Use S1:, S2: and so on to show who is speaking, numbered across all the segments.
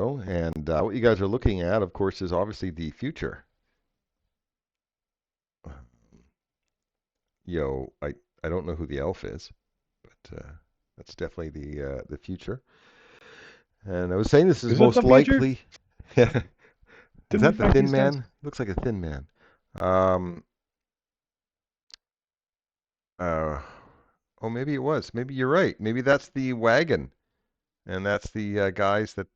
S1: And what you guys are looking at, of course, is obviously the future. I don't know who the elf is, but that's definitely the future. And I was saying this is
S2: Is it the
S1: most
S2: future?
S1: likely. Is
S2: Didn't we
S1: that the
S2: fight
S1: thin
S2: these guys?
S1: man? Looks like a thin man. Um, uh, oh, maybe it was. Maybe you're right. Maybe that's the wagon, and that's the guys that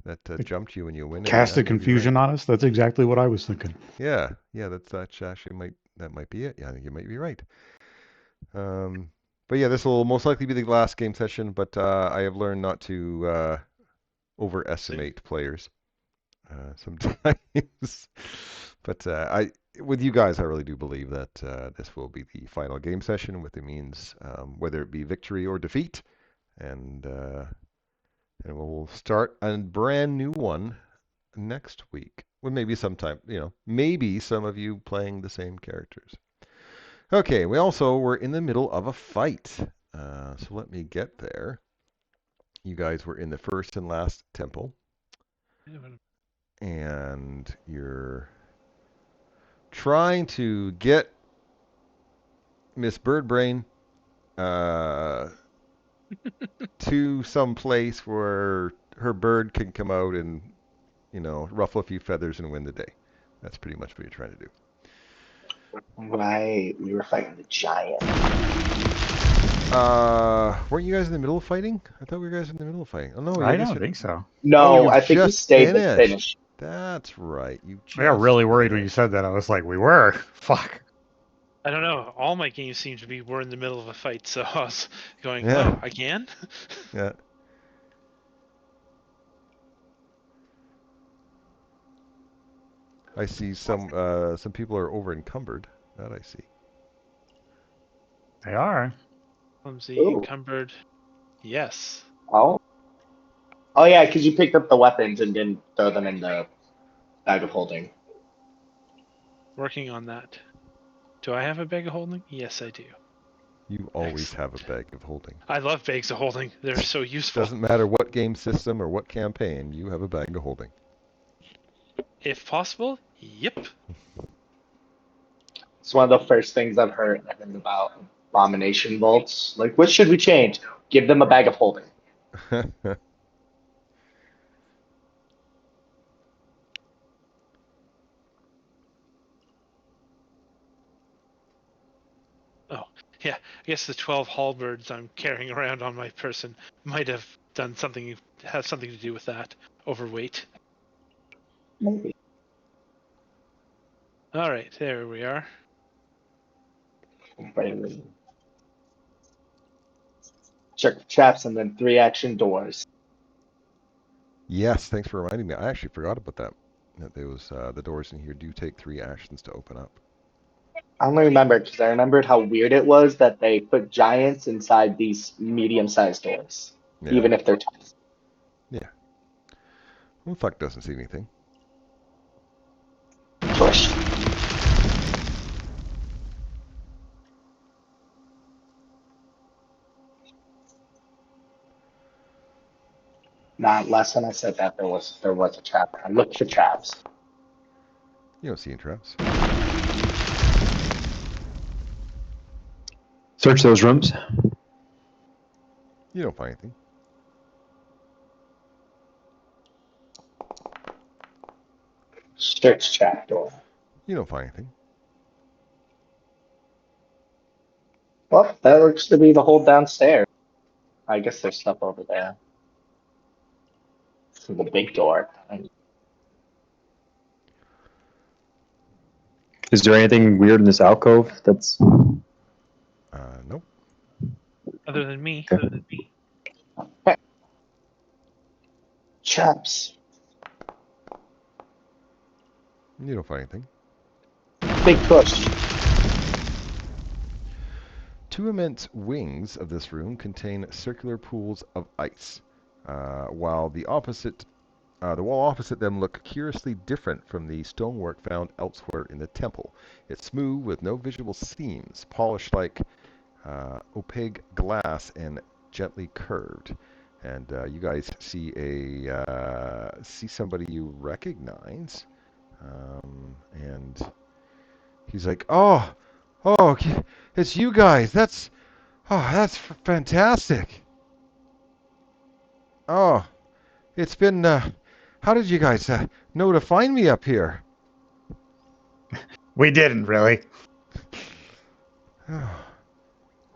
S2: It
S1: jumped you when you went in. Yeah,
S2: casted
S1: maybe you're right.
S2: confusion on us. That's exactly what I was thinking.
S1: Yeah, that's actually might be it. Yeah, I think you might be right. But yeah, this will most likely be the last game session. But I have learned not to overestimate players sometimes. But with you guys, I really do believe that this will be the final game session, with the means, whether it be victory or defeat, and we'll start a brand new one next week. Well, maybe sometime, maybe some of you playing the same characters. Okay, we also were in the middle of a fight. So let me get there. You guys were in the first and last temple, and you're trying to get Miss Birdbrain uh, to some place where her bird can come out and, ruffle a few feathers and win the day. That's pretty much what you're trying to do.
S3: Right, we were fighting the giant.
S1: Weren't you guys in the middle of fighting? I thought we were guys in the middle of fighting. Oh no, I
S2: I
S1: guess
S2: don't
S1: you're.
S2: think so.
S1: Oh,
S3: No,
S1: you
S3: I think we
S1: just
S3: stayed to
S1: finished.
S3: finish.
S1: That's right. You
S2: I got
S1: just
S2: really worried when you
S1: finished.
S2: said that. I was like, we were. Fuck.
S4: I don't know. All my games seem to be we're in the middle of a fight, so I was going,
S1: Yeah.
S4: oh, I can?
S1: Yeah. I see some people are over encumbered. That I see.
S2: They are.
S4: Clumsy,
S3: Ooh.
S4: encumbered. Yes.
S3: Oh. Oh yeah, because you picked up the weapons and didn't throw them in the bag of holding.
S4: Working on that. Do I have a bag of holding? Yes, I do.
S1: You always
S4: Excellent.
S1: have a bag of holding.
S4: I love bags of holding. They're so useful.
S1: Doesn't matter what game system or what campaign, you have a bag of holding.
S4: If possible, yep.
S3: It's one of the first things I've heard about abomination bolts. Like, what should we change? Give them a bag of holding.
S4: Oh, yeah. I guess the 12 halberds I'm carrying around on my person might have done something, have something to do with that. Overweight.
S3: Maybe.
S4: All right, there we are.
S3: Check for traps and then 3-action doors.
S1: Yes, thanks for reminding me. I actually forgot about that. That the doors in here do take 3 actions to open up.
S3: I only remember because I remembered how weird it was that they put giants inside these medium-sized doors,
S1: Yeah.
S3: even if they're tiny.
S1: Yeah. Well, fuck doesn't see anything.
S3: Push. Not last time I said that there was a trap. I looked for traps.
S1: You don't see any traps.
S5: Search those rooms.
S1: You don't find anything.
S3: Search trap door.
S1: You don't find anything.
S3: Well, that looks to be the whole downstairs. I guess there's stuff over there. So the big door.
S5: Is there anything weird in this alcove that's
S1: Nope.
S4: Other than me.
S5: okay?
S3: Traps.
S1: You don't find anything.
S3: Big push.
S1: 2 immense wings of this room contain circular pools of ice, while the wall opposite them look curiously different from the stonework found elsewhere in the temple. It's smooth with no visible seams, polished like opaque glass and gently curved. and you guys see see somebody you recognize, and he's like, oh, it's you guys. That's fantastic. Oh, it's been. How did you guys know to find me up here?
S2: We didn't really.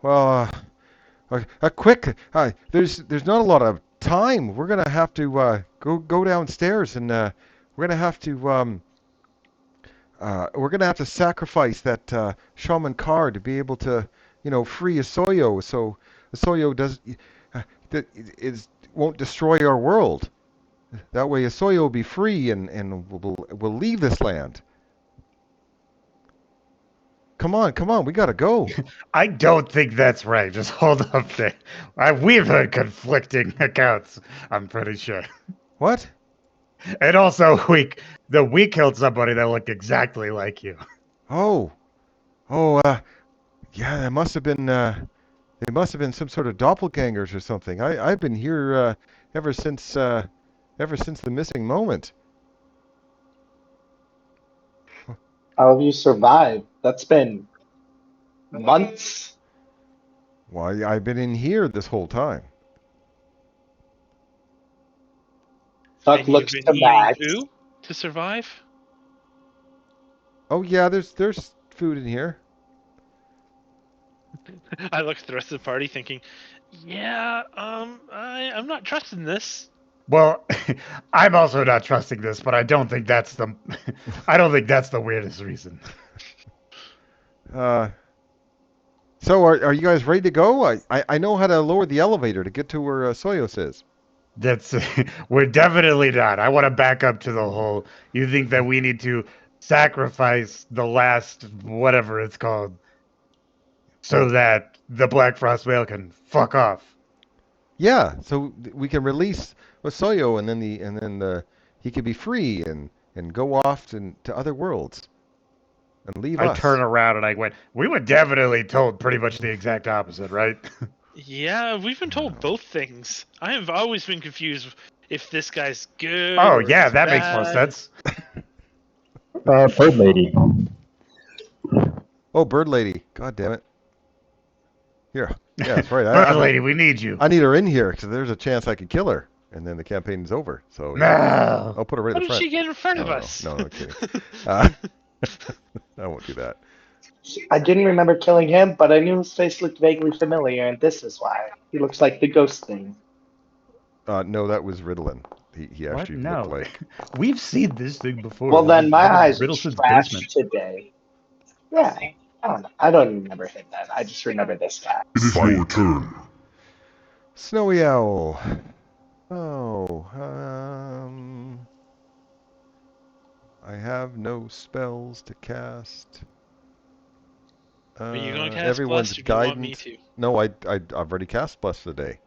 S1: Well, quick. There's not a lot of time. We're gonna have to go downstairs, and we're gonna have to sacrifice that shaman card to be able to, free Asoyo. So Asoyo does that is won't destroy our world. That way, Asoyo will be free, and we'll leave this land. Come on, we gotta go.
S2: I don't think that's right. Just hold up there. We've heard conflicting accounts, I'm pretty sure.
S1: What?
S2: And also, we killed somebody that looked exactly like you.
S1: Oh, yeah, it must have been some sort of doppelgangers or something. I've been here ever since the missing moment.
S3: How have you survived? That's been months.
S1: Why, I've been in here this whole time.
S3: Buck
S4: And you've
S3: looks
S4: been
S3: to
S4: eating
S3: Max.
S4: poo to survive?
S1: Oh yeah, there's food in here.
S4: I look at the rest of the party thinking, yeah, I'm not trusting this.
S2: Well, I'm also not trusting this, but I don't think that's the I don't think that's the weirdest reason.
S1: Uh, so are you guys ready to go? I know how to lower the elevator to get to where Soyos is.
S2: That's we're definitely not. I want to back up to the whole. You think that we need to sacrifice the last whatever it's called so that the Black Frost whale can fuck off.
S1: Yeah, so we can release Soyo, and then he can be free and go off to other worlds and leave
S2: I turn
S1: us.
S2: around and I went, we were definitely told pretty much the exact opposite, right?
S4: Yeah, we've been told both things. I have always been confused if this guy's good
S2: Oh,
S4: or
S2: yeah,
S4: he's
S2: that makes more
S4: bad.
S2: sense.
S5: Bird lady.
S1: Oh, Bird Lady! God damn it! Here, yeah, that's right.
S2: Bird lady, we need you.
S1: I need her in here because there's a chance I could kill her, and then the campaign's over. So yeah,
S2: No.
S1: I'll put her right
S4: How
S1: at the
S4: did she
S1: front.
S4: get in front of
S1: No,
S4: us?
S1: no, I'm kidding. Uh, I won't do that.
S3: I didn't remember killing him, but I knew his face looked vaguely familiar, and this is why. He looks like the ghost thing.
S1: No, that was Ritalin. He
S2: What?
S1: actually looked
S2: No.
S1: like.
S2: We've seen this thing before.
S3: Well, then my
S2: That was
S3: eyes are
S2: Riddleson's
S3: trashed
S2: basement.
S3: today. Yeah, I don't know. I don't remember him then. I just remember this guy.
S6: It is your turn.
S1: Snowy Owl. Oh, I have no spells to cast.
S4: Are you going to cast
S1: Everyone's
S4: Bless or do you want me
S1: guidance.
S4: to?
S1: No, I've already cast Bless for the day.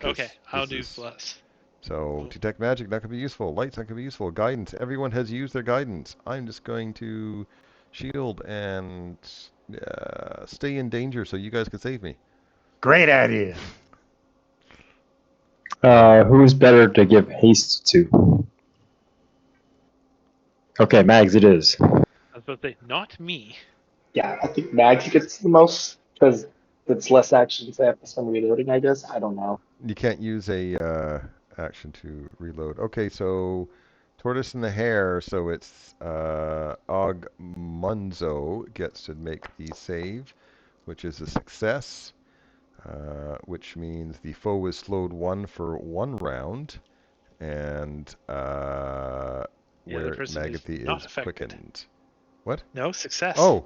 S4: Okay, I'll do Bless.
S1: So detect magic, that could be useful. Lights, that could be useful. Guidance, everyone has used their guidance. I'm just going to shield and stay in danger so you guys can save me.
S2: Great idea.
S5: Who's better to give haste to? Okay, Mags, it is.
S4: I was about to say, not me.
S3: Yeah, I think Mags gets the most because it's less actions after some reloading, I guess. I don't know.
S1: You can't use a action to reload. Okay, so Tortoise and the Hare, so it's Og Munzo gets to make the save, which is a success, which means the foe is slowed 1 for 1 round, and
S4: The other
S1: where
S4: person is
S1: Magathy
S4: not
S1: is
S4: affected.
S1: quickened. What?
S4: No, success.
S1: Oh!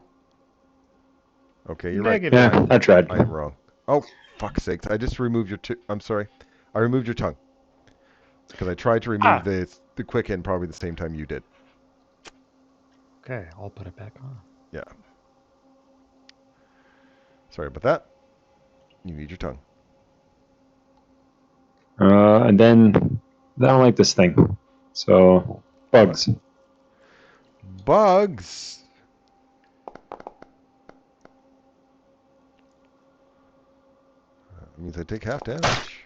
S1: Okay, you're right.
S2: Negative.
S5: Yeah, I tried.
S1: I am wrong. Oh, fuck's sakes. I just removed your I'm sorry. I removed your tongue. Because I tried to remove the quick end probably the same time you did.
S2: Okay, I'll put it back on.
S1: Yeah. Sorry about that. You need your tongue.
S5: And then I don't like this thing. So bugs.
S1: Bugs! That means I take half damage.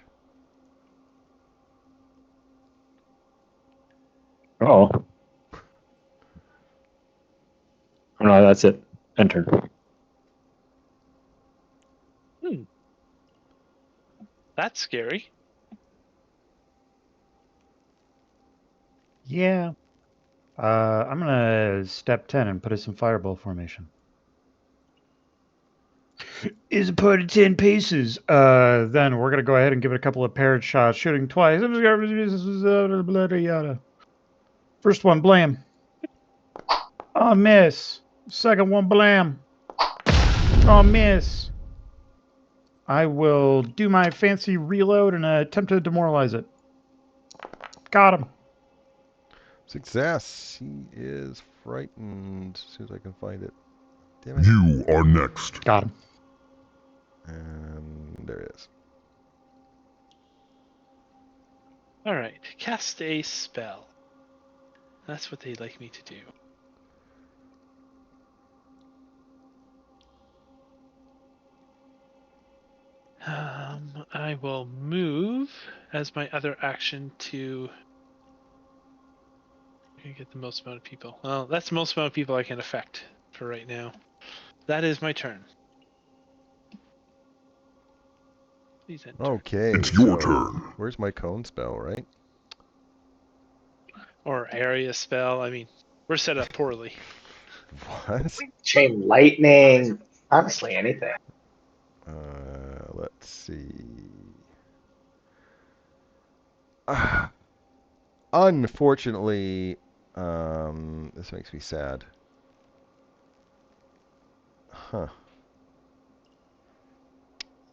S5: Oh. Oh, no, that's it. Enter.
S4: That's scary.
S2: Yeah. I'm gonna step 10 and put us in fireball formation. Is a put at 10 paces. Then we're gonna go ahead and give it a couple of paired shots, shooting twice. First one, blam. Oh, miss. Second one, blam. Oh, miss. I will do my fancy reload and attempt to demoralize it. Got him.
S1: Success. He is frightened. As soon as I can find it. Damn it.
S6: You are next.
S2: Got him.
S1: And there it is.
S4: All right, cast a spell. That's what they'd like me to do. I will move as my other action to get the most amount of people. Well, that's the most amount of people I can affect for right now. That is my turn. Please enter.
S1: Okay.
S6: It's your
S1: so
S6: turn.
S1: Where's my cone spell, right?
S4: Or area spell. I mean, we're set up poorly.
S1: What?
S3: Chain lightning. Honestly, anything.
S1: Let's see. Unfortunately, this makes me sad. Huh.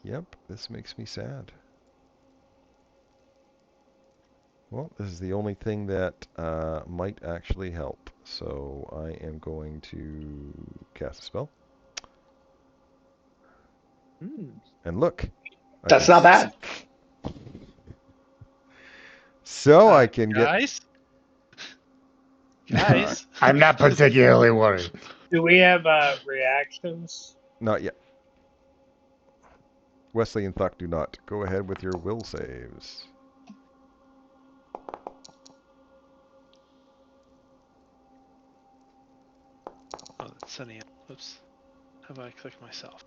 S1: Yep, this makes me sad. Well, this is the only thing that might actually help. So I am going to cast a spell. And look.
S3: That's not bad.
S1: So I can get...
S4: Guys.
S2: I'm not particularly worried.
S7: Do we have reactions?
S1: Not yet. Wesley and Thuck do not. Go ahead with your will saves.
S4: Oh, that's sunny. Oops. How about I click myself?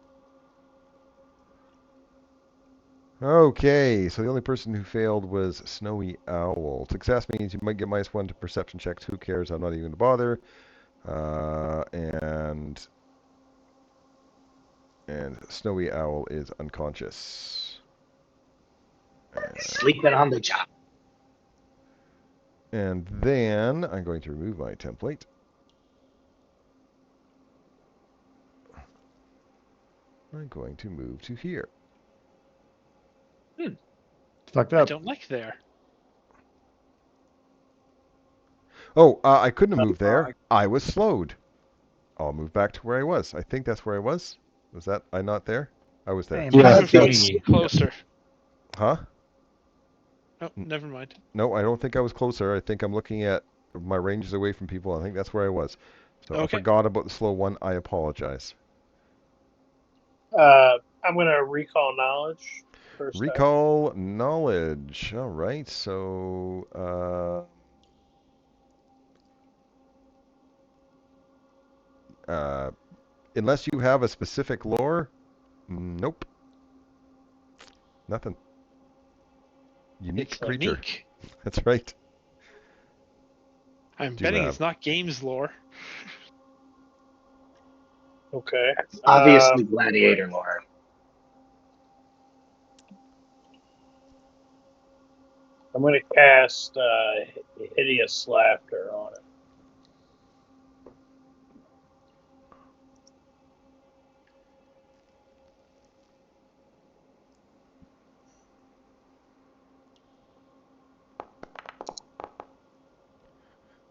S1: Okay, so the only person who failed was Snowy Owl. Success means you might get -1 to perception checks. Who cares? I'm not even going to bother. And Snowy Owl is unconscious.
S3: Sleeping on the job.
S1: And then I'm going to remove my template. I'm going to move to here.
S2: Fucked
S4: I
S2: up.
S4: don't like there.
S1: Oh, I couldn't have moved there. I was slowed. I'll move back to where I was. I think that's where I was. Was that I not there? I was there.
S2: Hey,
S5: Yeah,
S4: Move me closer.
S1: Huh?
S4: Oh, never mind.
S1: No, I don't think I was closer. I think I'm looking at my ranges away from people. I think that's where I was. So I
S4: Okay.
S1: forgot about the slow one. I apologize.
S7: I'm going to recall knowledge first.
S1: Recall knowledge. All right. So unless you have a specific lore, nope. Nothing. Unique
S4: It's
S1: creature.
S4: unique.
S1: That's right.
S4: I'm
S1: Do
S4: betting
S1: have-
S4: it's not games lore.
S7: Okay.
S3: Obviously, gladiator lore.
S7: I'm going to cast hideous laughter on it.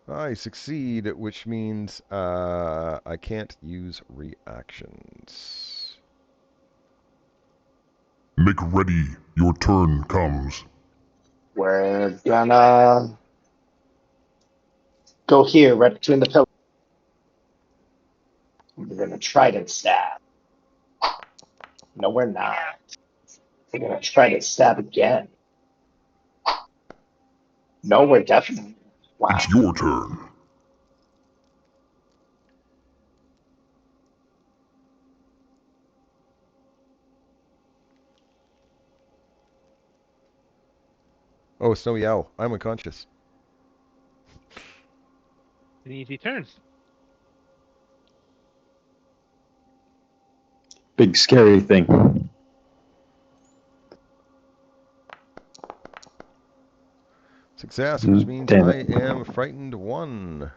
S1: I succeed, which means I can't use reactions.
S6: Make ready. Your turn comes.
S3: We're gonna go here, right between the pillars. We're gonna try to stab. No, we're not. We're gonna try to stab again. No, we're definitely. Wow.
S6: It's your turn.
S1: Oh, Snowy Owl. I'm unconscious.
S4: An easy turn.
S5: Big scary thing.
S1: Success, which means
S5: Damn
S1: I
S5: it.
S1: am frightened 1.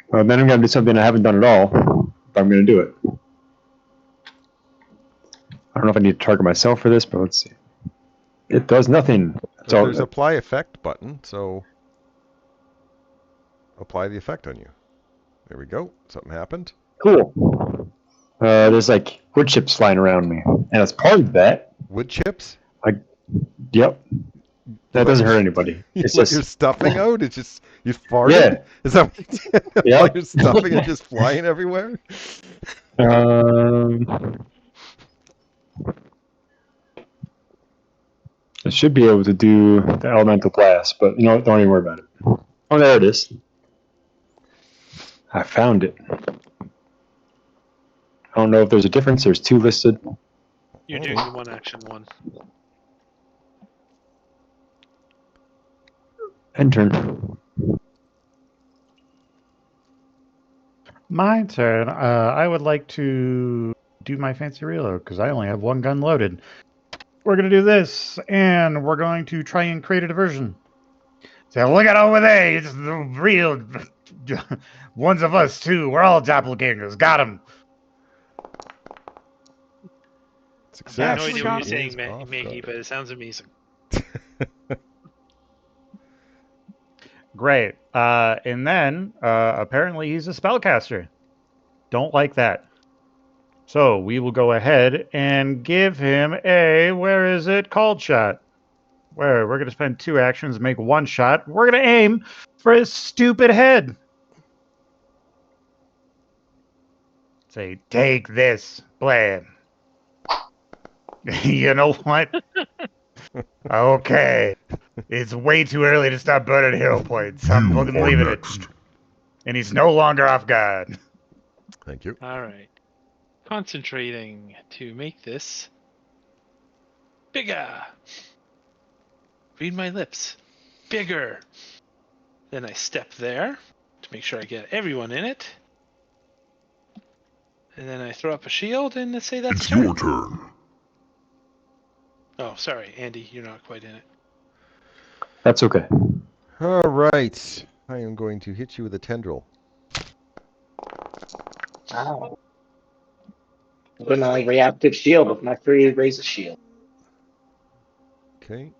S5: Well, then I'm going to do something I haven't done at all, but I'm going to do it. I don't know if I need to target myself for this, but let's see. It does nothing. So
S1: There's apply effect button, so apply the effect on you. There we go. Something happened.
S5: cool. There's like wood chips flying around me, and as part of that,
S1: Wood chips?
S5: yep,
S1: You
S5: that
S1: let
S5: doesn't
S1: your
S5: hurt anybody.
S1: you
S5: It's
S1: let your
S5: just
S1: stuffing out? It's just you farted?
S5: yeah,
S1: Is that what you did? While
S5: yep.
S1: you're stuffing and just flying everywhere?
S5: I should be able to do the elemental blast, but you know what? Don't even worry about it. Oh, there it is. I found it. I don't know if there's a difference. There's 2 listed.
S4: You're doing the one action one.
S5: End turn.
S2: My turn. I would like to do my fancy reload because I only have 1 gun loaded. We're going to do this, and we're going to try and create a diversion. So look at over there. It's the real ones of us, too. We're all doppelgangers. Got him.
S4: I have no
S1: Success.
S4: idea what you're
S2: Actually
S4: saying,
S1: is off
S4: Maggie,
S1: guard.
S4: but it sounds amazing.
S2: Great. And then, apparently, he's a spellcaster. Don't like that. So we will go ahead and give him a, where is it? Called shot. Where we're going to spend 2 actions, make 1 shot. We're going to aim for his stupid head. Say, take this, blam. You know what? Okay. It's way too early to stop burning hero points. I'm
S6: You
S2: fucking
S6: are
S2: leaving it.
S6: next.
S2: And he's no longer off guard.
S1: Thank you.
S4: All right. Concentrating to make this bigger. Read my lips. Bigger. Then I step there to make sure I get everyone in it. And then I throw up a shield and say that's
S6: It's
S4: turn.
S6: your turn.
S4: Oh, sorry, Andy, you're not quite in it.
S5: That's okay.
S1: All right. I am going to hit you with a tendril.
S3: Wow. I'm going to reactive shield with my free raise a shield.
S1: Okay.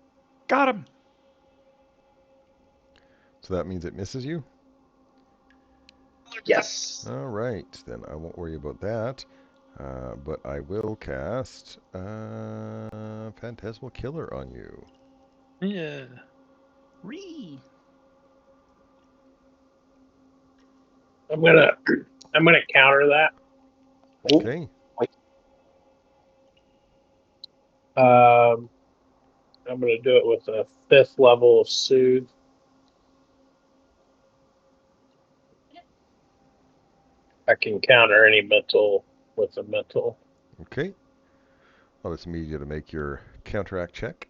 S2: Got him.
S1: So that means it misses you?
S3: Yes.
S1: All right. Then I won't worry about that. But I will cast Phantasmal Killer on you.
S4: Yeah.
S7: I'm gonna counter that.
S3: Oh,
S1: Okay.
S7: Um, I'm gonna do it with a 5th level of soothe. I can counter any mental with a mental.
S1: Okay. Well, it's immediate to make your counteract check.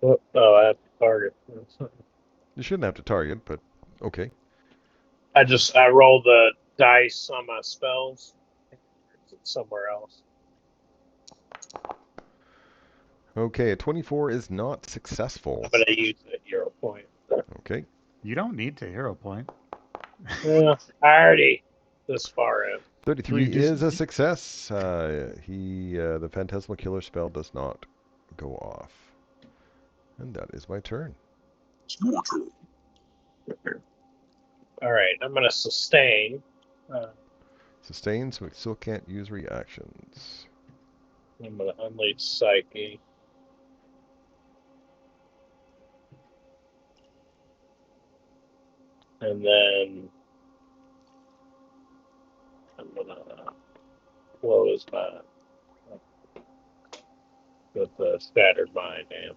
S7: Oh, I have to target.
S1: You shouldn't have to target, but okay.
S7: I roll the dice on my spells. It's somewhere else.
S1: Okay, a 24 is not successful.
S7: I'm gonna use the hero point.
S1: Okay.
S2: You don't need to hero point.
S7: Yeah, I already this far in.
S1: 33
S2: You just-
S1: is a success. The Phantasmal Killer spell does not go off. And that is my turn.
S6: It's your turn.
S7: All right, I'm gonna sustain.
S1: Sustain, so it still can't use reactions.
S7: I'm gonna unleash psyche. And then gonna close my with the scattered mind am.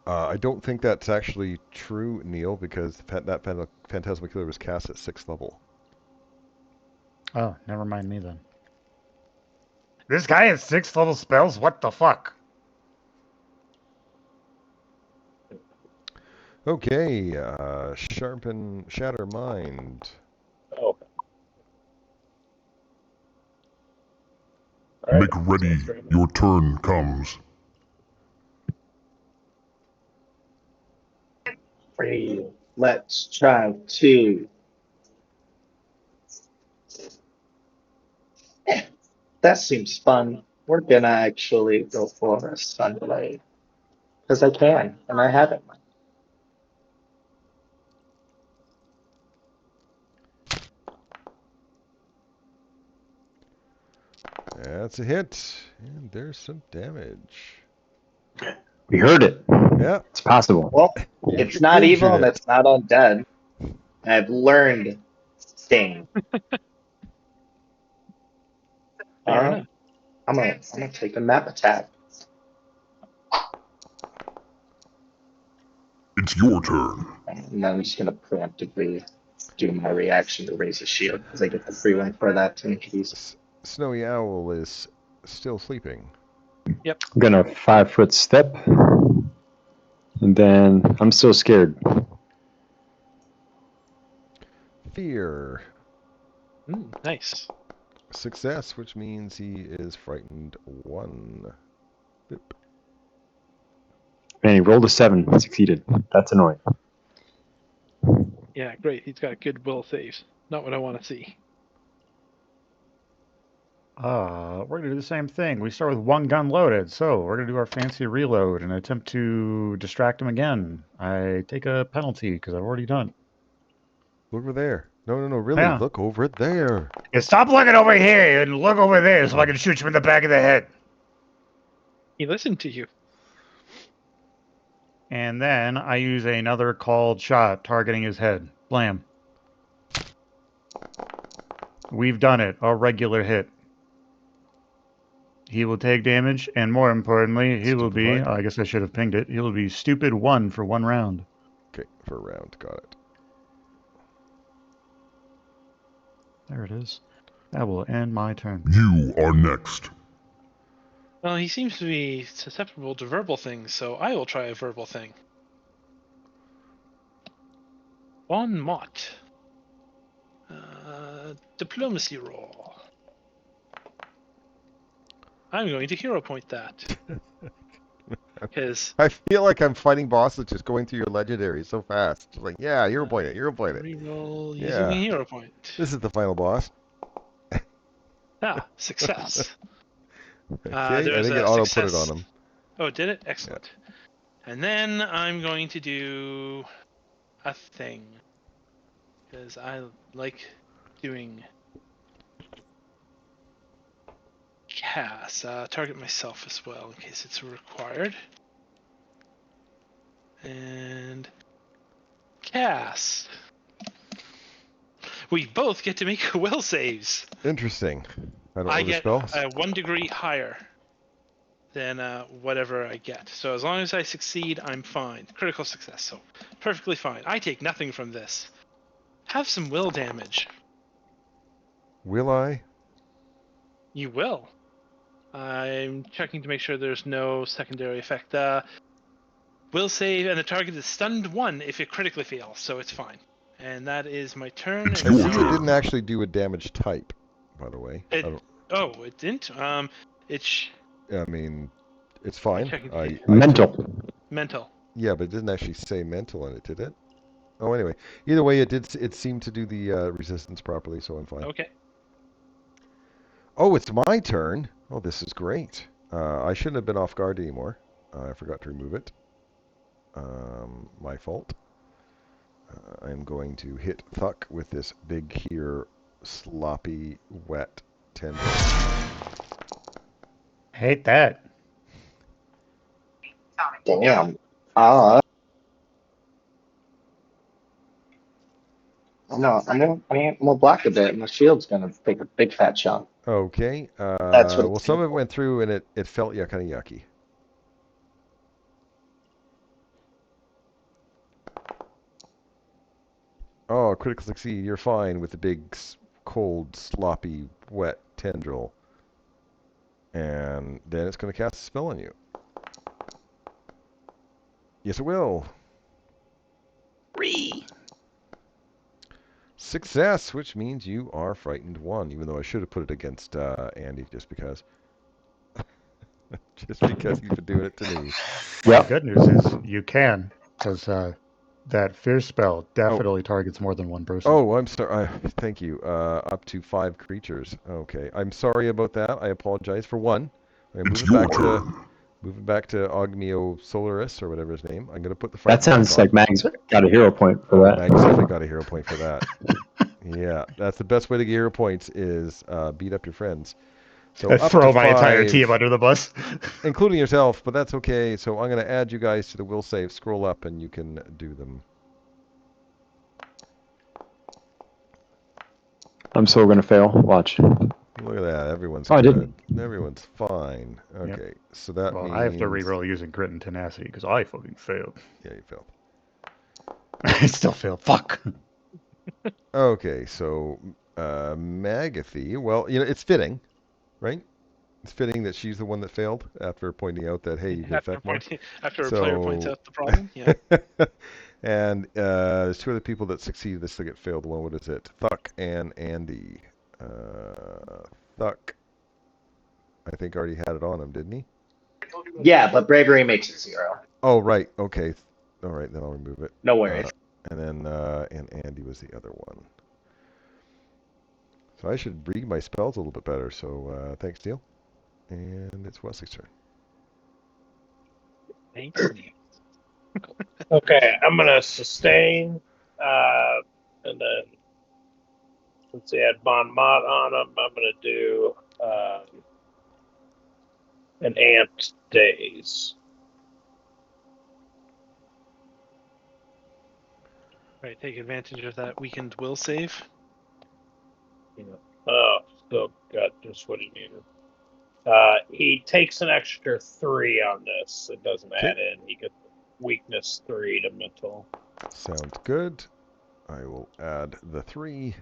S1: I don't think that's actually true, Neil, because that Phantasmal Killer was cast at 6th level.
S2: Oh, never mind me then. This guy has 6th level spells? What the fuck?
S1: Okay, Shatter Mind.
S7: Oh. All right.
S6: Make ready, your turn comes.
S3: 3. Let's try 2. That seems fun. We're gonna actually go for a Sunblade. Because I can, and I have it.
S1: That's a hit, and there's some damage.
S5: We heard it.
S1: Yeah.
S5: It's possible.
S3: Well,
S1: You
S3: it's not
S1: injured
S3: evil and
S1: it.
S3: it's not undead. I've learned Sting.
S4: Fair enough.
S3: I'm gonna take a map attack.
S6: It's your turn.
S3: And then I'm just gonna preemptively do my reaction to raise a shield because I get the free one for that increase.
S1: Snowy Owl is still sleeping.
S5: I'm gonna 5-foot step, and then I'm still scared.
S1: Fear.
S4: Nice.
S1: Success, which means he is frightened 1. Boop.
S5: And he rolled a 7, succeeded. That's annoying.
S4: Yeah, great. He's got good will saves. Not what I want to see.
S2: We're going to do the same thing. We start with one gun loaded, so we're going to do our fancy reload and attempt to distract him again. I take a penalty because I've already done it.
S1: Look over there. No, really.
S2: Yeah.
S1: Look over there.
S2: Yeah, stop looking over here and look over there so I can shoot you in the back of the head.
S4: He listened to you.
S2: And then I use another called shot targeting his head. Blam. We've done it. A regular hit. He will take damage, and more importantly, he will be,
S1: Stupefied.
S2: I guess I should have pinged it, he will be stupid 1 for 1 round.
S1: Okay, for a round. Got it.
S2: There it is. That will end my turn.
S6: You are next.
S4: Well, he seems to be susceptible to verbal things, so I will try a verbal thing. Bon mot. Diplomacy roll. I'm going to hero point that. Because
S1: I feel like I'm fighting bosses just going through your legendary so fast. Just like, yeah, hero point it.
S4: reroll using
S1: Yeah.
S4: a hero point.
S1: This is the final boss.
S4: Success.
S1: Okay, I
S4: There's
S1: think it
S4: a
S1: auto
S4: success.
S1: put it on him.
S4: Oh, did it? Excellent. Yeah. And then I'm going to do a thing. Because I like doing cast. Target myself as well in case it's required. And cast. We both get to make will saves.
S1: Interesting. I don't know
S4: I
S1: the
S4: get
S1: spells.
S4: 1 degree higher than whatever I get. So as long as I succeed, I'm fine. Critical success, so perfectly fine. I take nothing from this. Have some will damage.
S1: Will I?
S4: You will. I'm checking to make sure there's no secondary effect. Will save, and the target is stunned 1 if it critically fails, so it's fine. And that is my turn.
S6: It's
S1: I
S6: your
S1: see it
S6: turn.
S1: didn't actually do a damage type, by the way.
S4: It didn't.
S1: I mean, it's fine.
S4: Checking.
S5: Mental.
S4: Mental.
S1: Yeah, but it didn't actually say mental in it, did it? Oh, anyway. Either way, it seemed to do the resistance properly, so I'm fine.
S4: Okay.
S1: Oh, it's my turn. Oh, this is great. I shouldn't have been off guard anymore. I forgot to remove it. My fault. I'm going to hit Thuck with this big here, sloppy, wet tendril.
S2: Hate that.
S3: Damn. no, I'm gonna block a bit. My shield's gonna take a big fat chunk.
S1: Okay.
S3: That's what
S1: Well,
S3: it's
S1: some
S3: gonna
S1: of it
S3: do.
S1: went through, and it felt kind of yucky. Oh, critical succeed. You're fine with the big, cold, sloppy, wet tendril. And then it's going to cast a spell on you. Yes, it will. Success, which means you are frightened 1, even though I should have put it against Andy just because. Just because you've been doing it to me.
S2: The
S5: Yep.
S2: good news is you can, because that fear spell
S1: Oh,
S2: definitely targets more than one person.
S1: oh, I'm sorry. Thank you. Up to 5 creatures. Okay, I'm sorry about that. I apologize for 1. I'm
S6: It's
S1: moving
S6: your
S1: back to
S6: turn.
S1: Ogmeo Solaris or whatever his name. I'm going to put the
S5: That
S1: frightened back
S5: sounds
S1: on.
S5: like Mag's got a hero point for
S1: Oh,
S5: that.
S1: Mag's definitely got a hero point for that. Yeah, that's the best way to get hero points is beat up your friends. So
S2: I
S1: up to
S2: throw my entire team
S1: 5,
S2: under the bus.
S1: including yourself, but that's okay. So I'm going to add you guys to the will save. Scroll up and you can do them.
S5: I'm still gonna fail. Watch.
S1: Look at that. Everyone's
S5: Oh, I
S1: good.
S5: didn't.
S1: Everyone's fine.
S2: Yep.
S1: Okay, so that
S2: Well,
S1: means...
S2: I have to reroll using grit and tenacity because I fucking failed.
S1: Yeah, you failed.
S2: I still failed. Fuck.
S1: Okay, so Magathy, well, it's fitting, right? It's fitting that she's the one that failed after pointing out that, hey, you can affect more.
S4: After a player points
S1: So,
S4: out the problem, yeah.
S1: and there's 2 other people that succeeded. This still get failed. One, what is it? Thuck and Andy. Thuck, I think already had it on him, didn't he?
S3: Yeah, but bravery makes it 0.
S1: Oh, right. Okay. All right, then I'll remove it.
S3: No worries.
S1: And then and Andy was the other one. So I should read my spells a little bit better. So thanks, Neil. And it's Wesley's turn.
S4: Thanks.
S7: Okay, I'm gonna sustain, and then since he had Bon Mot on him, I'm gonna do an amped days.
S4: Right, take advantage of that weakened will save.
S7: Oh, still got just what he needed. He takes an extra 3 on this. It doesn't
S1: Okay.
S7: add in. He gets weakness 3 to mental.
S1: Sounds good. I will add the 3.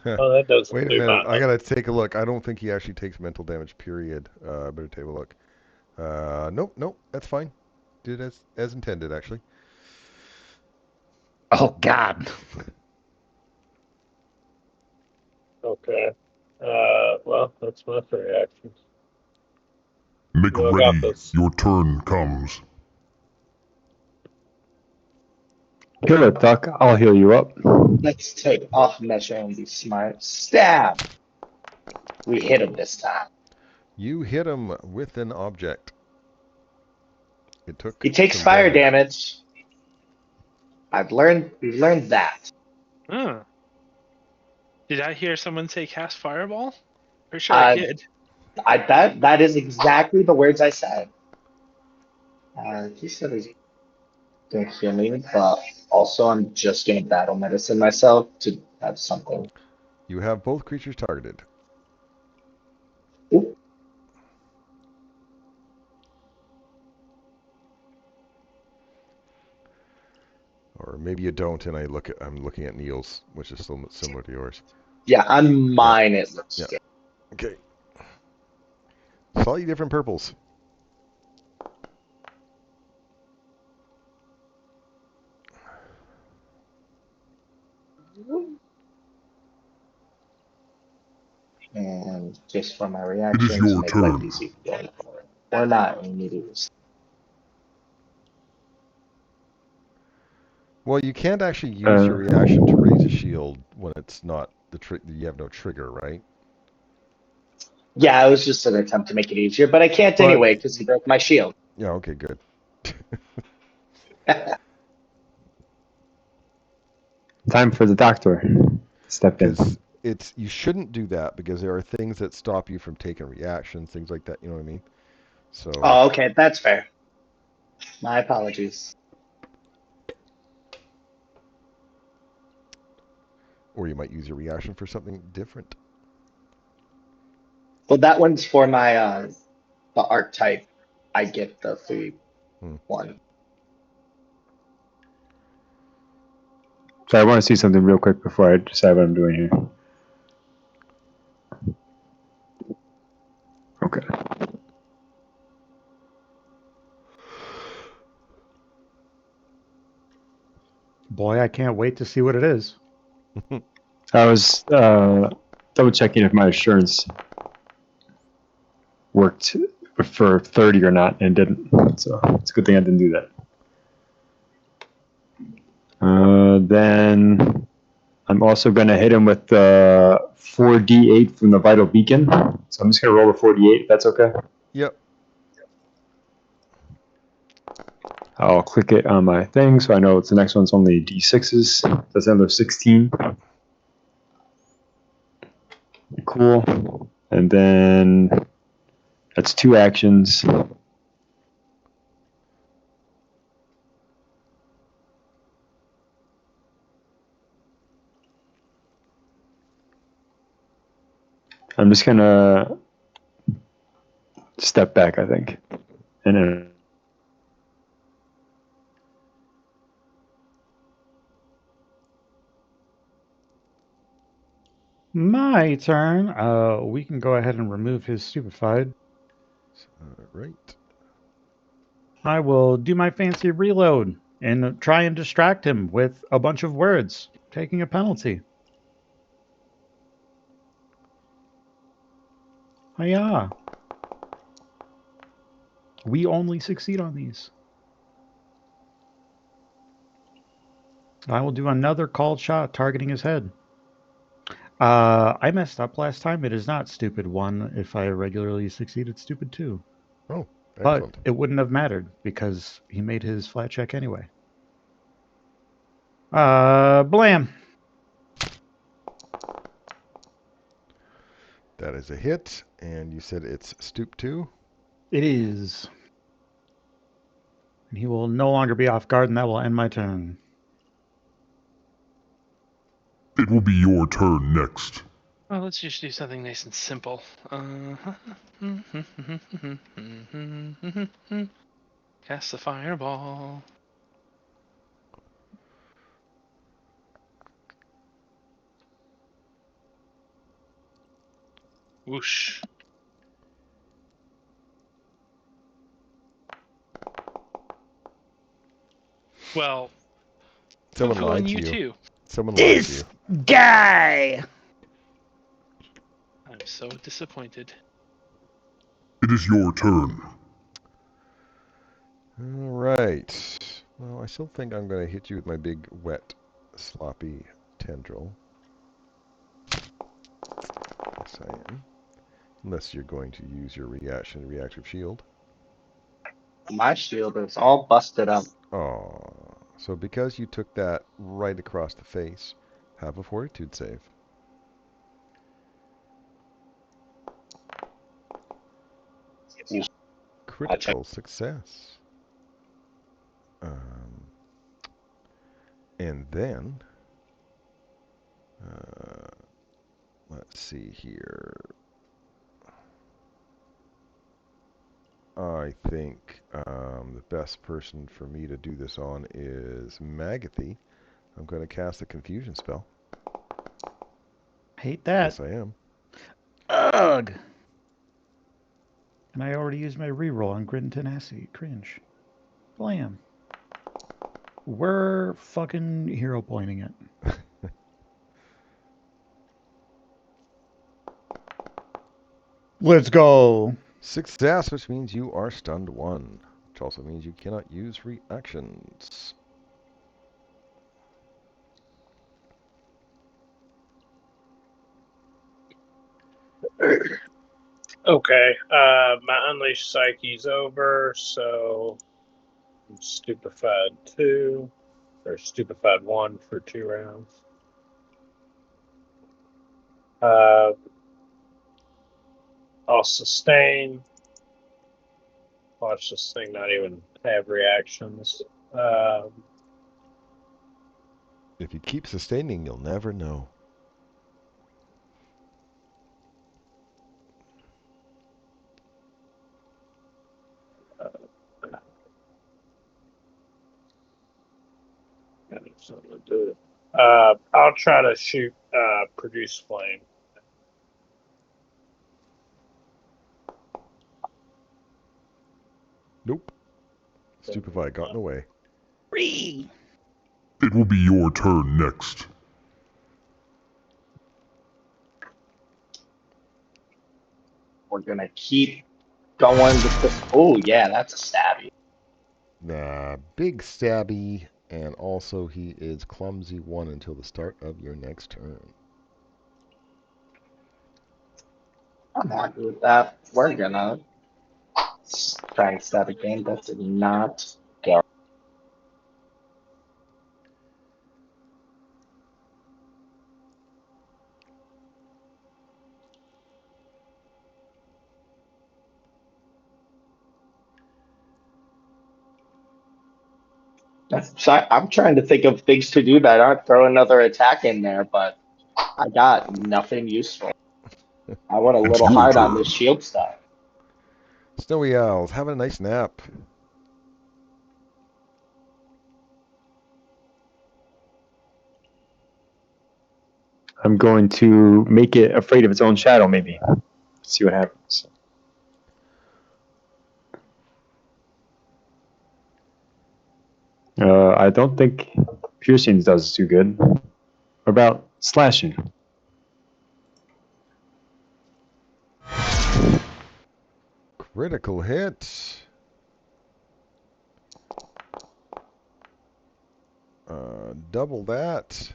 S7: Oh, that doesn't
S1: Wait a
S7: do
S1: minute.
S7: much.
S1: I gotta take a look. I don't think he actually takes mental damage. Period. Better take a look. Nope. That's fine. Did as intended, actually.
S2: Oh, God.
S7: Okay. Well, that's my 3 actions.
S6: Make
S7: You got
S6: ready.
S7: this.
S6: Your turn comes.
S5: Heal it, Duck. I'll heal you up.
S3: Let's take off measure and be smart. Stab! We hit him this time.
S1: You hit him with an object. It took
S3: He takes
S1: some
S3: fire damage. We've learned that.
S4: Huh. Did I hear someone say cast fireball? Pretty sure I did.
S3: That is exactly the words I said. He said he's gonna kill me, but also I'm just gonna battle medicine myself to have something.
S1: You have both creatures targeted.
S3: Ooh.
S1: Or maybe you don't, and I'm looking at Neil's, which is still similar to yours.
S3: Yeah, on mine it looks
S1: Yeah.
S3: good.
S1: Okay. Slightly different purples.
S3: And just for my
S6: It is
S3: reaction to
S6: your
S3: make life
S6: turn.
S3: easy going forward. Or not immediately.
S1: Well, you can't actually use your reaction to raise a shield when it's not you have no trigger, right?
S3: Yeah, it was just an attempt to make it easier, but I can't
S1: But
S3: anyway because he broke my shield.
S1: yeah, okay, good.
S5: Time for the doctor. Step in.
S1: Because you shouldn't do that because there are things that stop you from taking reactions, things like that. You know what I mean? So
S3: Oh, okay, that's fair. My apologies.
S1: Or you might use your reaction for something different.
S3: Well, that one's for my the archetype. I get the food
S1: Hmm.
S3: one.
S5: So I want to see something real quick before I decide what I'm doing here. Okay.
S2: Boy, I can't wait to see what it is.
S5: I was double checking if my assurance worked for 30 or not, and it didn't. So it's a good thing I didn't do that. Then I'm also going to hit him with the 4d8 from the vital beacon. So I'm just going to roll the 4d8 if that's okay.
S1: Yep.
S5: I'll click it on my thing so I know it's the next one's only d6s. That's another 16. Cool. And then that's 2 actions. I'm just going to step back, I think. And then
S2: My turn. We can go ahead and remove his stupefied.
S1: All right.
S2: I will do my fancy reload and try and distract him with a bunch of words, taking a penalty. Hiya. We only succeed on these. I will do another called shot targeting his head. I messed up last time. It is not stupid 1. If I regularly succeed, it's stupid 2.
S1: Oh,
S2: But
S1: excellent.
S2: it wouldn't have mattered because he made his flat check anyway. Blam.
S1: That is a hit, and you said it's stoop 2?
S2: It is. And he will no longer be off guard, and that will end my turn.
S6: It will be your turn next.
S4: Well, let's just do something nice and simple. Cast the fireball. Whoosh. Well,
S1: Someone
S4: Fufu
S1: lied
S4: and
S1: to
S4: you
S1: you.
S4: too.
S1: Someone lied to you.
S2: Guy.
S4: I'm so disappointed.
S6: It is your turn.
S1: All right. Well, I still think I'm going to hit you with my big, wet, sloppy tendril. Yes, I am. Unless you're going to use your reactive shield.
S3: My shield is all busted up.
S1: Oh, so because you took that right across the face, have a fortitude save. Critical success. And then, let's see here. I think the best person for me to do this on is Magathy. I'm going to cast a confusion spell.
S2: Hate that.
S1: Yes, I am.
S2: Ugh. And I already used my reroll on Grit and Tenacity. Cringe. Blam. We're fucking hero pointing it. Let's go.
S1: Success, which means you are stunned 1, which also means you cannot use reactions.
S7: Okay. My Unleashed Psyche's over, so I'm stupefied 2, or stupefied 1 for 2 rounds. I'll sustain. Watch this thing not even have reactions.
S1: If you keep sustaining, you'll never know.
S7: I'll try to shoot produce flame.
S1: Nope. Stupefied got in the way.
S6: It will be your turn next.
S3: We're gonna keep going with this. Oh yeah, that's a stabby.
S1: Big stabby, and also he is clumsy 1 until the start of your next turn.
S3: I'm happy with that. We're gonna try and stab again. That did not go. So I'm trying to think of things to do that aren't throw another attack in there, but I got nothing useful. I went a
S6: It's
S3: little
S6: your
S3: hard on
S6: turn.
S3: this shield stuff.
S1: Snowy Owls, having a nice nap.
S5: I'm going to make it afraid of its own shadow, maybe. See what happens. I don't think piercing does too good. What about slashing?
S1: Critical hit. Double that.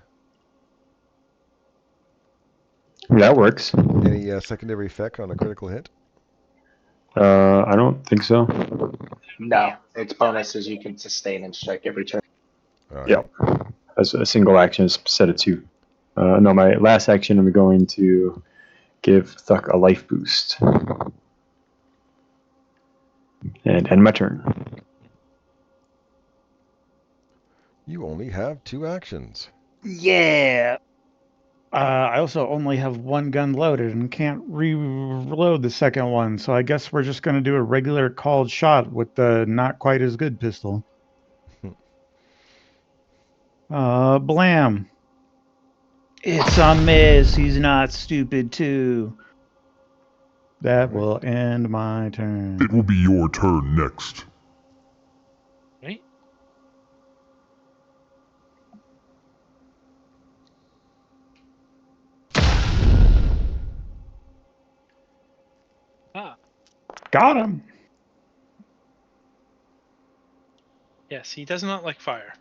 S5: That works.
S1: Any secondary effect on a critical hit?
S5: I don't think so.
S3: No, its bonuses you can sustain and strike every turn.
S1: All right.
S5: Yep. As a single action is set of 2. No, my last action I'm going to give Thuck a life boost. And end my turn.
S1: You only have 2 actions.
S2: Yeah. I also only have one gun loaded and can't reload the second one, so I guess we're just going to do a regular called shot with the not quite as good pistol. Blam. It's a miss. He's not stupid, too. That will end my turn.
S6: It will be your turn next.
S4: Right? Ah,
S2: Got him.
S4: yes, he does not like fire.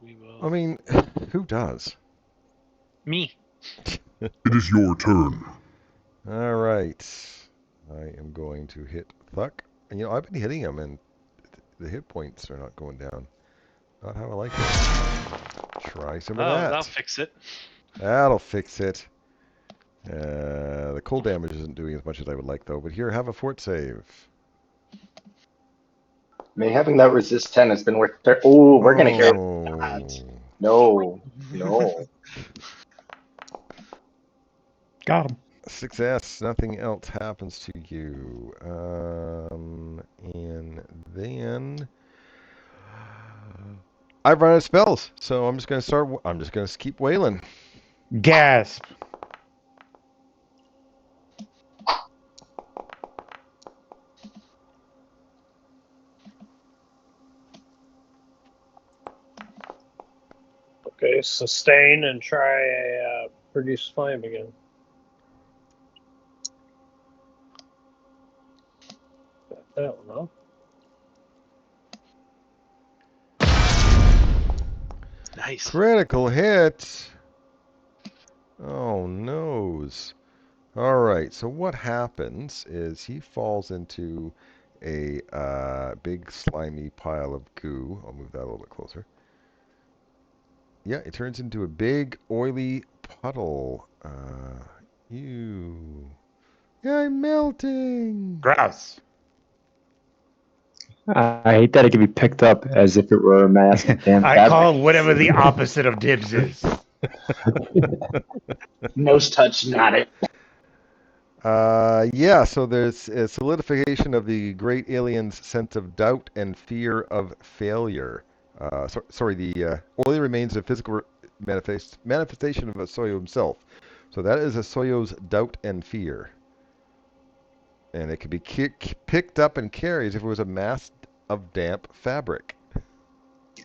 S4: We will.
S1: I mean, who does?
S4: Me.
S6: It is your turn.
S1: All right. I am going to hit Thuck. And I've been hitting him, and the hit points are not going down. Not how I like it. Try some of
S4: Oh,
S1: that.
S4: that'll fix it.
S1: That'll fix it. The cold damage isn't doing as much as I would like, though. But here, have a fort save.
S3: May having that resist 10 has been worth. Oh, we're gonna hear
S1: Oh.
S3: that. No, no.
S2: Got him.
S1: Success. Nothing else happens to you. And then I've run out of spells, so I'm just gonna start. I'm just gonna keep wailing.
S2: Gasp.
S7: Okay, sustain and try a produce flame again. Got that one off.
S4: Nice.
S1: Critical hit. Oh noes. All right. So what happens is he falls into a big slimy pile of goo. I'll move that a little bit closer. Yeah, it turns into a big oily puddle. Ew. I'm melting.
S2: Gross.
S5: I hate that it can be picked up as if it were a mask of damn
S2: I
S5: fabric.
S2: call whatever the opposite of dibs is.
S3: Nose touch, not it.
S1: Yeah, so there's a solidification of the great alien's sense of doubt and fear of failure. Sorry, the oily remains of physical manifestation of Soyo himself. So that is a Soyo's doubt and fear. And it could be picked up and carried as if it was a mass of damp fabric.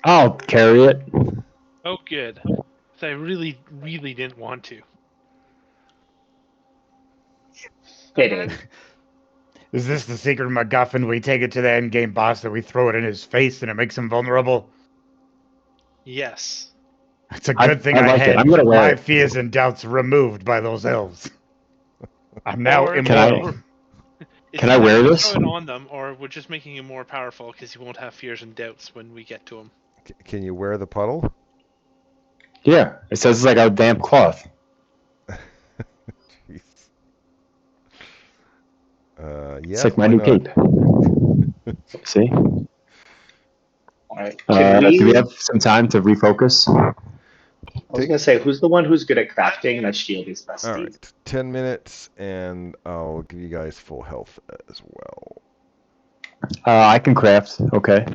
S5: I'll carry it.
S4: Oh, good. So I really, really didn't want to.
S3: Fitting.
S2: Is this the secret MacGuffin? We take it to the endgame boss, that we throw it in his face, and it makes him vulnerable.
S4: Yes.
S2: It's a good thing
S5: I
S2: I
S5: like it.
S2: had
S5: I'm gonna wear
S2: my
S5: it.
S2: fears and doubts removed by those elves. I'm now
S4: Or-
S2: immortal.
S4: It's
S5: Can I
S4: either
S5: wear
S4: we
S5: this?
S4: throw it on them, or we're just making him more powerful because he won't have fears and doubts when we get to him.
S1: Can you wear the puddle?
S5: Yeah, it says it's like a damp cloth.
S1: Jeez.
S5: It's
S1: Yeah,
S5: like my
S1: why
S5: new
S1: not?
S5: cape. See?
S3: All right. Can
S5: Do we
S3: we?
S5: have some time to refocus?
S3: I was gonna say, who's the one who's good at crafting? That shield is best.
S1: All right, 10 minutes, and I'll give you guys full health as well.
S5: I can craft. Okay.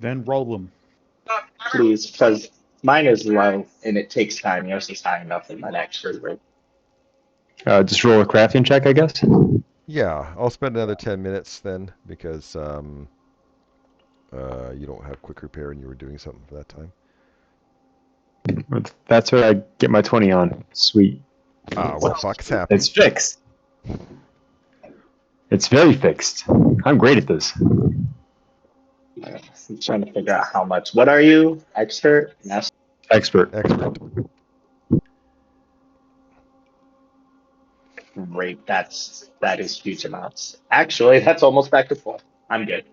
S2: Then roll them.
S3: Please, because mine is low and it takes time. Yours is high enough in that extra rate.
S5: Just roll a crafting check, I guess.
S1: Yeah, I'll spend another 10 minutes then because you don't have quick repair and you were doing something for that time.
S5: That's where I get my 20 on. Sweet.
S1: Well, Fox happy.
S5: It's fixed. It's very fixed. I'm great at this.
S3: I'm trying to figure out how much. What are you? Expert? Master?
S5: Expert.
S1: Expert.
S3: Great. That is huge amounts. Actually, that's almost back to full. I'm good.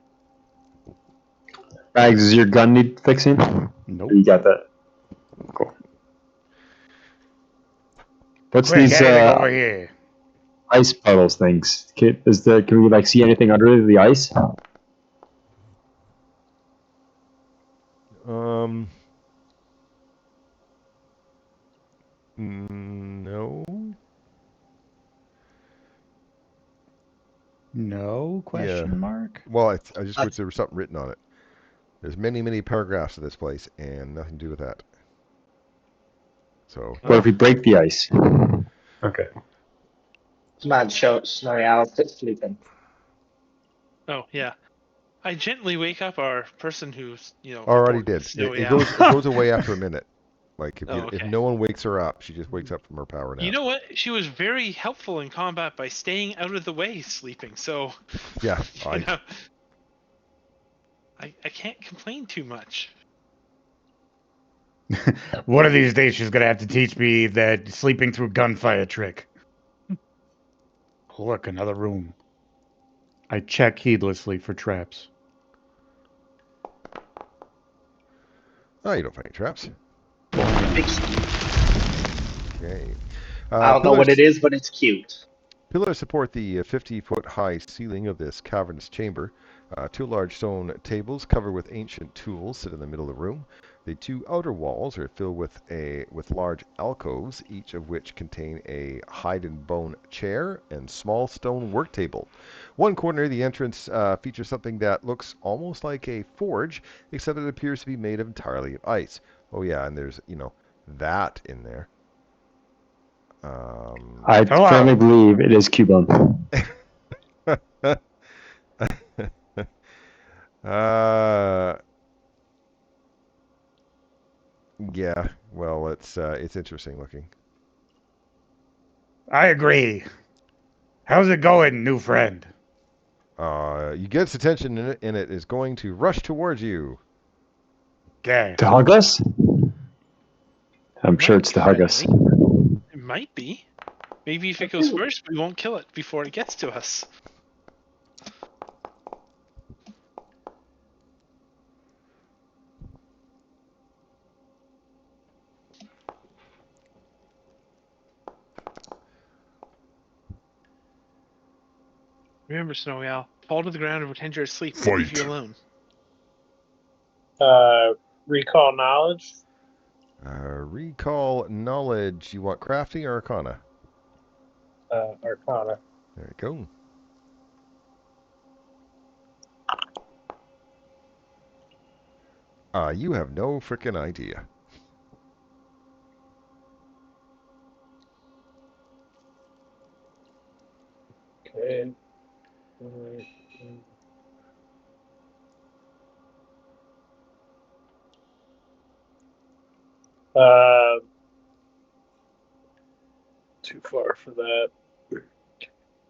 S5: Bags, does your gun need fixing?
S2: Nope.
S5: You got that. Cool. What's
S2: Quick,
S5: these
S2: anything over here?
S5: ice puddles things? Can we like see anything under the ice?
S1: No.
S2: No question mark.
S1: Well, I just wish there was something written on it. There's many, many paragraphs of this place, and nothing to do with that. So.
S5: What if we break the ice? Okay.
S3: Come on, show Snowy Owl. Quit sleeping.
S4: Oh, yeah. I gently wake up our person who's,
S1: Already
S4: aboard
S1: did.
S4: Snowy
S1: It
S4: Owl.
S1: goes away after a minute. Like if
S4: Oh,
S1: if
S4: okay.
S1: no one wakes her up, she just wakes up from her power nap.
S4: You know what? She was very helpful in combat by staying out of the way sleeping. So,
S1: Yeah,
S4: I can't complain too much.
S2: One of these days, she's gonna have to teach me that sleeping through gunfire trick. Look, another room. I check heedlessly for traps.
S1: Oh, you don't find any traps. Okay.
S3: I don't know what it is, but it's cute.
S1: Pillars support the 50-foot-high ceiling of this cavernous chamber. Two large stone tables covered with ancient tools sit in the middle of the room. The two outer walls are filled with large alcoves, each of which contain a hide and bone chair and small stone work table. One corner of the entrance features something that looks almost like a forge, except it appears to be made entirely of ice. Oh yeah, and there's that in there.
S5: I firmly believe it is Cubone.
S1: Yeah. Well, it's interesting looking.
S2: I agree. How's it going, new friend?
S1: You get its attention, and it is going to rush towards you.
S2: Okay.
S5: To hug us? I'm sure it's to hug us.
S4: It might be. Maybe if it goes first, we won't kill it before it gets to us. Remember, Snowy Owl, fall to the ground and pretend you're asleep. We'll leave you alone.
S7: Recall knowledge.
S1: Recall knowledge. You want crafting or arcana?
S7: Arcana.
S1: There you go. You have no freaking idea.
S7: Okay. Uh, too far for that.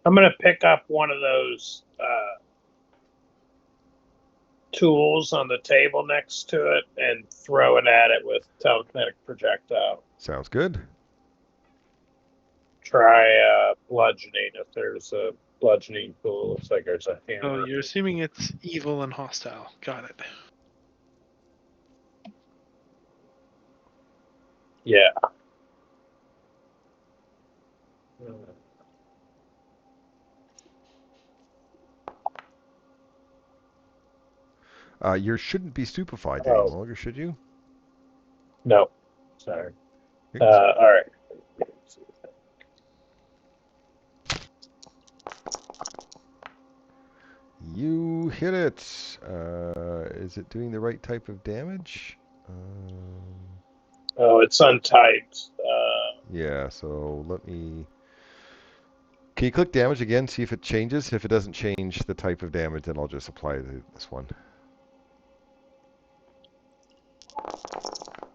S7: I'm gonna pick up one of those tools on the table next to it and throw it at it with telekinetic projectile.
S1: Sounds good.
S7: Try bludgeoning if there's a bludgeoning tool. Looks like there's a hammer.
S4: Oh, you're assuming it's evil and hostile. Got it.
S7: Yeah.
S1: You shouldn't be stupefied any
S7: Oh.
S1: longer, should you?
S7: No. Sorry.
S1: Okay,
S7: All right.
S1: You hit it. Is it doing the right type of damage?
S7: Oh, it's untyped.
S1: Yeah, so let me... Can you click damage again, see if it changes? If it doesn't change the type of damage, then I'll just apply this one.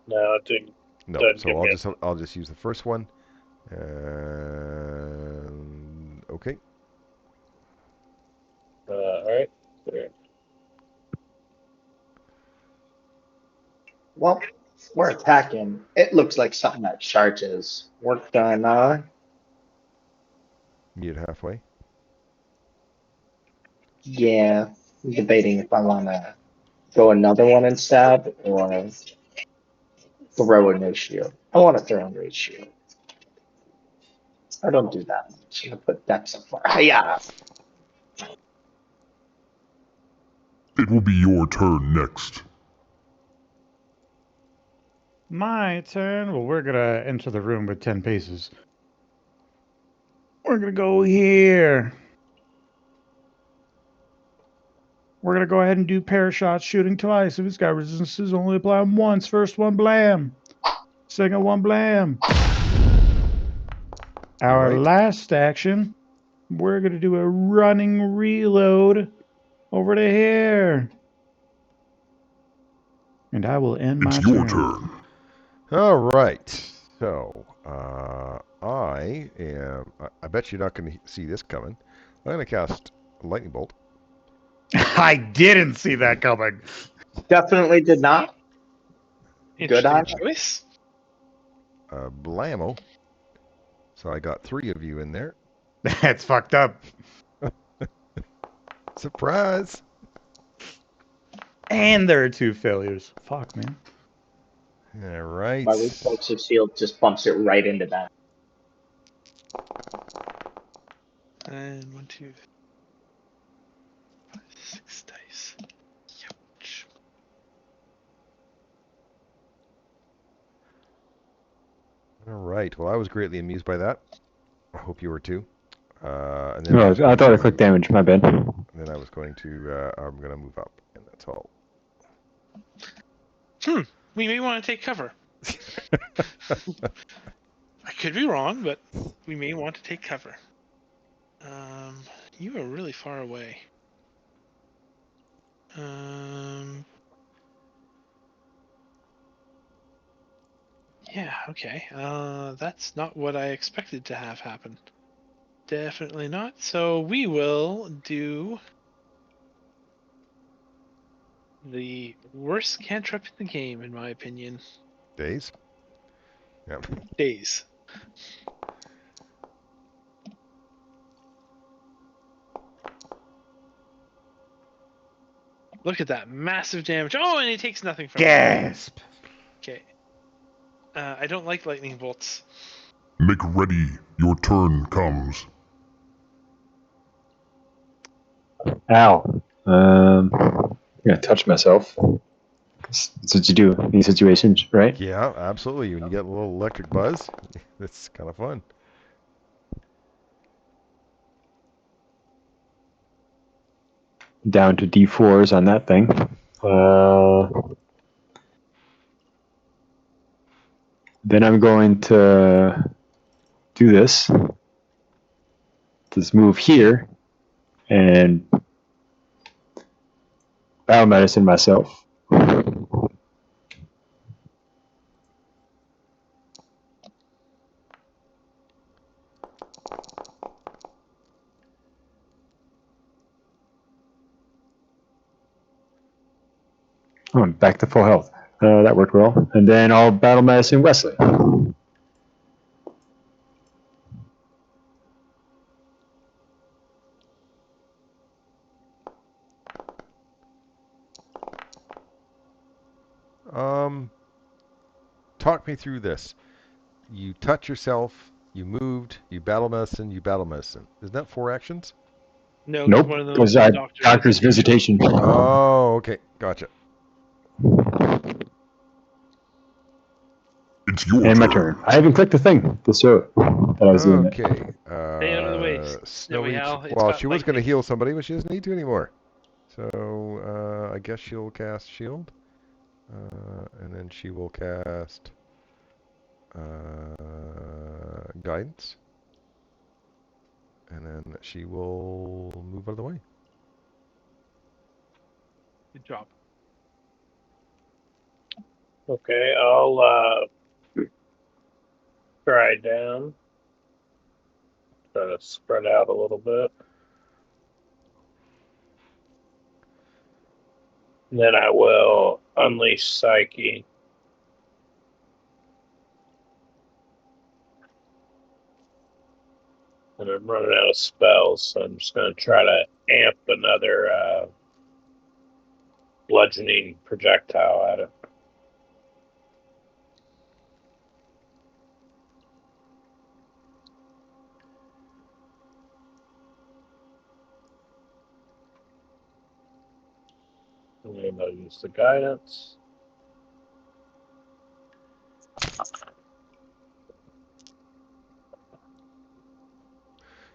S7: No, it didn't.
S1: No,
S7: Doesn't
S1: so
S7: give me
S1: I'll just use the first one. And okay.
S7: All right. There.
S3: Well, we're attacking. It looks like something that charges. We're gonna,
S1: Meet it halfway.
S3: yeah, I'm debating if I wanna go another one instead or throw a new shield. I want to throw a new shield. I don't do that much. I'm gonna put Dex up for. Yeah.
S6: It will be your turn next.
S2: My turn. Well, we're gonna enter the room with 10 paces. We're gonna go here. We're gonna go ahead and do parashot shooting twice. If it's got resistances, only apply them once. First one, blam. Second one, blam. Our
S1: Right.
S2: last action, we're gonna do a running reload over to here. And I will end my
S6: It's your
S2: turn.
S6: turn.
S1: All right. So, I bet you're not going to see this coming. I'm going to cast a lightning bolt.
S2: I didn't see that coming.
S3: Definitely did not. Good
S4: Interesting
S3: on.
S4: choice.
S1: Blammo. So I got 3 of you in there.
S2: That's fucked up.
S1: Surprise!
S2: And there are 2 failures. Fuck, man.
S1: All right.
S3: My repulsive shield just bumps it right into that.
S4: And 1, 2, 5, 6 dice. Ouch.
S1: All right. Well, I was greatly amused by that. I hope you were too. And then
S5: No, I thought I clicked damage. My bad.
S1: then I was going to. I'm going to move up, and that's all.
S4: We may want to take cover. I could be wrong, but we may want to take cover. You are really far away. Yeah, okay. That's not what I expected to have happen. Definitely not. So we will do the worst cantrip in the game, in my opinion.
S1: Days. Yep.
S4: Days. Look at that massive damage. Oh, and he takes nothing from it.
S2: Gasp.
S4: Okay. I don't like lightning bolts.
S6: Make ready. Your turn comes.
S5: Ow. I'm gonna touch myself. That's what you do in these situations, right?
S1: Yeah, absolutely. When you get a little electric buzz, it's kind of fun.
S5: down to D4s on that thing. Then I'm going to do this move here and battle medicine myself. Oh, I'm back to full health. That worked well. And then I'll battle medicine Wesley.
S1: Talk me through this. You touch yourself, you moved, you battle medicine, you battle medicine. Isn't that 4 actions?
S4: No, because
S5: Nope,
S4: one of them
S5: because
S4: was doctor's
S5: doctor's
S4: visitation.
S5: visitation.
S1: Oh, okay. Gotcha.
S6: It's your
S5: And my
S6: turn.
S5: turn. I haven't clicked the thing to show it that I was doing that.
S1: Okay.
S4: Stay out of the way, Snowy Hal. It's
S1: Well,
S4: got
S1: she was going to
S4: lightning.
S1: heal somebody, but she doesn't need to anymore. So I guess she'll cast shield. And then she will cast guidance. And then she will move out of the way.
S4: Good job.
S7: Okay, I'll try down. Try to spread out a little bit. And then I will unleash Psyche. And I'm running out of spells, so I'm just going to try to amp another bludgeoning projectile at it. And then I'll use the guidance.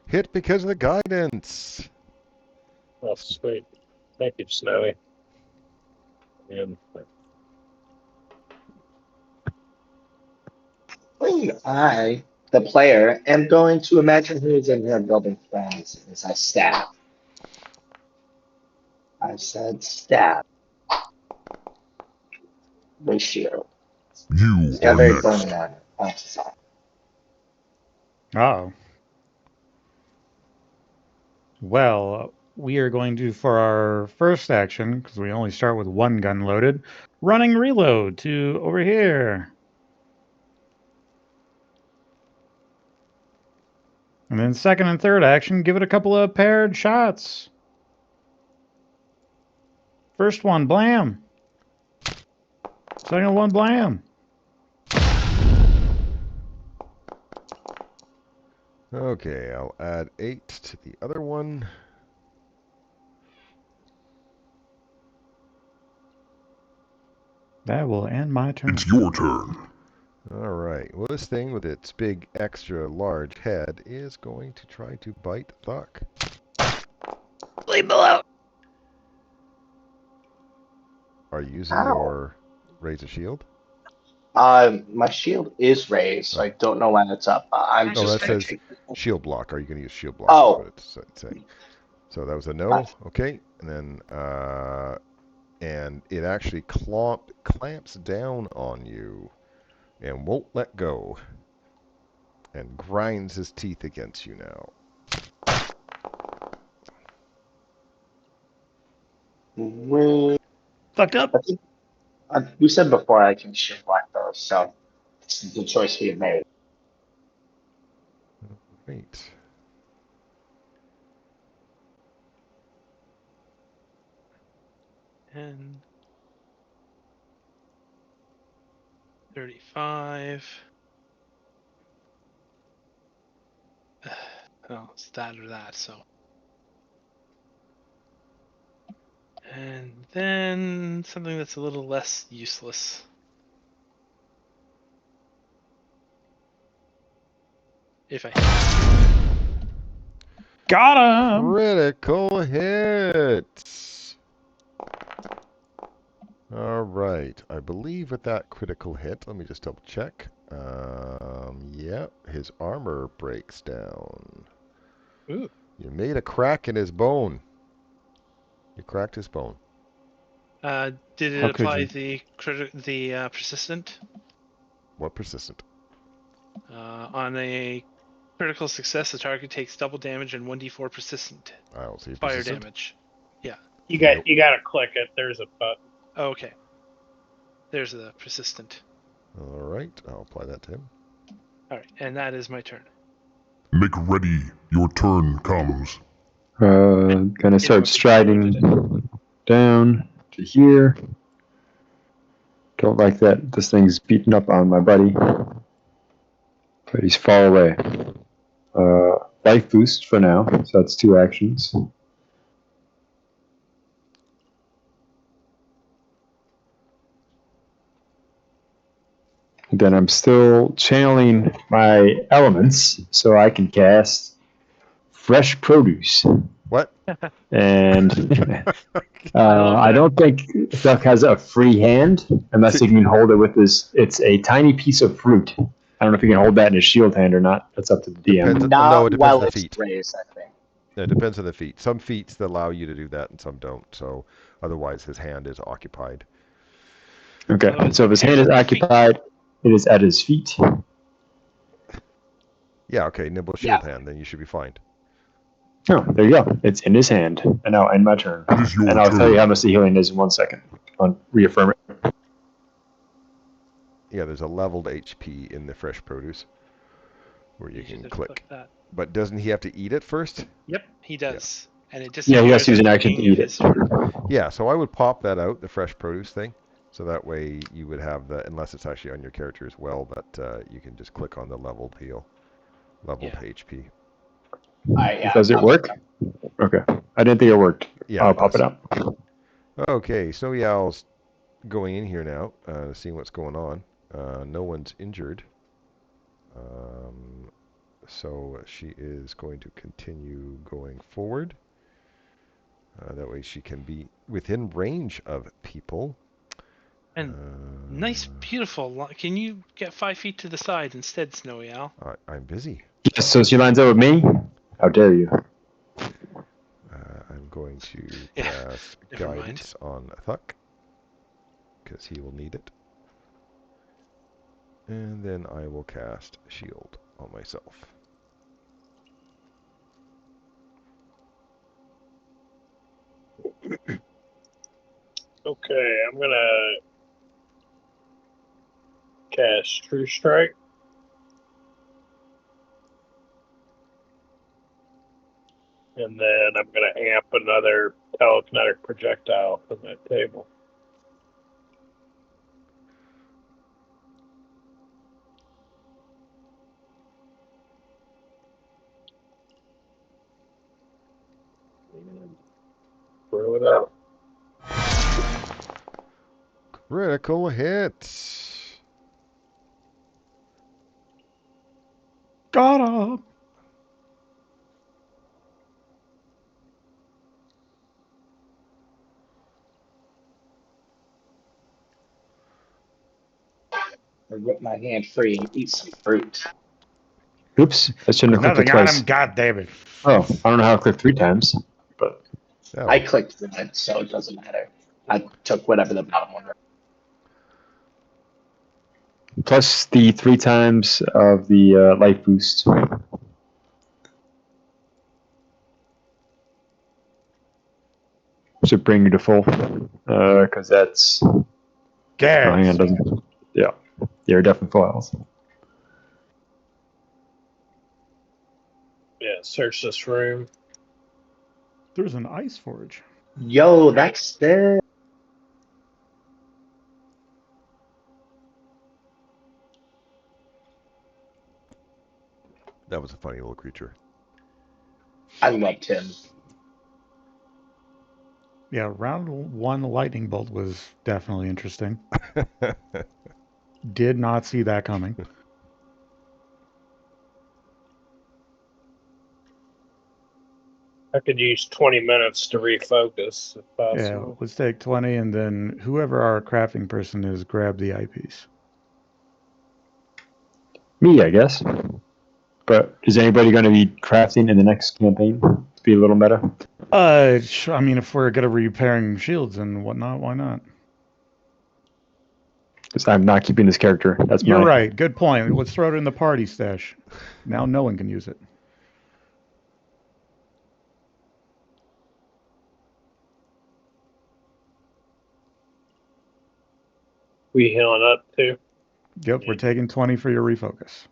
S1: Hit because of the guidance.
S7: Oh, sweet. Thank you, Snowy. And
S3: I, the player, am going to imagine who is in here building friends as I stab. I said stab. Ratio.
S6: You
S3: It's got
S6: are
S3: very bony
S6: next.
S3: on it. Bounces off.
S2: Oh. Well, we are going to, for our first action, because we only start with one gun loaded, running reload to over here. And then second and third action, give it a couple of paired shots. First one, blam. Second one, blam.
S1: Okay, I'll add 8 to the other one.
S2: That will end my turn.
S6: It's your turn.
S1: All right. Well, this thing with its big, extra large head is going to try to bite Thuck.
S3: Leave below.
S1: Are you using
S3: Ow.
S1: your razor shield?
S3: My shield is raised, so I don't know when it's up. I'm
S1: No,
S3: just
S1: that
S3: gonna
S1: says
S3: take.
S1: shield block. Are you going to use shield block? Is what
S3: Oh,
S1: it's saying. So that was a no.
S3: gotcha.
S1: Okay. And then, and it actually clamps down on you and won't let go and grinds his teeth against you now.
S2: Fucked up.
S3: I think we said before I can shield black those, so it's the choice we have made.
S1: Great.
S4: And 35. Oh, it's that or that, so. And then something that's a little less useless. If I
S2: Got him!
S1: Critical hit. All right. I believe with that critical hit, let me just double check. Yeah, his armor breaks down.
S4: Ooh.
S1: You made a crack in his bone. You cracked his bone.
S4: Did it
S2: How could
S4: apply
S2: you?
S4: the persistent?
S1: What persistent?
S4: On a critical success, the target takes double damage and 1d4 persistent
S1: I'll see
S4: fire
S1: persistent.
S4: damage. Yeah.
S7: You
S1: Nope.
S7: gotta click it. There's a button.
S4: Oh, okay. There's the persistent.
S1: All right. I'll apply that to him.
S4: All right, and that is my turn.
S6: Make ready. Your turn comes.
S5: Gonna start
S4: Interrupted.
S5: striding down to here. Don't like that this thing's beating up on my buddy. But he's far away. Life boost for now, so that's 2 actions. Then I'm still channeling my elements, so I can cast fresh produce.
S1: What?
S5: And
S4: love
S5: I
S4: that.
S5: don't think Duck has a free hand unless he can hold it with his. It's a tiny piece of fruit. I don't know if he can hold that in his shield hand or not. That's up to the DM.
S1: Depends. No,
S3: Not
S1: it depends on
S3: while
S1: the
S3: it's
S1: feat.
S3: raised, I think.
S1: It depends on the feat. Some feats allow you to do that, and some don't. So otherwise, his hand is occupied.
S5: Okay,
S4: Otherwise,
S5: so if his hand is
S4: piercing feet.
S5: occupied, it is at his feet.
S1: Yeah. Okay. Nimble shield hand. Then you should be fine.
S5: Oh, there you go. It's in his hand. And now end my turn.
S6: It is your
S5: And I'll tell you
S6: turn.
S5: how much the healing is in 1 second. I'll reaffirm it.
S1: Yeah. There's a leveled HP in the fresh produce where you
S4: should
S1: can
S4: have
S1: click.
S4: clicked that.
S1: But doesn't he have to eat it first?
S4: Yep, he does. And it
S5: Yeah, he has
S4: disappears
S5: to use
S4: at
S5: an
S4: the
S5: action to
S4: beginning of
S5: eat
S4: his
S5: it.
S4: turn.
S1: Yeah. So I would pop that out, the fresh produce thing. So that way you would have the, unless it's actually on your character as well, but you can just click on the leveled heal, leveled
S4: Yeah.
S1: HP.
S5: Does it work? Okay. I didn't think it worked.
S1: Yeah,
S5: I'll
S1: it
S5: pop
S1: does.
S5: it out.
S1: Okay, Snowy Owl's going in here now, seeing what's going on. No one's injured. So she is going to continue going forward. That way she can be within range of people.
S4: And nice, beautiful. Can you get 5 feet to the side instead, Snowy Owl?
S1: I'm busy.
S5: Yes, so she lines up with me? How dare you?
S1: I'm going to
S4: Yeah,
S1: cast
S4: never mind.
S1: guidance on Thuck, because he will need it. And then I will cast shield on myself.
S7: Okay, I'm gonna cast True Strike. And then I'm gonna amp another telekinetic projectile from that table. And throw it out.
S1: Critical hit.
S2: Got him!
S3: I rip my hand free and eat some fruit.
S5: Oops, I shouldn't have clicked
S2: Nothing
S5: it
S2: on
S5: twice.
S2: him, god damn it.
S5: Oh, I don't know how I clicked 3 times. But
S1: Oh,
S3: I clicked red, so it doesn't matter. I took whatever the bottom one was.
S5: plus the 3 times of the life boost. Should bring you to full. Because that's. Oh, hang on,
S2: Gas.
S5: doesn't. Yeah. You're definitely full health.
S7: Yeah, search this room.
S2: There's an ice forge.
S3: Yo, that's it.
S1: that was a funny little creature.
S3: I loved him.
S2: Yeah, round 1 lightning bolt was definitely interesting. Did not see that coming.
S7: I could use 20 minutes to refocus if
S2: Yeah,
S7: possible.
S2: let's take 20, and then whoever our crafting person is, grab the eyepiece.
S5: Me, I guess. But is anybody going to be crafting in the next campaign to be a little meta?
S2: I mean, if we're gonna be repairing shields and whatnot, why not?
S5: Because I'm not keeping this character. That's
S2: You're
S5: my
S2: right. Good point. Let's throw it in the party stash. Now no one can use it.
S7: We healing up too.
S2: Yep, we're taking 20 for your refocus.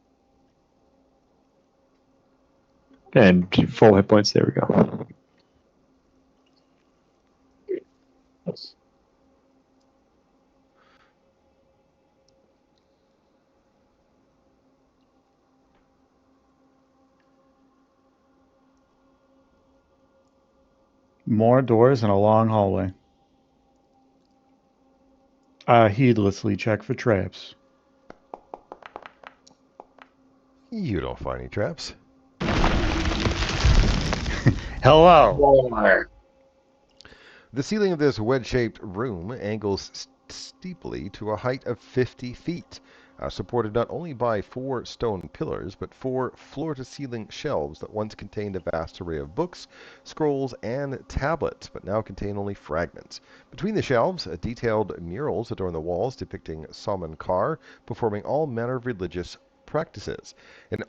S5: and full hit points. There we go.
S2: More doors and a long hallway. Heedlessly check for traps.
S1: You don't find any traps.
S2: Hello.
S3: More.
S1: The ceiling of this wedge-shaped room angles steeply to a height of 50 feet, supported not only by 4 stone pillars, but 4 floor-to-ceiling shelves that once contained a vast array of books, scrolls, and tablets, but now contain only fragments. Between the shelves, detailed murals adorn the walls depicting Salman Kar performing all manner of religious practices. An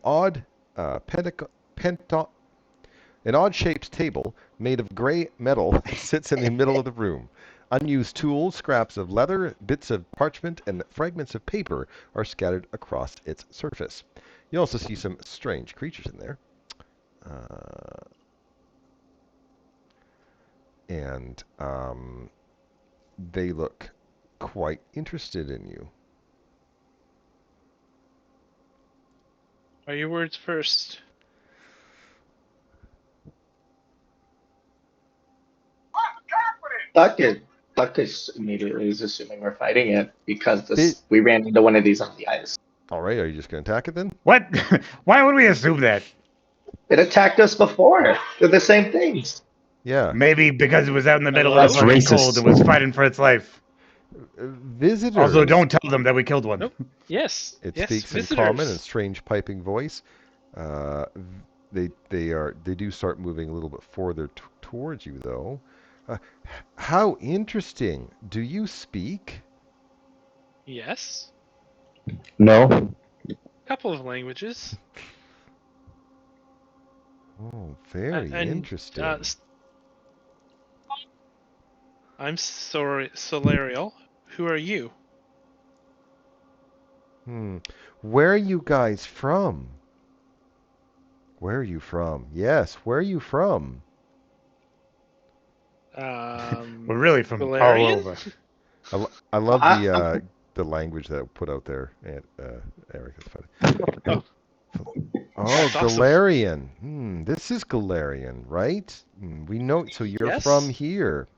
S1: odd-shaped table made of gray metal sits in the middle of the room. Unused tools, scraps of leather, bits of parchment, and fragments of paper are scattered across its surface. You also see some strange creatures in there. And they look quite interested in you.
S4: Are your words first?
S3: Duck is immediately is assuming we're fighting it because we ran into one of these on the ice.
S1: All right, are you just going to attack it then?
S2: What? Why would we assume that?
S3: It attacked us before. They're the same things.
S1: Yeah.
S2: Maybe because it was out in the middle of
S4: Hello?
S2: the
S5: That's
S2: fucking
S5: racist.
S2: cold and was fighting for its life.
S1: Visitors.
S2: Also, don't tell them that we killed one.
S4: Nope. Yes.
S1: It
S4: yes,
S1: speaks
S4: visitors.
S1: in common and strange piping voice. They do start moving a little bit further towards you, though. How interesting. Do you speak?
S4: Yes.
S5: No.
S4: Couple of languages.
S1: Oh, very
S4: And,
S1: interesting.
S4: I'm Solarial. Who are you?
S1: Where are you guys from? Where are you from? Yes, where are you from?
S2: We're really from
S4: Valerian?
S2: all over.
S1: I love the language that put out there, Eric. It's funny. Oh,
S4: That's awesome.
S1: Galarian. This is Galarian, right? We know. So you're
S4: Yes.
S1: from here.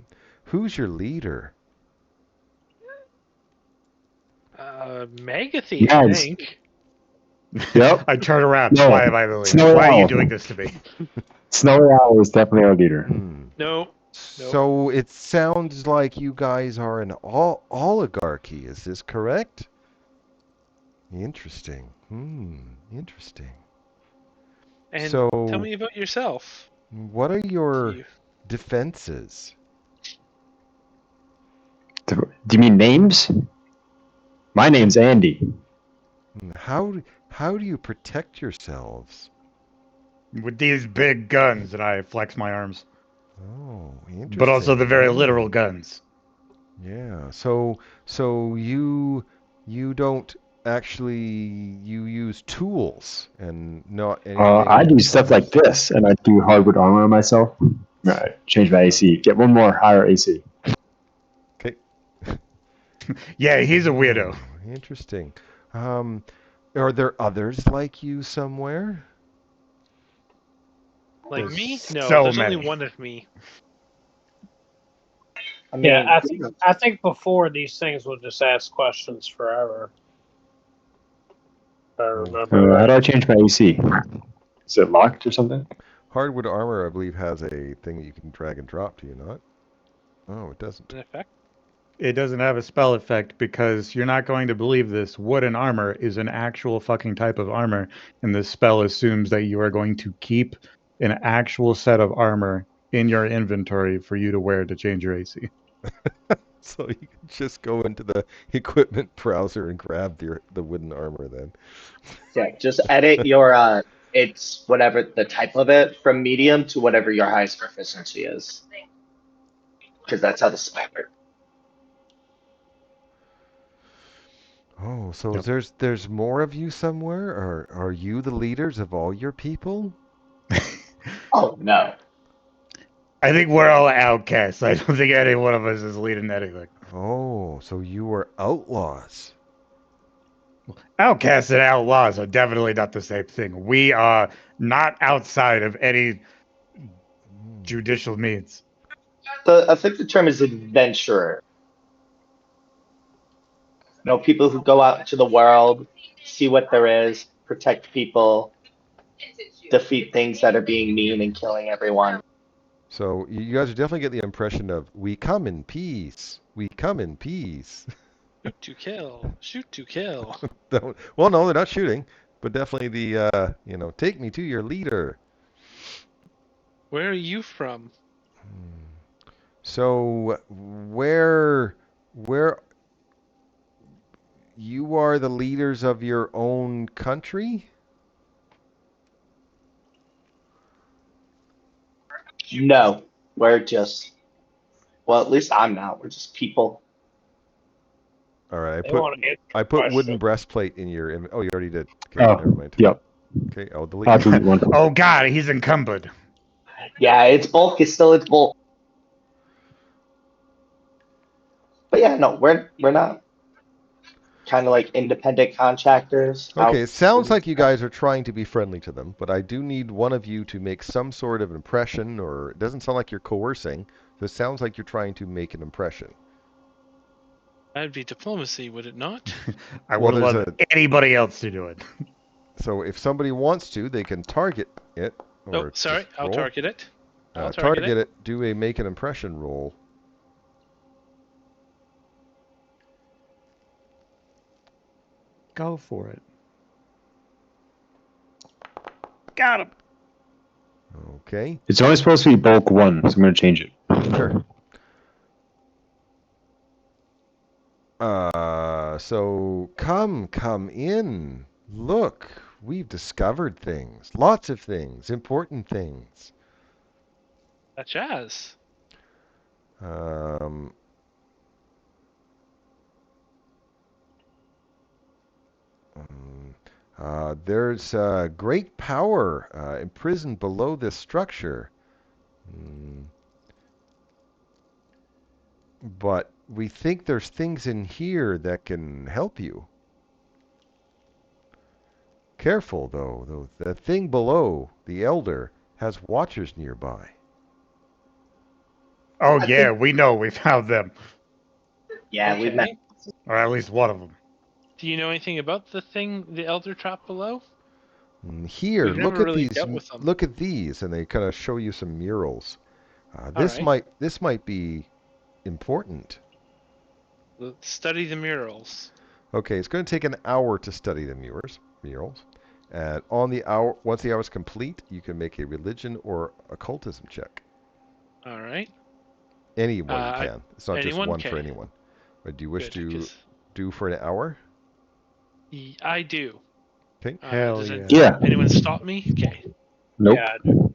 S1: Who's your leader?
S4: Magathie, I
S5: Yes.
S4: think.
S5: Yep.
S2: I turn around.
S5: No.
S2: Why am I the leader?
S5: Snowy
S2: Why are you
S5: Owl.
S2: doing this to me?
S5: Snowy Owl is definitely our leader.
S4: No.
S1: So it sounds like you guys are an oligarchy. Is this correct? Interesting. Interesting.
S4: And
S1: so,
S4: tell me about yourself.
S1: What are your defenses?
S5: Do you mean names? My name's Andy.
S1: How do you protect yourselves?
S2: With these big guns, and I flex my arms.
S1: Oh, interesting.
S2: But also the very literal guns.
S1: Yeah. So you don't actually use tools and not anything.
S5: I do stuff like this, and I do hardwood armor on myself. Change my AC. Get one more higher AC.
S1: Okay.
S2: Yeah, he's a weirdo.
S1: Interesting. Are there others like you somewhere?
S4: Like me? No,
S2: so
S4: there's
S2: many.
S4: only one of me.
S3: I mean,
S7: Yeah, I think before these things will just ask questions forever. If I remember
S5: How
S7: right.
S5: do I change my AC? Is it locked or something?
S1: Hardwood armor, I believe, has a thing that you can drag and drop. Do you not? Oh, it doesn't.
S4: In effect.
S2: It doesn't have a spell effect because you're not going to believe this. Wooden armor is an actual fucking type of armor, and this spell assumes that you are going to keep an actual set of armor in your inventory for you to wear to change your AC.
S1: So you can just go into the equipment browser and grab the wooden armor then.
S3: Yeah, just edit your it's whatever the type of it from medium to whatever your highest proficiency is. Because that's how the spell works.
S1: Oh, so
S2: Yep.
S1: there's more of you somewhere? Or are you the leaders of all your people?
S3: Oh no.
S2: I think we're all outcasts. I don't think any one of us is leading anything.
S1: Oh, so you are outlaws.
S2: Outcasts and outlaws are definitely not the same thing. We are not outside of any
S1: Hmm.
S2: judicial means.
S3: I think the term is adventurer. You know, people who go out into the world, see what there is, protect people, defeat things that are being mean and killing everyone.
S1: So you guys are definitely getting the impression of we come in peace. We come in peace.
S4: Shoot to kill. Shoot to kill.
S1: Well, no, they're not shooting, but definitely take me to your leader.
S4: Where are you from?
S1: So where you are the leaders of your own country?
S3: No, we're just, well, at least I'm not. We're just people.
S1: All right,
S7: They want to answer
S1: I
S7: the
S1: put wooden
S7: question.
S1: breastplate in your. Oh, you already did. Okay, never
S5: Oh,
S1: mind.
S5: yep.
S1: Okay, I'll delete
S5: I'll
S1: it.
S5: delete one.
S2: Oh god, he's encumbered.
S3: Yeah, it's bulk. It's still it's bulk. But yeah, no, we're not kind of like independent contractors
S1: Okay,
S3: out.
S1: it sounds like you guys are trying to be friendly to them, but I do need one of you to make some sort of impression, or it doesn't sound like you're coercing. So it sounds like you're trying to make an impression.
S4: That'd be diplomacy, would it not?
S2: I
S1: Well,
S2: would
S1: there's
S2: love
S1: a
S2: anybody else to do it.
S1: so if somebody wants to, they can target it
S4: Oh,
S1: or just
S4: sorry. I'll
S1: roll.
S4: target it. I'll target
S1: Target
S4: it.
S1: it. Do a make an impression roll.
S2: Go for it. Got him.
S1: Okay.
S5: It's only supposed to be bulk one, so I'm going to change it.
S1: Sure. So come in. Look, we've discovered things. Lots of things. Important things.
S4: Such as.
S1: Um, there's great power imprisoned below this structure. Mm, but we think there's things in here that can help you. Careful, though. The thing below, the elder, has watchers nearby.
S2: Oh
S3: I
S2: yeah,
S3: think,
S2: we know we found them.
S3: yeah, we've met.
S4: Okay.
S2: Or at least one of them.
S4: Do you know anything about the thing, the elder trap below?
S1: Here,
S4: We've
S1: look
S4: never
S1: at
S4: really
S1: these.
S4: dealt with them.
S1: Look at these, and they kind of show you some murals.
S4: All right.
S1: This might be important.
S4: Let's study the murals.
S1: Okay, it's going to take an hour to study the murals. And once the hour is complete, you can make a religion or occultism check.
S4: All right.
S1: Anyone can. It's not just
S4: Anyone?
S1: one for
S4: Okay.
S1: anyone. But do you wish
S4: Good,
S1: to
S4: 'cause
S1: do for an hour?
S4: I do.
S1: Okay.
S2: Hell
S4: Does
S2: yeah.
S5: Yeah.
S4: anyone stop me? Okay.
S5: Nope.
S7: Yeah,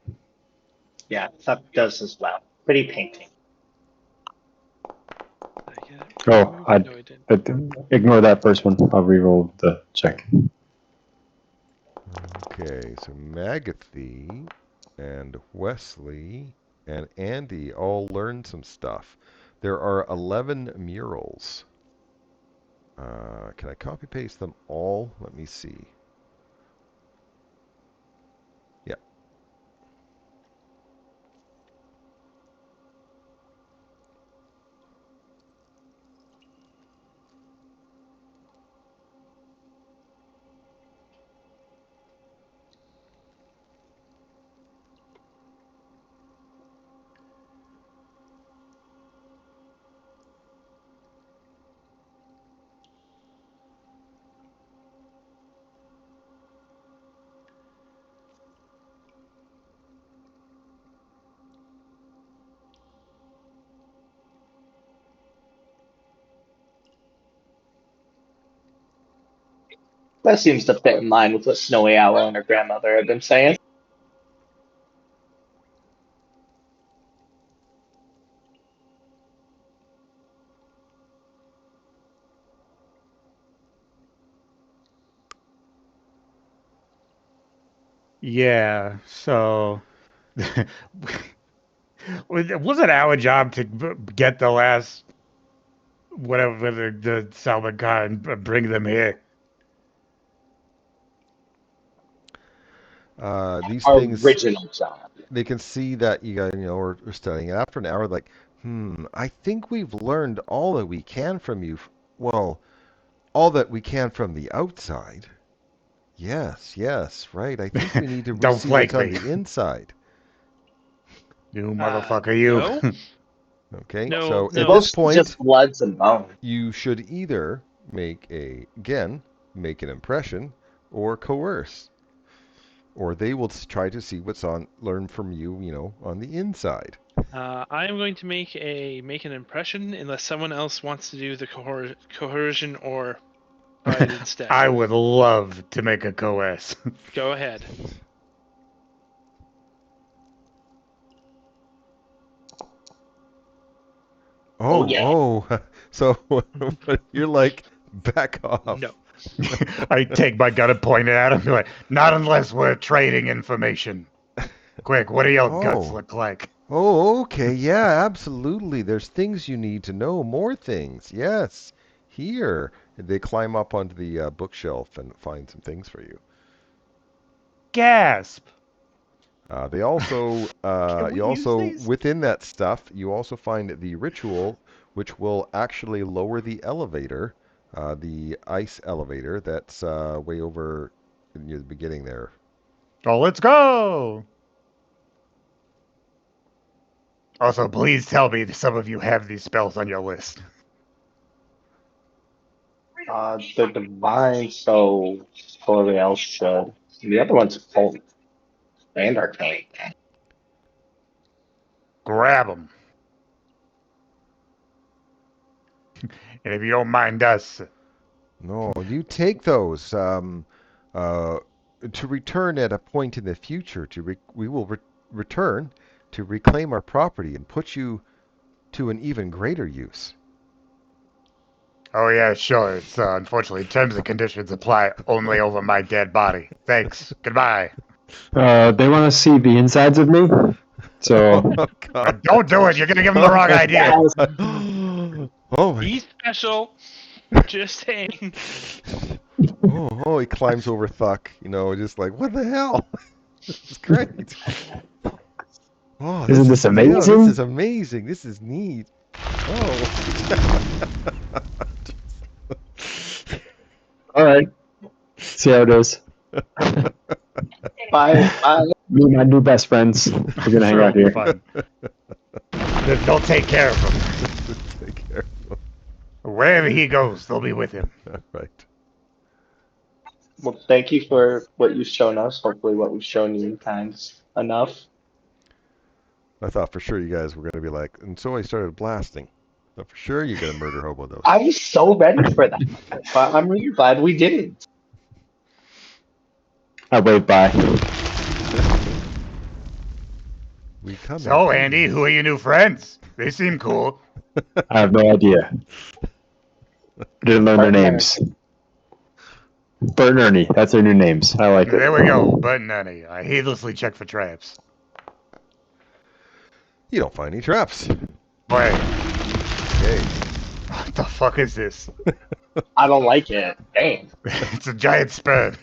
S3: Yeah, that does as well. Pretty painting.
S4: Did I get it?
S5: Oh,
S4: No, I didn't.
S5: ignore that first one. I'll reroll the check.
S1: Okay, so Magathy and Wesley and Andy all learned some stuff. There are 11 murals. Can I copy paste them all? Let me see. Yeah.
S3: That seems to fit in line with what Snowy Owl and her grandmother have been saying.
S2: Yeah, so was it our job to get the last whatever the Salmon car and bring them here?
S1: These
S3: Our
S1: things,
S3: original job.
S1: they can see that you guys, are studying. And after an hour, like, I think we've learned all that we can from you. Well, all that we can from the outside. Yes, right. I think we need to
S2: Don't
S1: see what's
S2: flake
S1: on
S2: me.
S1: the inside.
S2: You motherfucker,
S4: No.
S2: you.
S1: Okay,
S4: No,
S1: so
S3: It's
S1: at
S4: no.
S1: this
S3: mostly just
S1: point,
S3: bloods and bones.
S1: you should either make an impression, or coerce, or they will try to see learn from you, on the inside.
S4: I am going to make an impression unless someone else wants to do the coercion or try it instead.
S2: I would love to make a coerce.
S4: Go ahead.
S3: Oh, yeah.
S1: So you're like, back off.
S4: No.
S2: I take my gun and point it at him. Be like, not unless we're trading information. Quick, what do your guts
S1: Oh.
S2: look like?
S1: Oh, okay, yeah, absolutely. There's things you need to know, more things. Yes, here. They climb up onto the bookshelf and find some things for you.
S2: Gasp.
S1: They also,
S2: Can we use these?
S1: within that stuff, you also find the ritual, which will actually lower the elevator, the ice elevator that's way over near the beginning there.
S2: Oh, let's go. Also, please tell me that some of you have these spells on your list.
S3: The divine, so totally else should. The other one's cold and arcane.
S2: Grab them. And if you don't mind us,
S1: No, you take those to return at a point in the future. We will return to reclaim our property and put you to an even greater use.
S2: oh yeah, sure. It's unfortunately terms and conditions apply only over my dead body. Thanks. Goodbye.
S5: They want to see the insides of me. So
S1: Oh God!
S2: Don't do it. You're gonna give them the wrong idea.
S3: Yes.
S1: Oh my!
S4: He's special. Just saying.
S1: Oh, he climbs over Thuck. Just like, what the hell? This is great. Oh,
S5: isn't this
S1: This
S5: amazing?
S1: is amazing. This is neat. Oh.
S5: All right. See how it is.
S3: Bye.
S5: Me and my new best friends. We're gonna hang
S2: Sure,
S5: out
S2: it'll be
S5: here.
S2: fun. They'll take care of him.
S1: Take care.
S2: Wherever he goes, they'll be with him.
S1: All right.
S3: Well, thank you for what you've shown us. Hopefully, what we've shown you times enough.
S1: I thought for sure you guys were going to be like, and so I started blasting. But for sure you're going to murder Hobo
S3: I was so ready for that, but I'm really glad we didn't.
S5: I wave bye.
S1: We come.
S2: So,
S1: in
S2: Andy,
S1: peace.
S2: who are your new friends? They seem cool.
S5: I have no idea. I didn't learn their names. Bert and Ernie. That's their new names. I like
S2: There
S5: it.
S2: we go. Bert and Ernie. I heedlessly check for traps.
S1: You don't find any traps.
S2: Wait,
S1: Okay.
S2: what the fuck is this?
S3: I don't like it. Damn.
S2: It's a giant sperm.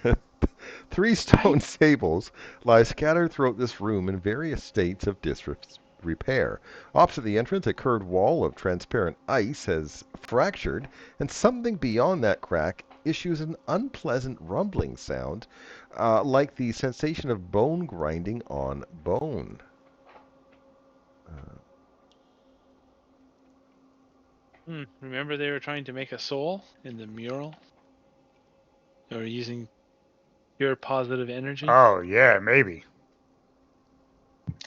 S1: 3 stone tables lie scattered throughout this room in various states of disrepair. Opposite the entrance, a curved wall of transparent ice has fractured, and something beyond that crack issues an unpleasant rumbling sound, like the sensation of bone grinding on bone.
S4: Remember they were trying to make a soul in the mural? They were using pure positive energy.
S2: Oh, yeah, maybe.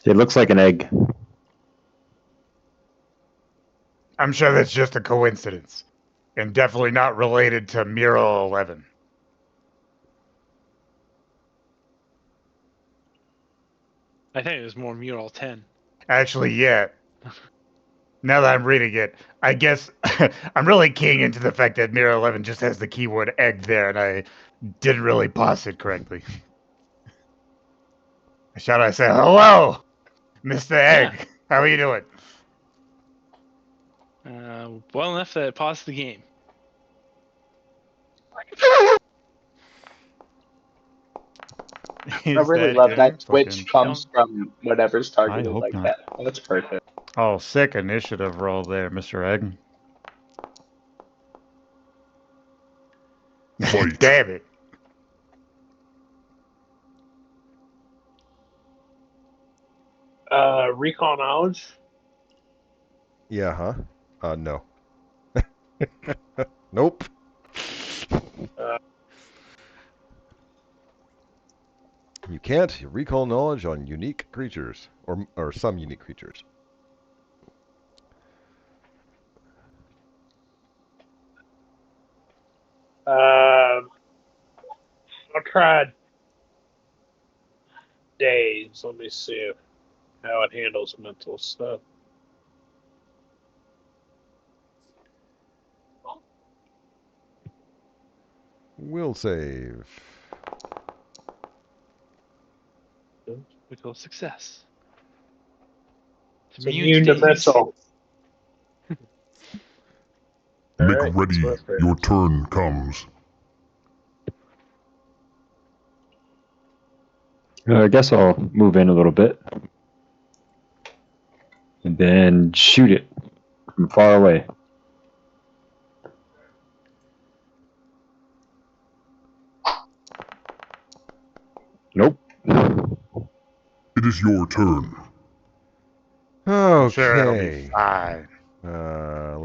S5: It looks like an egg.
S2: I'm sure that's just a coincidence. And definitely not related to Mural 11.
S4: I think it was more mural 10.
S2: Actually, yeah. Now that I'm reading it, I guess I'm really keying into the fact that Mirror 11 just has the keyword egg there, and I didn't really pass it correctly. Shall I say, hello, Mr. Egg? How are you doing?
S4: Well enough that it paused the game.
S3: I really love that Twitch comes from whatever's targeted
S2: hope
S3: like
S2: not.
S3: that. That's perfect.
S2: Oh, sick initiative roll there, Mr. Egg.
S6: Fight.
S2: Damn it.
S7: Recall knowledge.
S1: Yeah, huh? No. Nope. You can't recall knowledge on unique creatures, or some unique creatures.
S7: I'll try days. Let me see how it handles mental stuff.
S1: Will save.
S4: Critical success.
S7: It's immune to missile.
S6: Make
S7: Alright,
S6: ready. Your turn comes.
S5: I guess I'll move in a little bit. And then shoot it from far away. Nope.
S6: It is your turn.
S2: I'm sure it'll be
S1: Okay.
S2: fine.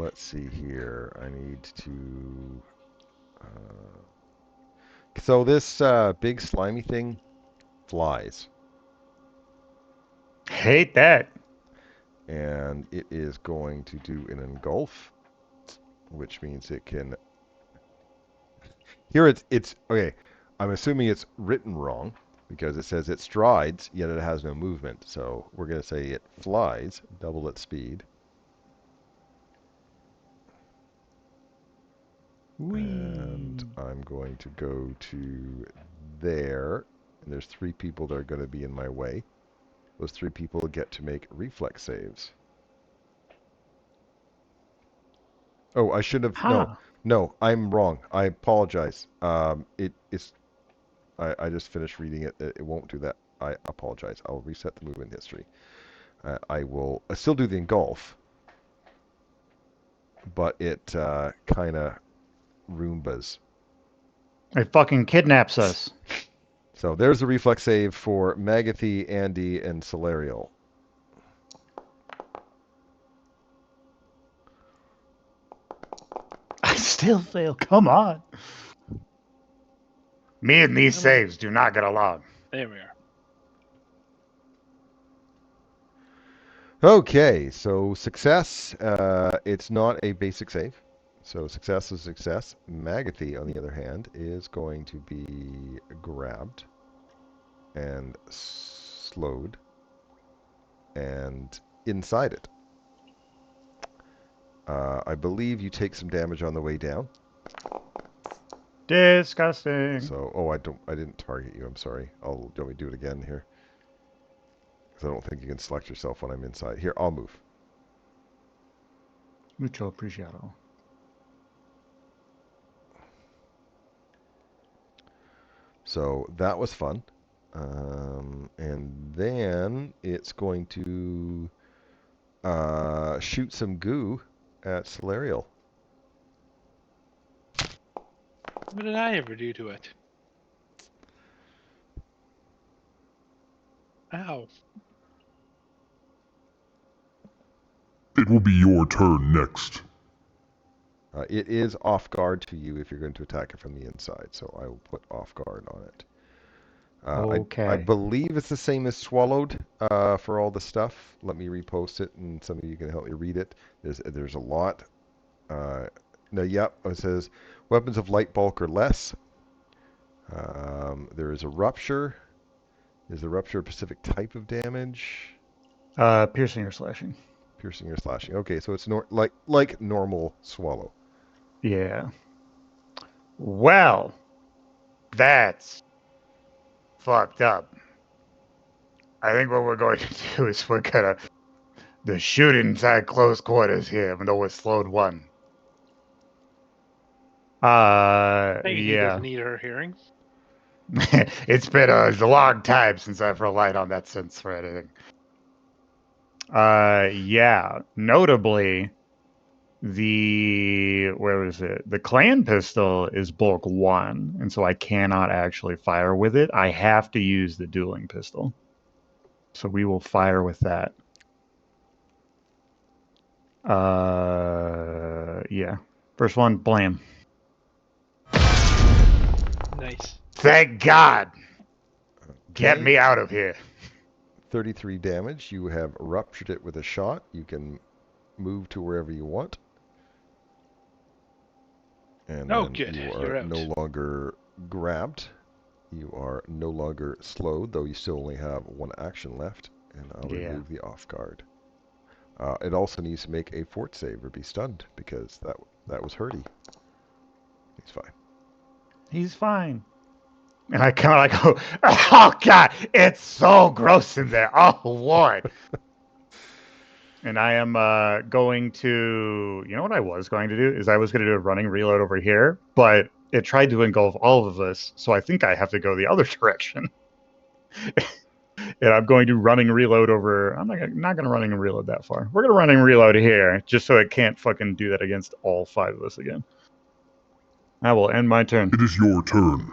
S1: Let's see here. I need to. So this big slimy thing flies,
S2: Hate that.
S1: and it is going to do an engulf, which means it can. Here it's okay. I'm assuming it's written wrong because it says it strides, yet it has no movement. So we're going to say it flies, double its speed. And I'm going to go to there. And there's 3 people that are going to be in my way. Those 3 people get to make reflex saves. Oh, I should have. No, I'm wrong. I apologize. It's. I just finished reading it. It won't do that. I apologize. I'll reset the movement history. I will still do the engulf, but it kind of Roombas.
S2: It fucking kidnaps us.
S1: So there's the reflex save for Magathy, Andy, and Solarial.
S2: I still fail. Come on. Me and these saves do not get along.
S4: There we are.
S1: Okay, so success. It's not a basic save. So success is success. Magathy, on the other hand, is going to be grabbed and slowed and inside it. I believe you take some damage on the way down.
S2: Disgusting.
S1: So, I didn't target you. I'm sorry. Do you want me to do it again here? Because I don't think you can select yourself when I'm inside. Here, I'll move.
S2: Mucho apreciado.
S1: So that was fun. And then it's going to shoot some goo at Solarial.
S4: What did I ever do to it? Ow.
S6: It will be your turn next.
S1: It is off guard to you if you're going to attack it from the inside, so I will put off guard on it.
S2: Okay.
S1: I believe it's the same as Swallowed for all the stuff. Let me repost it, and some of you can help me read it. There's a lot. No, yep, it says weapons of light bulk or less. There is a rupture. Is the rupture a specific type of damage?
S2: Piercing or slashing.
S1: Piercing or slashing. Okay, so it's like normal swallow.
S2: Yeah. Well, that's fucked up. I think what we're going to do is we're gonna the shooting inside close quarters here, even though it's slowed 1.
S4: Maybe he
S2: Yeah.
S4: doesn't need her hearing.
S2: It's been a long time since I've relied on that sense for anything. Yeah. Notably, where is it? The clan pistol is bulk 1, and so I cannot actually fire with it. I have to use the dueling pistol. So we will fire with that. Yeah. First one, blam.
S4: Nice.
S2: Thank God. Get
S1: Okay.
S2: me out of here.
S1: 33 damage. You have ruptured it with a shot. You can move to wherever you want. And
S4: Oh,
S1: then
S4: good.
S1: you
S4: You're
S1: are
S4: out.
S1: no longer grabbed. You are no longer slowed, though you still only have 1 action left. And I'll
S2: Yeah.
S1: remove the off guard. It also needs to make a fort save or be stunned, because that was hurty. He's fine.
S2: He's fine. And I kind of like go, oh God, it's so gross in there. Oh Lord. And I am going to, you know what I was going to do? Is I was going to do a running reload over here, but it tried to engulf all of us. So I think I have to go the other direction. And I'm going to running reload over. I'm not going to running and reload that far. We're going to running reload here just so it can't fucking do that against all 5 of us again. I will end my turn.
S6: It is your turn.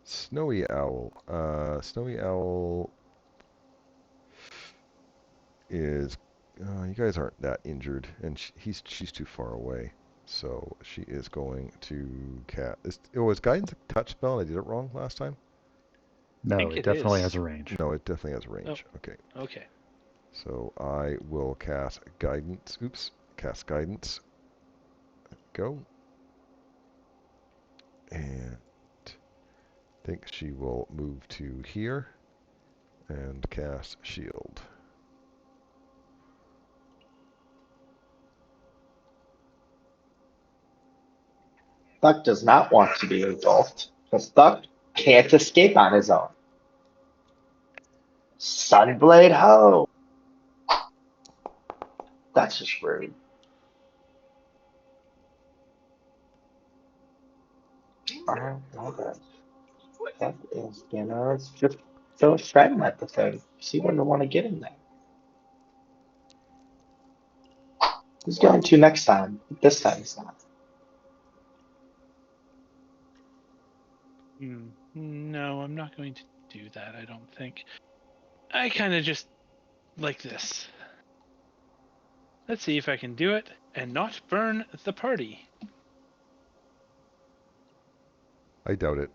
S1: Snowy Owl. Snowy Owl is... you guys aren't that injured, and she's too far away. So she is going to cast... was guidance a touch spell? I did it wrong last time?
S2: No,
S4: think
S2: it
S4: it
S2: definitely
S4: is.
S2: has a range.
S1: No, it definitely has range. Okay.
S4: Okay.
S1: So I will cast guidance. Oops. Cast guidance. Go. And I think she will move to here and cast shield.
S3: Thuck does not want to be engulfed because Thuck can't escape on his own. Sunblade Ho! That's just rude. Alright, that is gonna just throw a shred at the thing. See where they want to get in there. Who's going to next time? This time it's not.
S4: No, I'm not going to do that, I don't think. I kind of just like this. Let's see if I can do it and not burn the party.
S1: I doubt it.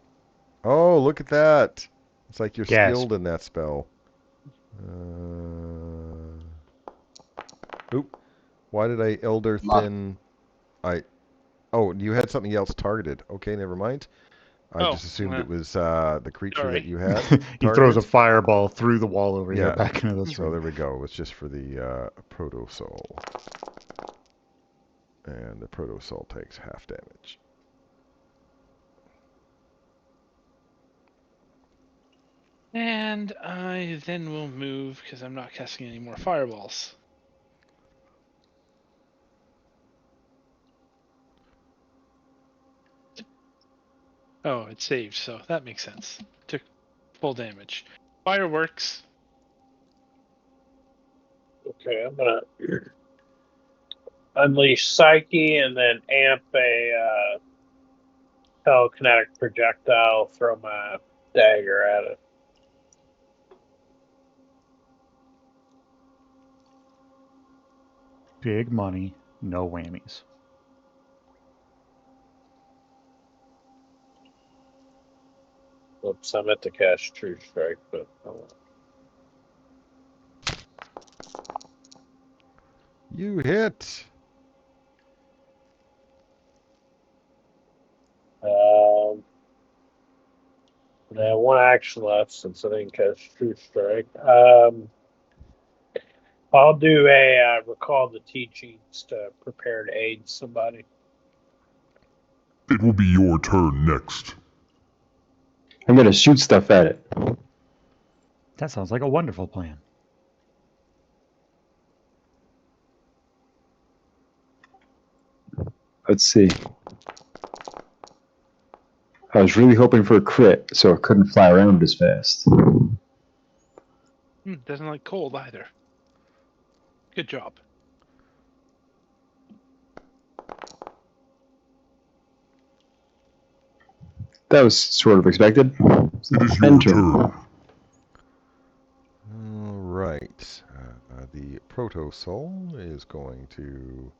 S1: Oh, look at that. It's like you're
S2: Gasp.
S1: skilled in that spell. Oop. Why did I Elder
S3: Love.
S1: Thin... Oh, you had something else targeted. Okay, never mind. I
S4: Oh,
S1: just assumed it was the creature
S4: sorry.
S1: that you had.
S2: He throws a
S1: targeted.
S2: fireball through the wall over here
S1: Yeah.
S2: back into this
S1: So
S2: room.
S1: there we go. It's just for the Protosoul. And the Protosoul takes half damage.
S4: And I then will move because I'm not casting any more fireballs. Oh, it saved, so that makes sense. Took full damage. Fireworks.
S7: Okay, I'm gonna unleash Psyche and then amp a telekinetic projectile. Throw my dagger at it.
S2: Big money, no whammies.
S7: Whoops, I meant to cast True Strike, but
S1: You hit!
S7: Now, one action left since I didn't catch True Strike. I'll do a recall the teachings to prepare to aid somebody.
S6: It will be your turn next.
S5: I'm gonna shoot stuff at it.
S2: That sounds like a wonderful plan.
S5: Let's see. I was really hoping for a crit, so it couldn't fly around as fast.
S4: Doesn't like cold either. Good job.
S5: That was sort of expected.
S6: It is your
S5: Enter.
S6: turn.
S1: All right. The Proto Soul is going to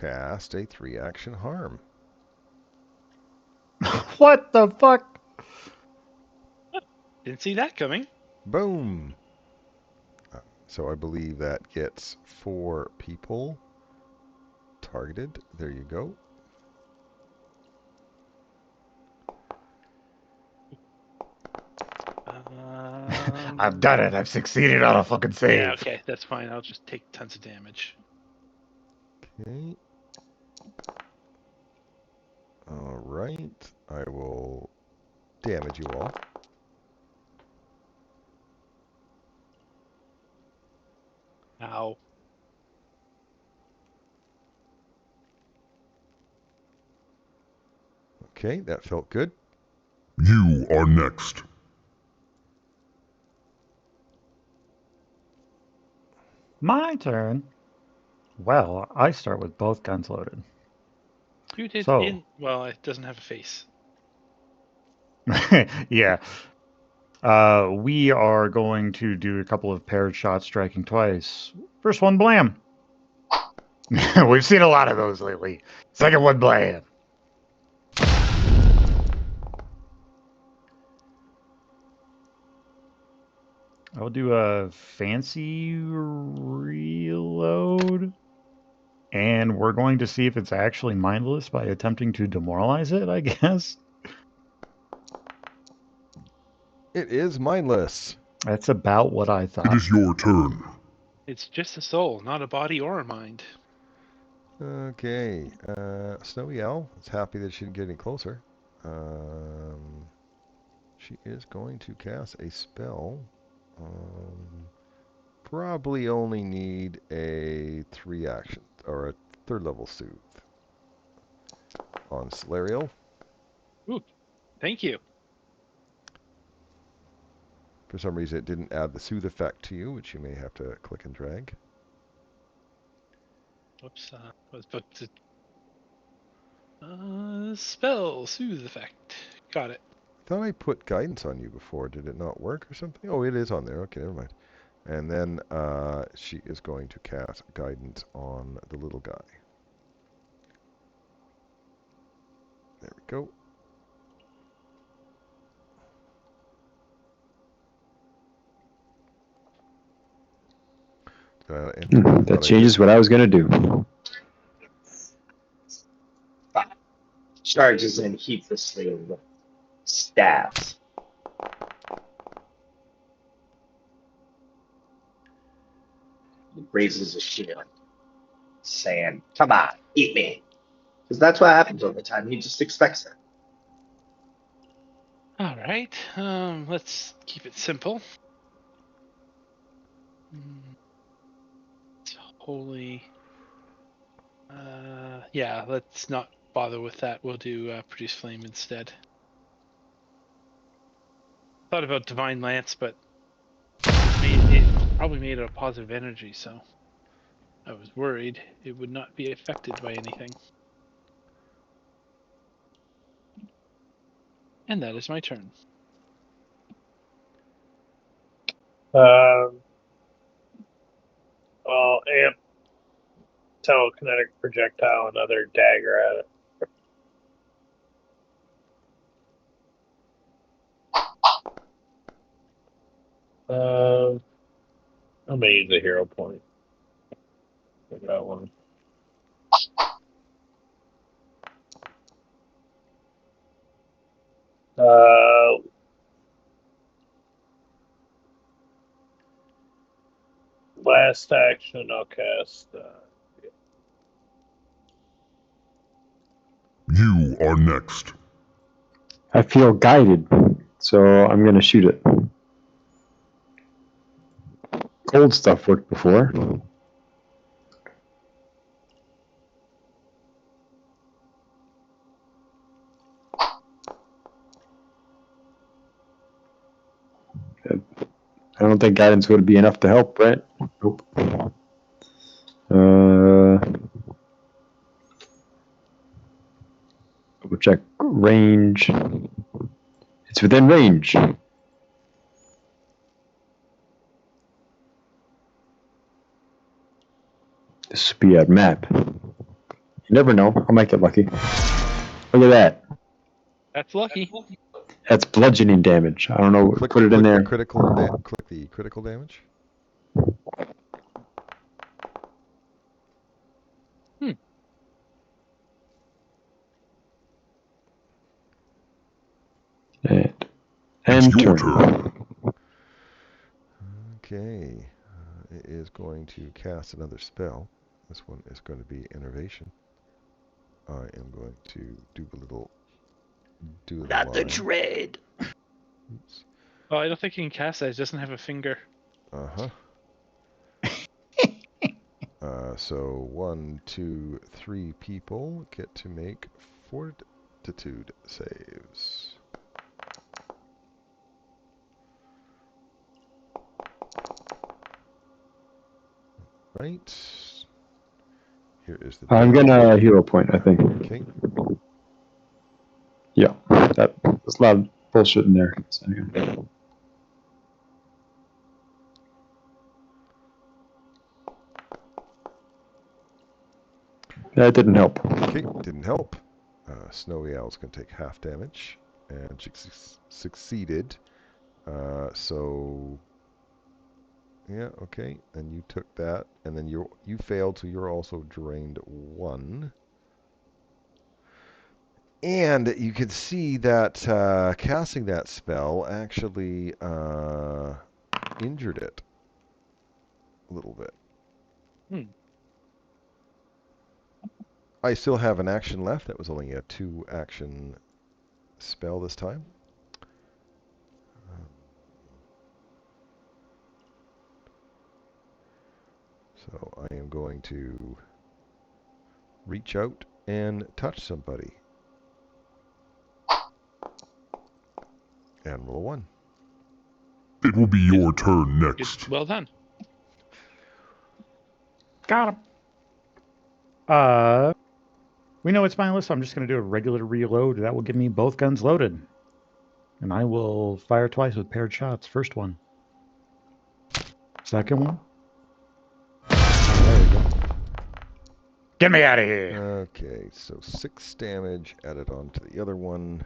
S1: cast a 3-action harm.
S2: What the fuck?
S4: Didn't see that coming.
S1: Boom! So I believe that gets 4 people targeted. There you go.
S2: I've done it. I've succeeded on a fucking save.
S4: Yeah, okay, that's fine. I'll just take tons of damage.
S1: Okay. All right. I will damage you all.
S4: Ow.
S1: Okay, that felt good.
S6: You are next.
S2: My turn. Well, I start with both guns loaded.
S4: Shoot it
S2: So-
S4: in. Well, it doesn't have a face.
S2: Yeah. We are going to do a couple of paired shots, striking twice. First one, blam. We've seen a lot of those lately. Second one, blam. I'll do a fancy reload. And we're going to see if it's actually mindless by attempting to demoralize it, I guess.
S1: It is mindless.
S2: That's about what I
S6: It
S2: thought.
S6: is your turn.
S4: It's just a soul, not a body or a mind.
S1: Okay. Snowy Owl is happy that she didn't get any closer. She is going to cast a spell. Probably only need a 3-action or a 3rd level soothe on Solarial.
S4: Ooh, thank you.
S1: For some reason, it didn't add the soothe effect to you, which you may have to click and drag.
S4: Whoops, was about to. Spell soothe effect. Got it.
S1: Thought I put guidance on you before. Did it not work or something? Oh, it is on there. Okay, never mind. And then she is going to cast guidance on the little guy. There we go.
S5: That changes what I was gonna do.
S3: Charges in heedlessly with stabs. He raises a shield, saying, "Come on, eat me." Because that's what happens all the time. He just expects it.
S4: All right. Let's keep it simple. It's holy. Yeah, let's not bother with that. We'll do produce flame instead. Thought about divine lance, but it probably made out of positive energy, so I was worried it would not be affected by anything. And that is my turn.
S7: I'll amp telekinetic projectile another dagger at it. I'm gonna use a hero point. I got one. last action, I'll cast.
S6: You are next.
S5: I feel guided, so I'm gonna shoot it. Cold stuff worked before. I don't think guidance would be enough to help, right? Nope. We'll check range. It's within range. This would be a map. You never know. I might get lucky. Look at that.
S4: That's lucky.
S5: That's bludgeoning damage. I don't know.
S1: Click,
S5: Put it in there.
S1: click the critical damage.
S6: It's
S5: And
S6: your
S5: turn.
S6: turn.
S1: Okay. It is going to cast another spell. This one is going to be innervation. I am going to do a little
S2: Not the
S1: line.
S2: dread.
S1: Oops.
S4: Oh, I don't think he can cast that. It doesn't have a finger.
S1: Uh-huh. So 1, 2, 3 people get to make fortitude saves. Right. Here is the
S5: I'm
S1: damage.
S5: gonna hero point, I think.
S1: Okay.
S5: Yeah, there's a lot of bullshit in there. So, yeah. That didn't help.
S1: Okay, didn't help. Snowy Owl's going to take half damage, and she succeeded. So, yeah, okay. And you took that, and then you failed, so you're also drained 1. And you can see that casting that spell actually injured it a little bit. I still have an action left. That was only a 2-action spell this time. So I am going to reach out and touch somebody. And roll 1.
S6: It will be your turn next.
S4: Well done.
S2: Got him. We know it's mindless, so I'm just going to do a regular reload. That will give me both guns loaded. And I will fire twice with paired shots. First one. Second one. Oh, there we go. Get me out of here.
S1: Okay, so 6 damage added on to the other one.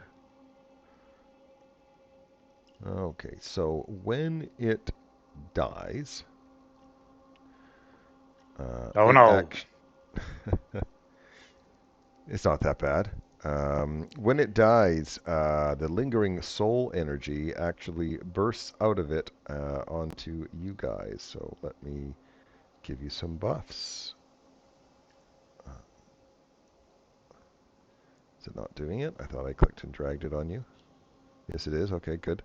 S1: Okay, so when it dies...
S2: Oh no.
S1: It's not that bad. When it dies, the lingering soul energy actually bursts out of it onto you guys. So let me give you some buffs. Is it not doing it? I thought I clicked and dragged it on you. Yes, it is. Okay, good.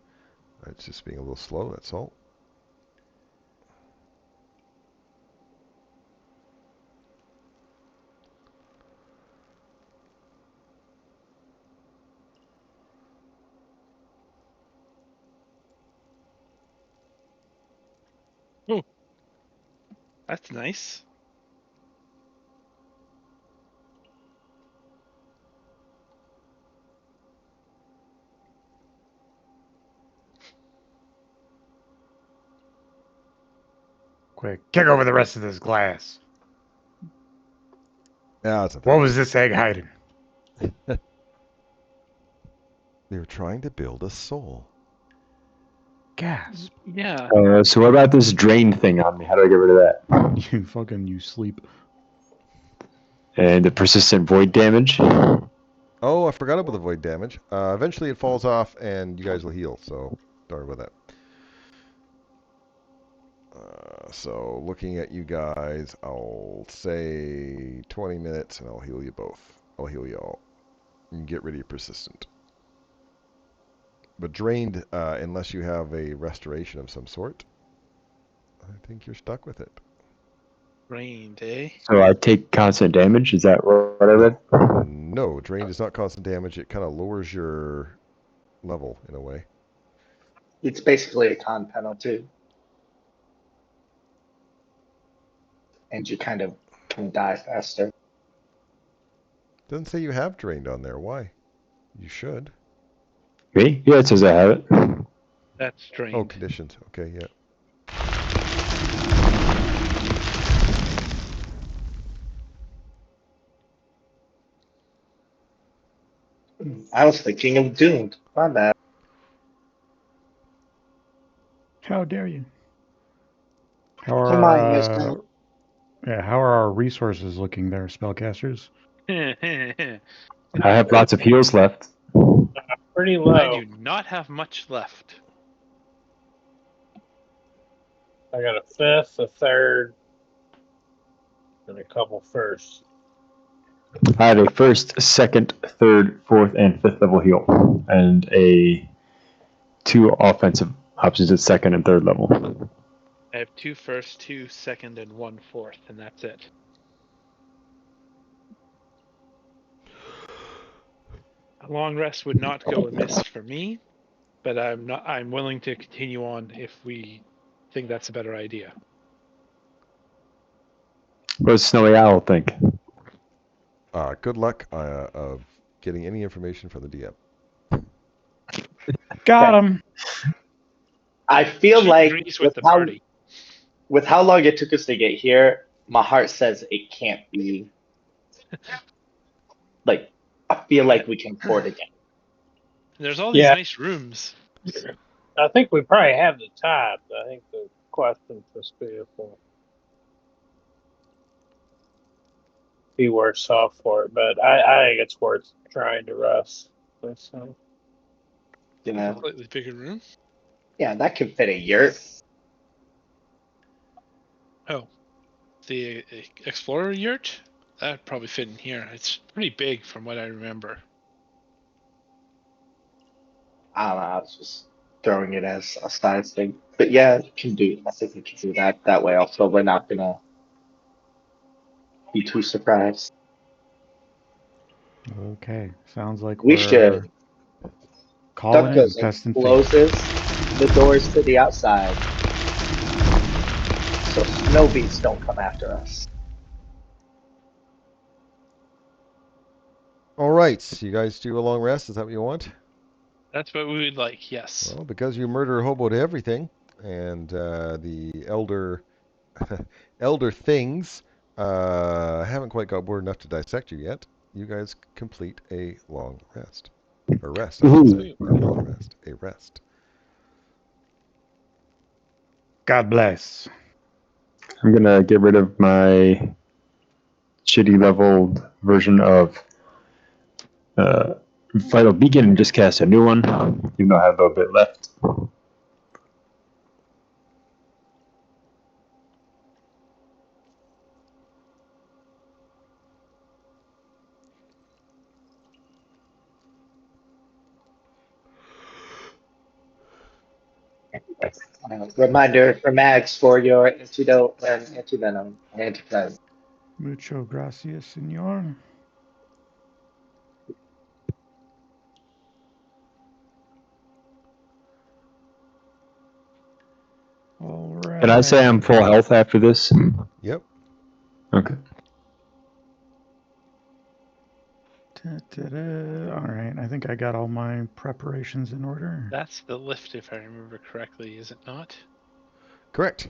S1: It's just being a little slow, that's all.
S4: Oh, that's nice.
S2: Quick, kick over the rest of this glass.
S1: Yeah, it's not
S2: What
S1: that
S2: was this egg hiding?
S1: They were trying to build a soul.
S2: Gasp.
S4: Yeah.
S5: So what about this drain thing on me? How do I get rid of that?
S2: You sleep.
S5: And the persistent void damage.
S1: Oh, I forgot about the void damage. Eventually it falls off and you guys will heal, so don't worry about that. So looking at you guys, I'll say 20 minutes and I'll heal you both. I'll heal you all. You can get rid of your persistent. But drained, unless you have a restoration of some sort, I think you're stuck with it.
S4: Drained, eh?
S5: So I take constant damage. Is that what I read?
S1: No, drained is not constant damage. It kind of lowers your level in a way.
S3: It's basically a con penalty, and you kind of can die faster.
S1: Doesn't say you have drained on there. Why? You should.
S5: Me? Yeah, it says I have it.
S4: That's
S1: Oh,
S4: drained.
S1: conditions. Okay, yeah.
S3: I was thinking of doomed. My bad.
S2: How dare you? How
S3: Come
S2: are
S3: on, mister.
S2: how are our resources looking there, spellcasters?
S5: I have lots of heals left.
S7: Pretty
S4: I
S7: low.
S4: do not have much left.
S7: I got a fifth, a third, and a couple firsts.
S5: I have a first, second, third, fourth, and fifth level heal, and a 2 offensive options at second and third level.
S4: I have 2 first, 2 second, and 1 fourth, and that's it. A long rest would not go amiss for me, but I'm willing to continue on if we think that's a better idea.
S5: What does Snowy Owl think?
S1: Good luck of getting any information from the DM.
S2: Got him.
S3: I feel
S4: She
S3: like
S4: agrees with the party.
S3: with how long it took us to get here, my heart says it can't be. Like, I feel like we can afford again.
S4: There's all these
S7: Yeah.
S4: nice rooms.
S7: I think we probably have the time. I think the question was beautiful. Be worse off for it, but I think it's worth trying to rest. So.
S3: You know,
S4: Slightly bigger room.
S3: yeah, that could fit a yurt.
S4: Oh, the Explorer yurt? That'd probably fit in here. It's pretty big from what I remember.
S3: I don't know. I was just throwing it as a science thing, but yeah, I think we can do that that way. Also, we're not gonna be too surprised.
S2: Okay, sounds like
S3: We
S2: we're
S3: should.
S2: calling
S3: Duck
S2: in,
S3: goes and
S2: testing fate.
S3: closes the doors to the outside, so snow beasts don't come after us.
S1: All right, so you guys do a long rest. Is that what you want?
S4: That's what we would like, yes.
S1: Well, because you murder hoboed everything, and the elder things haven't quite got bored enough to dissect you yet, you guys complete a long rest. Or rest, I should
S5: Woohoo.
S1: say. Not a long rest. A rest.
S2: God bless.
S5: I'm gonna get rid of my shitty leveled version of Vital Beacon and just cast a new one, even though I have a little bit left.
S3: Reminder for Mags for your antidote and antivenom and antivenom.
S2: Mucho gracias, senor. All right.
S5: Can I say I'm full health after this?
S1: Yep.
S5: Okay.
S2: All right, I think I got all my preparations in order.
S4: That's the lift, if I remember correctly, is it not?
S1: Correct.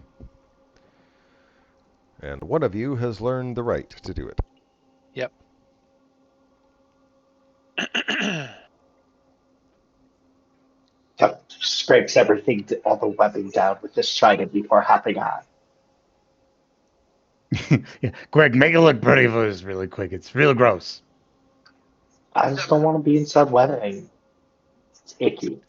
S1: And one of you has learned the right to do it.
S4: Yep.
S3: Tuck scrapes everything, all the webbing down with this trident before hopping on.
S2: Yeah, Greg, make it look pretty for us really quick. It's real gross.
S3: I just don't want to be inside webbing. It's icky.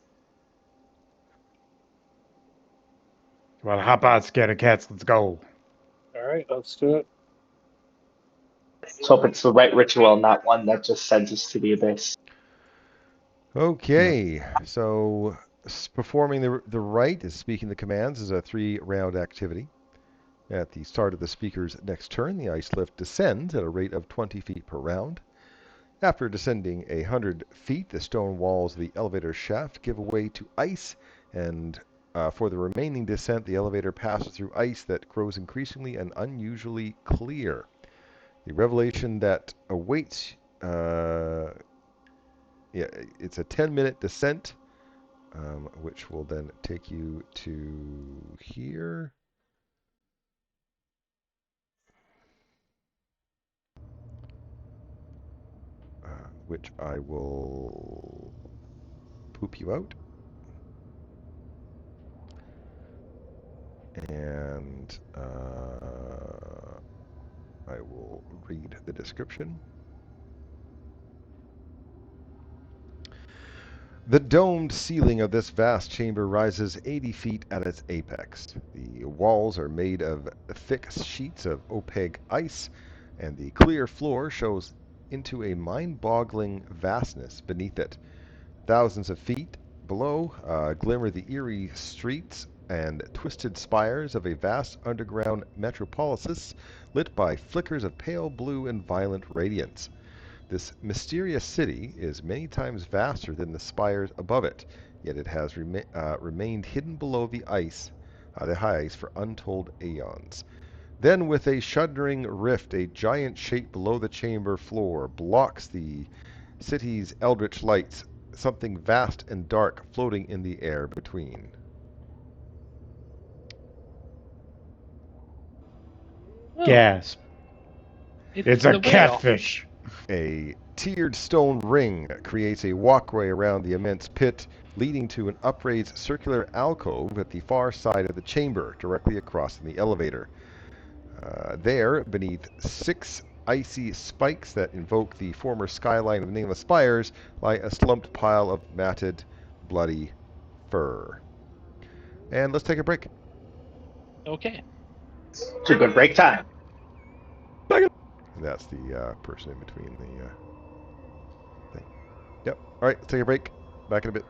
S2: Well, hop out, scared cats. Let's go.
S7: All right, let's do it.
S3: Let's hope it's the right ritual, not one that just sends us to the abyss.
S1: Okay, so performing the rite is speaking the commands is a 3-round activity. At the start of the speaker's next turn, the ice lift descends at a rate of 20 feet per round. After descending 100 feet, the stone walls of the elevator shaft give way to ice, and for the remaining descent, the elevator passes through ice that grows increasingly and unusually clear. The revelation that awaits, it's a 10-minute descent, which will then take you to here. Which I will poop you out. And I will read the description. The domed ceiling of this vast chamber rises 80 feet at its apex. The walls are made of thick sheets of opaque ice, and the clear floor shows into a mind-boggling vastness beneath it. Thousands of feet below glimmer the eerie streets and twisted spires of a vast underground metropolis lit by flickers of pale blue and violent radiance. This mysterious city is many times vaster than the spires above it, yet it has remained hidden below the high ice for untold aeons. Then, with a shuddering rift, a giant shape below the chamber floor blocks the city's eldritch lights, something vast and dark floating in the air between.
S4: Oh,
S2: Gasp. It's
S4: it's
S2: a
S4: the whale.
S2: catfish.
S1: A tiered stone ring creates a walkway around the immense pit, leading to an upraised circular alcove at the far side of the chamber, directly across from the elevator. There, beneath 6 icy spikes that invoke the former skyline of the Nameless Spires, lie a slumped pile of matted, bloody fur. And let's take a break.
S4: Okay.
S3: It's a good break time.
S1: That's the person in between the thing. Yep. All right, let's take a break. Back in a bit.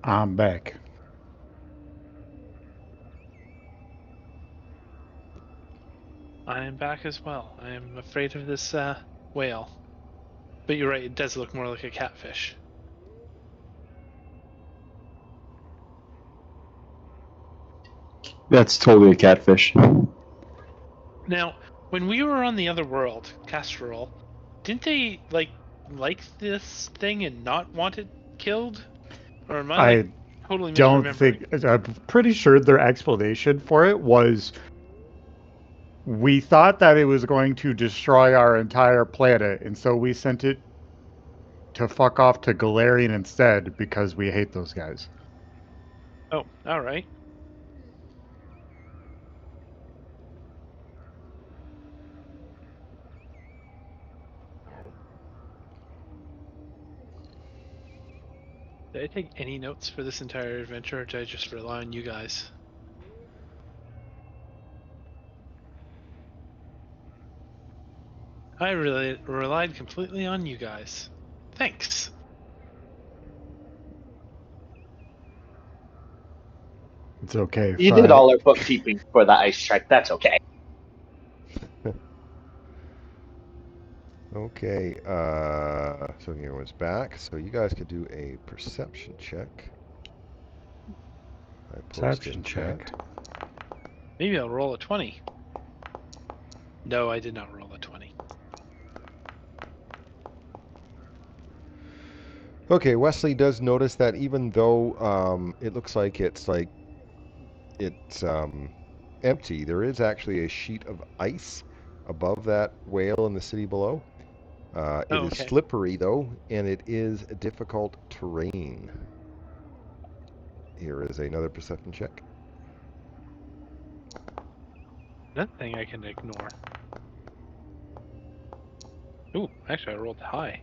S2: I'm back.
S4: I am back as well. I am afraid of this whale. But you're right, it does look more like a catfish.
S5: That's totally a catfish.
S4: Now, when we were on the other world, Castrol, didn't they like this thing and not want it killed? Or am I
S2: I
S4: totally
S2: don't
S4: misremembering?
S2: think. I'm pretty sure their explanation for it was we thought that it was going to destroy our entire planet, and so we sent it to fuck off to Galarian instead because we hate those guys.
S4: Oh, all right. Did I take any notes for this entire adventure, or did I just rely on you guys? I really relied completely on you guys. Thanks.
S2: It's okay.
S3: You did all our bookkeeping for the ice check. That's okay.
S1: Okay, so everyone's back. So you guys could do a perception check. I post in
S2: Perception check.
S1: chat.
S4: Maybe I'll roll a 20. No, I did not roll a 20.
S1: Okay, Wesley does notice that even though it looks like it's empty, there is actually a sheet of ice above that whale in the city below. It
S4: Oh,
S1: is
S4: okay.
S1: slippery though, and it is difficult terrain. Here is another perception check.
S4: That thing I can ignore. Ooh, actually I rolled high.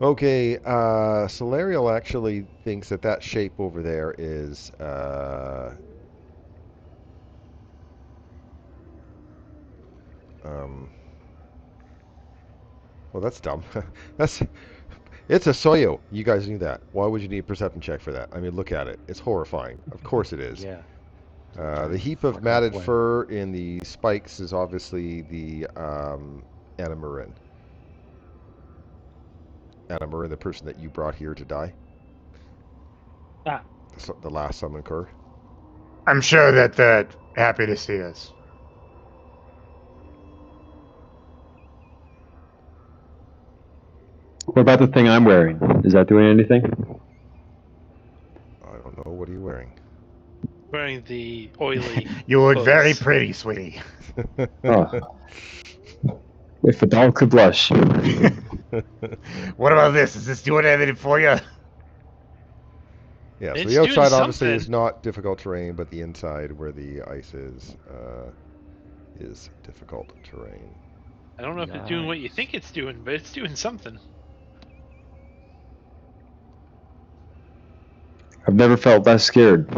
S1: Okay, Solarial actually thinks that shape over there is well, that's dumb. It's a Soyo. You guys knew that. Why would you need a perception check for that? I mean, look at it. It's horrifying. Of course it is.
S2: Yeah.
S1: The heap of matted fur in the spikes is obviously the Anamarin. Anamarin, the person that you brought here to die.
S4: Ah.
S1: The last summon cur.
S2: I'm sure that they're happy to see us.
S5: What about the thing I'm wearing? Is that doing anything?
S1: I don't know. What are you wearing?
S4: Wearing the oily
S2: You look very
S4: clothes.
S2: pretty, sweetie.
S5: Oh. If a doll could blush.
S2: What about this? Is this doing anything for you?
S1: Yeah, so
S4: It's
S1: the
S4: doing
S1: outside obviously
S4: something.
S1: is not difficult terrain, but the inside where the ice is difficult terrain.
S4: I don't know if it's doing what you think it's doing, but it's doing something.
S5: I've never felt less scared.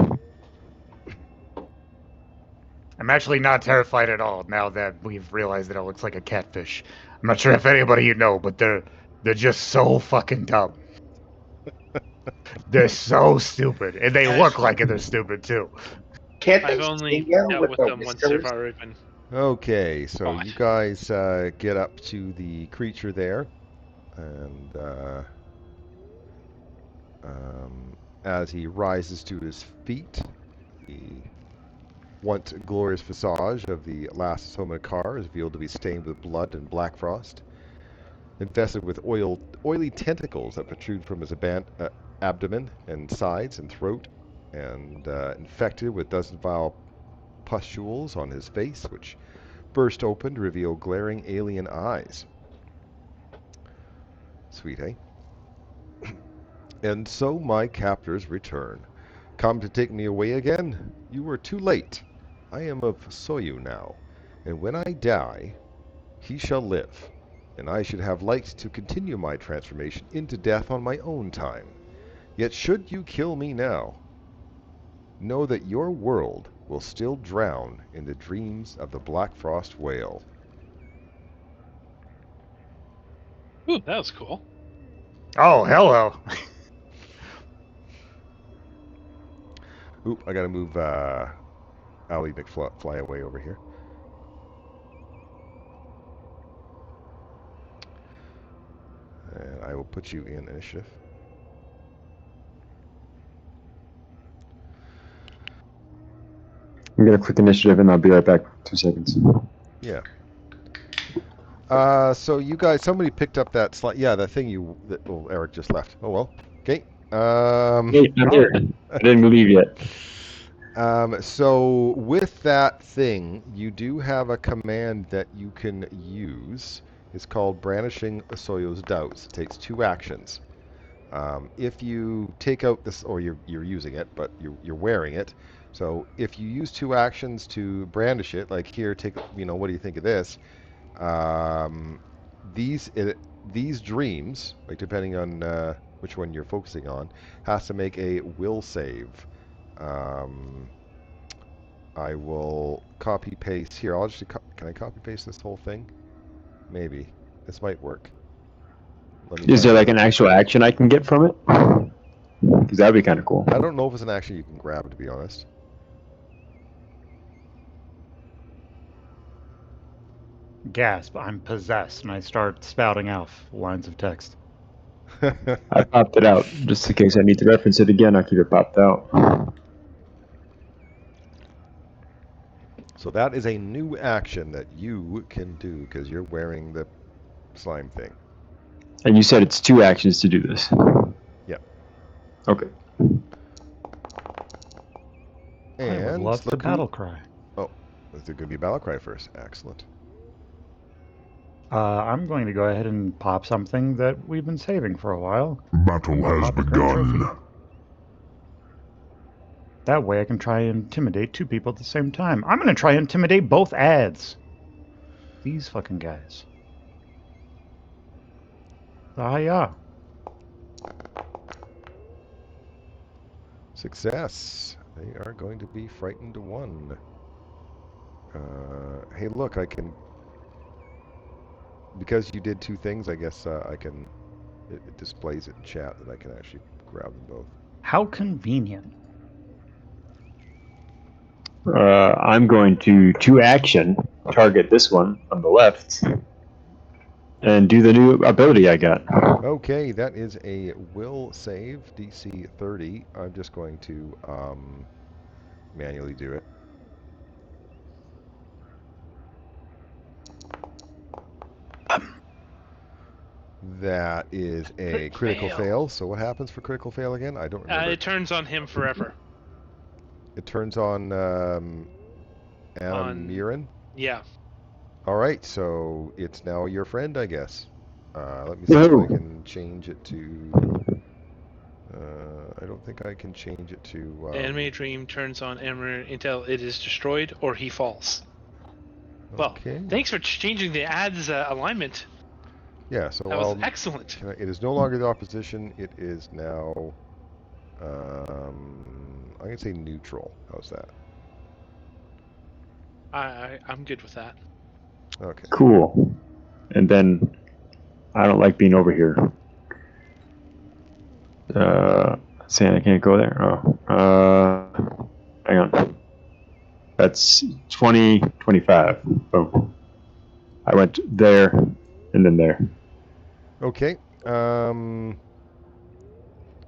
S2: I'm actually not terrified at all now that we've realized that it looks like a catfish. I'm not sure if anybody you know, but they're just so fucking dumb. They're so stupid, and they look like they're stupid too.
S3: Can't
S4: I've
S3: they
S4: only
S3: sting you
S4: dealt
S3: with
S4: with
S3: the
S4: them once they've
S3: whiskers?
S4: already been
S1: Okay, so
S4: caught.
S1: you guys get up to the creature there, and as he rises to his feet, the once glorious visage of the last summon car is revealed to be stained with blood and black frost, infested with oily tentacles that protrude from his abdomen and sides and throat, and infected with dozen vile pustules on his face, which burst open to reveal glaring alien eyes. Sweet, eh? And so my captors return. Come to take me away again? You were too late. I am of Soyu now, and when I die, he shall live, and I should have liked to continue my transformation into death on my own time. Yet should you kill me now, know that your world will still drown in the dreams of the Black Frost Whale.
S4: Ooh, that was cool.
S2: Oh, hello.
S1: Oop, I gotta move Ally McFly away over here. And I will put you in initiative.
S5: I'm gonna click initiative and I'll be right back. 2 seconds.
S1: Yeah. So you guys, somebody picked up that slide. Yeah, that thing well, Eric just left. Oh well. Okay.
S5: Hey, I'm here. I didn't leave yet.
S1: So with that thing, you do have a command that you can use. It's called Brandishing Soyo's Doubts. It takes 2 actions. If you take out this, or you're using it, but you're wearing it. So if you use 2 actions to brandish it, like here, take, what do you think of this? These dreams, like depending on which one you're focusing on, has to make a will save. I will copy paste here. I'll just can I copy paste this whole thing? Maybe this might work. Let me
S5: Is there
S1: find
S5: like
S1: out.
S5: an actual action I can get from it? Because that'd be kind of cool.
S1: I don't know if it's an action you can grab, to be honest.
S2: Gasp, I'm possessed, and I start spouting out lines of text.
S5: I popped it out just in case I need to reference it again. I'll keep it popped out.
S1: So that is a new action that you can do because you're wearing the slime thing.
S5: And you said it's 2 actions to do this.
S1: Yep.
S5: Okay.
S2: I would
S1: And
S2: love the
S1: Slippery.
S2: battle cry.
S1: Oh, is there going to be a battle cry first? Excellent.
S2: I'm going to go ahead and pop something that we've been saving for a while.
S6: Battle has
S2: Pop a great trophy.
S6: begun.
S2: That way I can try and intimidate 2 people at the same time. I'm going to try and intimidate both ads. These fucking guys. Yeah.
S1: Success. They are going to be frightened 1. Hey, look, I can... Because you did 2 things, I guess I can... It displays it in chat that I can actually grab them both.
S2: How convenient.
S5: I'm going to 2 action, target this one on the left, and do the new ability I got.
S1: Okay, that is a will save, DC 30. I'm just going to manually do it. That is a critical fail. So what happens for critical fail again? I don't remember.
S4: It turns on him forever.
S1: It turns on Miran?
S4: Yeah.
S1: All right, so it's now your friend, I guess. Let me see if I can change it to... I don't think I can change it to...
S4: The animated dream turns on Emmer until it is destroyed or he falls.
S1: Okay.
S4: Well, thanks for changing the ad's alignment.
S1: Yeah, so
S4: that was excellent.
S1: It is no longer the opposition. It is now... I'm going to say neutral. How's that?
S4: I'm good with that.
S1: Okay.
S5: Cool. And then I don't like being over here. Saying I can't go there. Oh. Hang on. That's 20, 25. Boom. I went there and then there.
S1: Okay.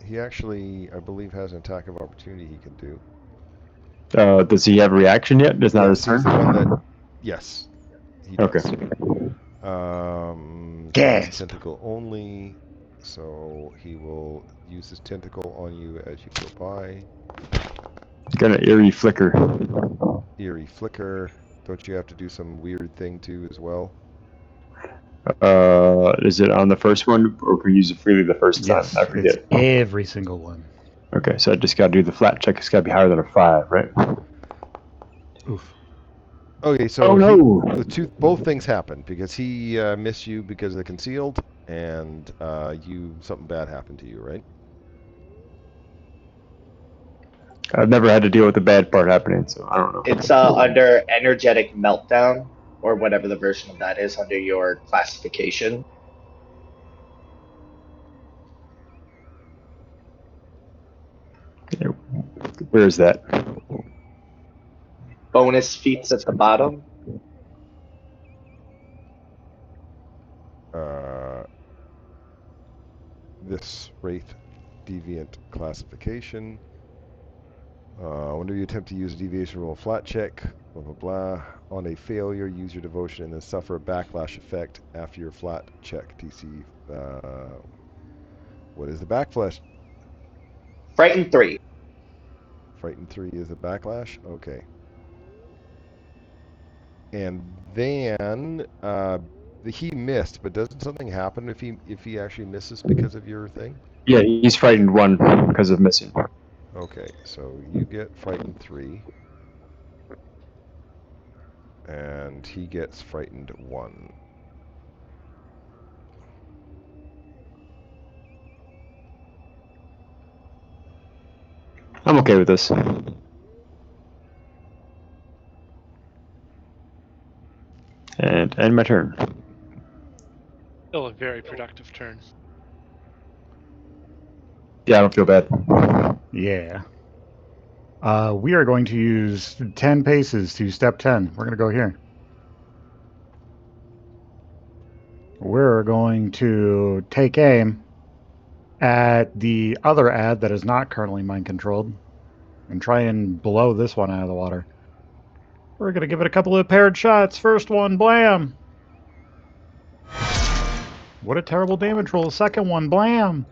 S1: He actually, I believe, has an attack of opportunity he can do.
S5: Does he have a reaction yet? Does not his turn?
S1: Yes, he does.
S5: Okay.
S1: Gasp. Tentacle only, so he will use his tentacle on you as you go by.
S5: Got an eerie flicker.
S1: Eerie flicker. Don't you have to do some weird thing too as well?
S5: Is it on the first one, or can we use it freely the first time?
S2: Yes,
S5: I forget.
S2: it's every single one.
S5: Okay, so I just got to do the flat check. It's got to be higher than a 5, right?
S2: Oof.
S1: Okay, so
S5: oh no!
S1: Both things happened because he missed you because of the concealed, and something bad happened to you, right?
S5: I've never had to deal with the bad part happening, so I don't know.
S3: It's under energetic meltdown, or whatever the version of that is under your classification.
S5: Where is that?
S3: Bonus feats at the bottom.
S1: This Wraith Deviant classification. Whenever you attempt to use a deviation, roll a flat check, blah blah blah. On a failure, use your devotion and then suffer a backlash effect after your flat check. DC. What is the backlash?
S3: Frightened 3.
S1: Frightened 3 is a backlash? Okay. And then he missed, but doesn't something happen if he actually misses because of your thing?
S5: Yeah, he's frightened 1 because of missing.
S1: Okay, so you get frightened 3. And he gets frightened 1.
S5: I'm okay with this. And end my turn.
S4: Still a very productive turn.
S5: Yeah, I don't feel bad.
S2: Yeah. We are going to use 10 paces to step 10. We're going to go here. We're going to take aim at the other ad that is not currently mind controlled and try and blow this one out of the water. We're going to give it a couple of paired shots. First one, blam. What a terrible damage roll. Second one, blam.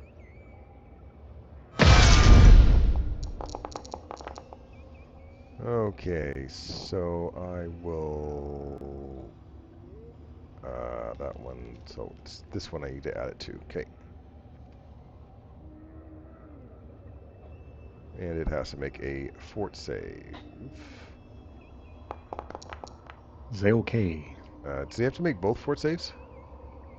S1: Okay, so I will... that one, so it's this one I need to add it to. Okay. And it has to make a fort save.
S2: Is they okay?
S1: Does he have to make both fort saves?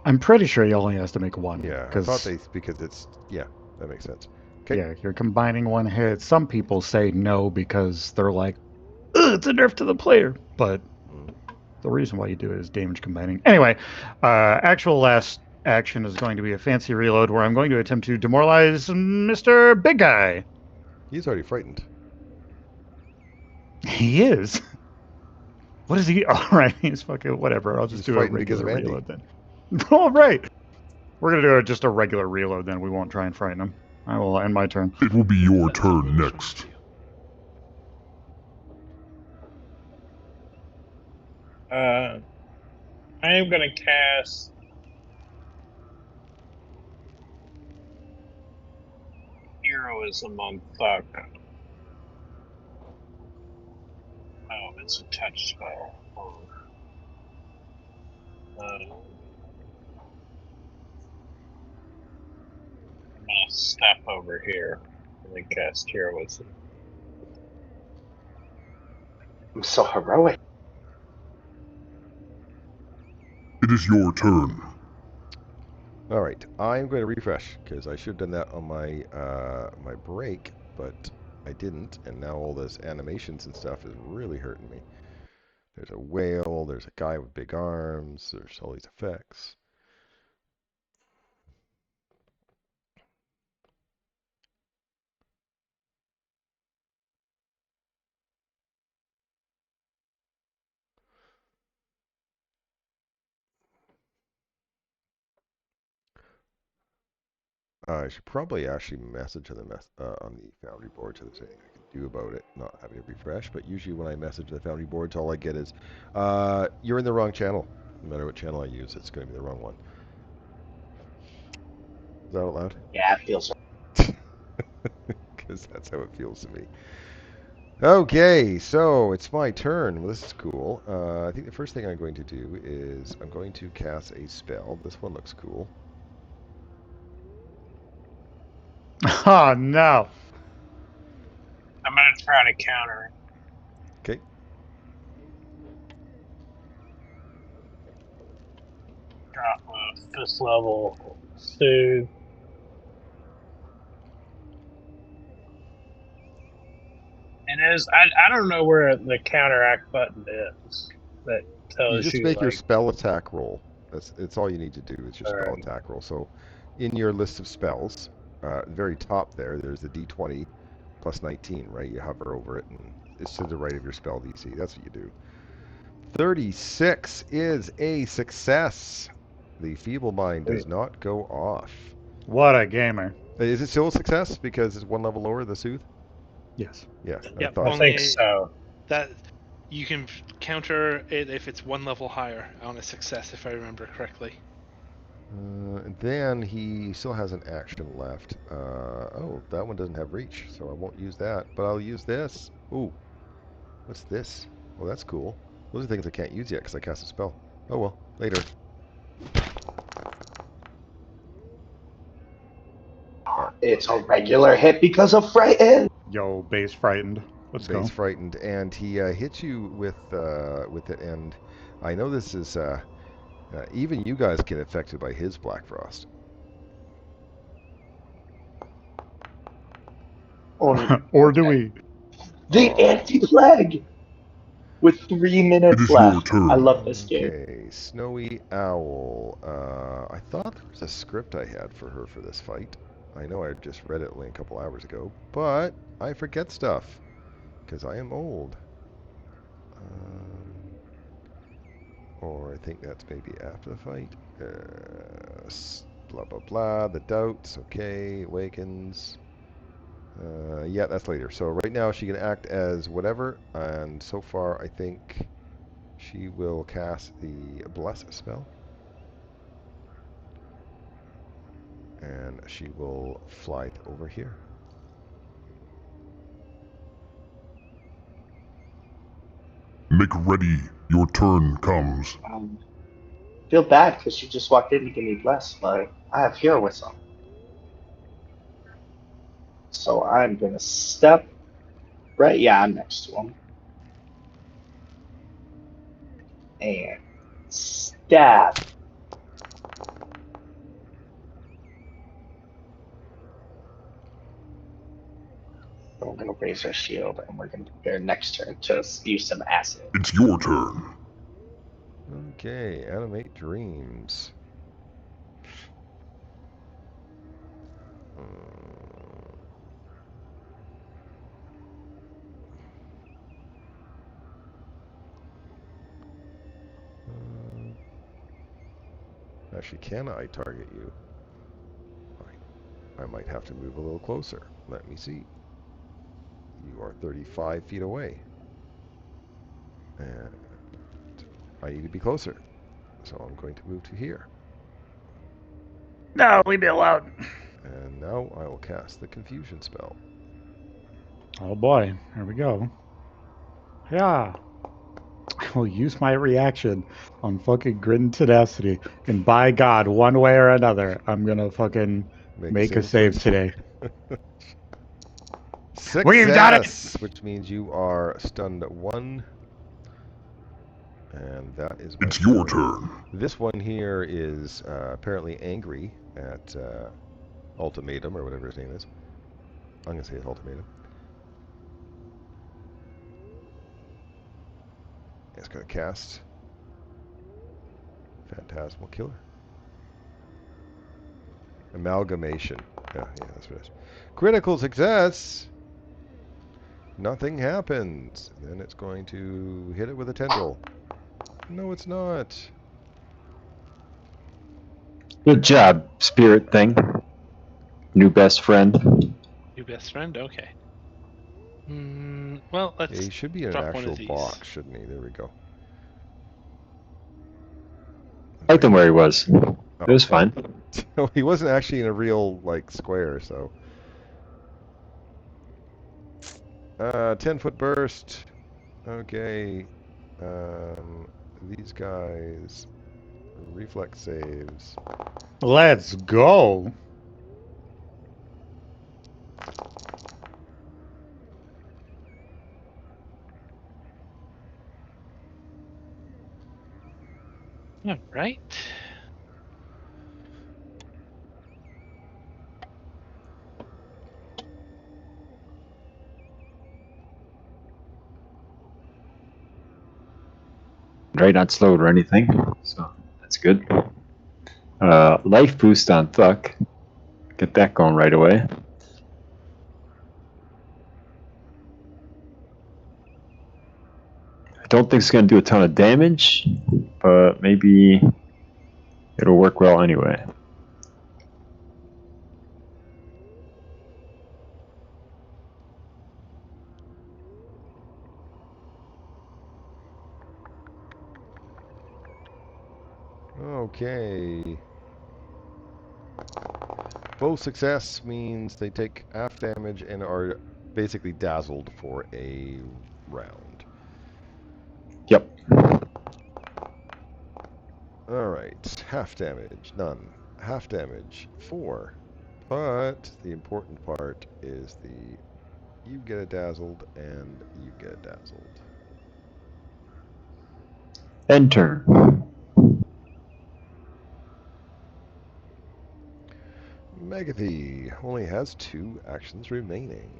S2: I'm pretty sure he only has to make one.
S1: Yeah, I thought they... because it's... Yeah, that makes sense. Okay.
S2: Yeah, you're combining one hit. Some people say no because they're like, ugh, it's a nerf to the player. But the reason why you do it is damage combining. Anyway, actual last action is going to be a fancy reload where I'm going to attempt to demoralize Mr. Big Guy.
S1: He's already frightened.
S2: He is. What is he? All right, he's fucking whatever. I'll just
S1: He's
S2: do a
S1: frightened because
S2: regular
S1: of Andy.
S2: reload then. All right. We're going to do just a regular reload then. We won't try and frighten him. I will end my turn.
S6: It will be your turn next.
S7: I am going to cast Heroism on Thug. Oh, it's a touch spell. I'm going to step over here and then cast Heroism.
S3: I'm so heroic.
S6: It is your turn.
S1: All right, I'm going to refresh because I should have done that on my my break, but I didn't, and now all this animations and stuff is really hurting me. There's a whale, there's a guy with big arms, there's all these effects. I should probably actually message on the Foundry board so there's anything I can do about it, not having to refresh. But usually when I message the Foundry boards, all I get is, you're in the wrong channel. No matter what channel I use, it's going to be the wrong one. Is that out loud?
S3: Yeah, it feels right.
S1: Because that's how it feels to me. Okay, so it's my turn. Well, this is cool. I think the first thing I'm going to do is I'm going to cast a spell. This one looks cool.
S2: Oh, no.
S7: I'm going to try to counter it.
S1: Okay.
S7: Drop a fifth level soothe. It is. I don't know where the counteract button is. That
S1: You
S7: tells
S1: just
S7: you
S1: make your
S7: like,
S1: spell attack roll. It's all you need to do. It's your spell
S7: Alright.
S1: attack roll. So in your list of spells, very top there, there's the D20 plus 19, right? You hover over it, and it's to the right of your spell DC. That's what you do. 36 is a success. The feeble mind does not go off.
S2: What a gamer.
S1: Is it still a success because it's one level lower, the soothe?
S2: Yes.
S1: Yeah, I
S4: Yep,
S1: thought
S7: I
S1: so.
S7: think so.
S4: That you can counter it if it's one level higher on a success, if I remember correctly.
S1: And then he still has an action left. Oh, that one doesn't have reach, so I won't use that. But I'll use this. Ooh, what's this? Well, that's cool. Those are things I can't use yet because I cast a spell. Oh well, later.
S3: It's a regular hit because of frightened.
S2: Yo, base frightened. Let's go.
S1: Base frightened, and he hits you with it. And I know this is even you guys get affected by his Black Frost.
S2: Or do we?
S3: The anti-plague with 3
S6: It
S3: minutes
S6: is your
S3: left. I
S6: turn.
S3: love this game.
S1: Okay, Snowy Owl. I thought there was a script I had for her for this fight. I know I just read it only a couple hours ago, but I forget stuff because I am old. Or I think that's maybe after the fight. Blah blah blah. The doubts. Okay, awakens. Yeah, that's later. So right now she can act as whatever, and so far I think she will cast the Bless spell. And she will fly over here.
S6: Make ready. Your turn comes.
S3: Feel bad because you just walked in to give me bless, but I have hero whistle. So I'm gonna step right. Yeah, I'm next to him. And stab. So we're gonna raise our shield and we're gonna prepare next turn to spew some acid.
S6: It's your turn.
S1: Okay, animate dreams. Actually, can I target you? I might have to move a little closer. Let me see. You are 35 feet away. And I need to be closer. So I'm going to move to here.
S2: No, leave me alone.
S1: And now I will cast the confusion spell.
S2: Oh boy, here we go. Yeah. I will use my reaction on fucking grit and tenacity. And by God, one way or another, I'm gonna fucking make a save today.
S1: Success,
S2: We've done it!
S1: which means you are stunned 1. And that is my
S6: It's your turn.
S1: This one here is apparently angry at Ultimatum, or whatever his name is. I'm going to say it's Ultimatum. It's going to cast Phantasmal Killer. Amalgamation. Yeah, that's what it is. Critical success! Nothing happens. Then it's going to hit it with a tendril. No, it's not.
S5: Good job, spirit thing. New best friend.
S4: New best friend? Okay. Well, let's
S1: He should be in an
S4: drop one
S1: actual
S4: of these.
S1: box, shouldn't he? There we go.
S5: I liked him where he was.
S1: Oh,
S5: It was fine.
S1: So he wasn't actually in a real, like, square, so. 10-foot burst. Okay. These guys. Reflex saves.
S2: Let's go.
S4: All right.
S5: Right, not slowed or anything, so that's good. Life boost on Thuck. Get that going right away. don't think it's going to do a ton of damage, but maybe it'll work well anyway.
S1: Okay. Full success means they take half damage and are basically dazzled for a round.
S5: Yep.
S1: Alright, half damage, none. Half damage, 4. But the important part is you get a dazzled and you get a dazzled.
S5: End turn.
S1: Megathy only has 2 actions remaining.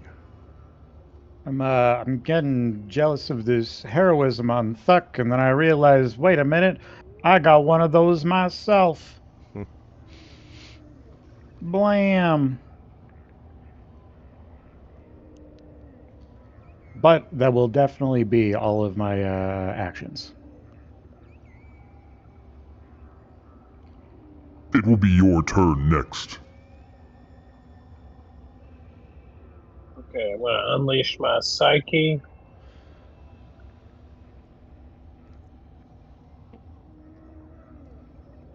S2: I'm getting jealous of this heroism on Thuck, and then I realize, wait a minute, I got one of those myself. Blam. But that will definitely be all of my actions.
S6: It will be your turn next.
S7: Okay, I'm going to unleash my psyche.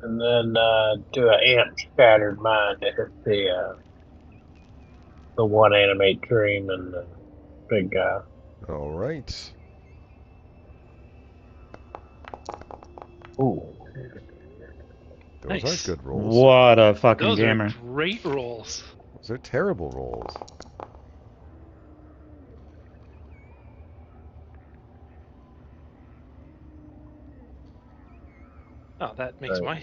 S7: And then do an amp shattered mind to hit the one animate dream and the big guy.
S1: Alright.
S7: Ooh.
S1: Those
S4: Nice.
S1: aren't good rolls.
S2: What a fucking
S4: Those
S2: gamer.
S4: are great rolls.
S1: Those are terrible rolls.
S4: Oh, that makes my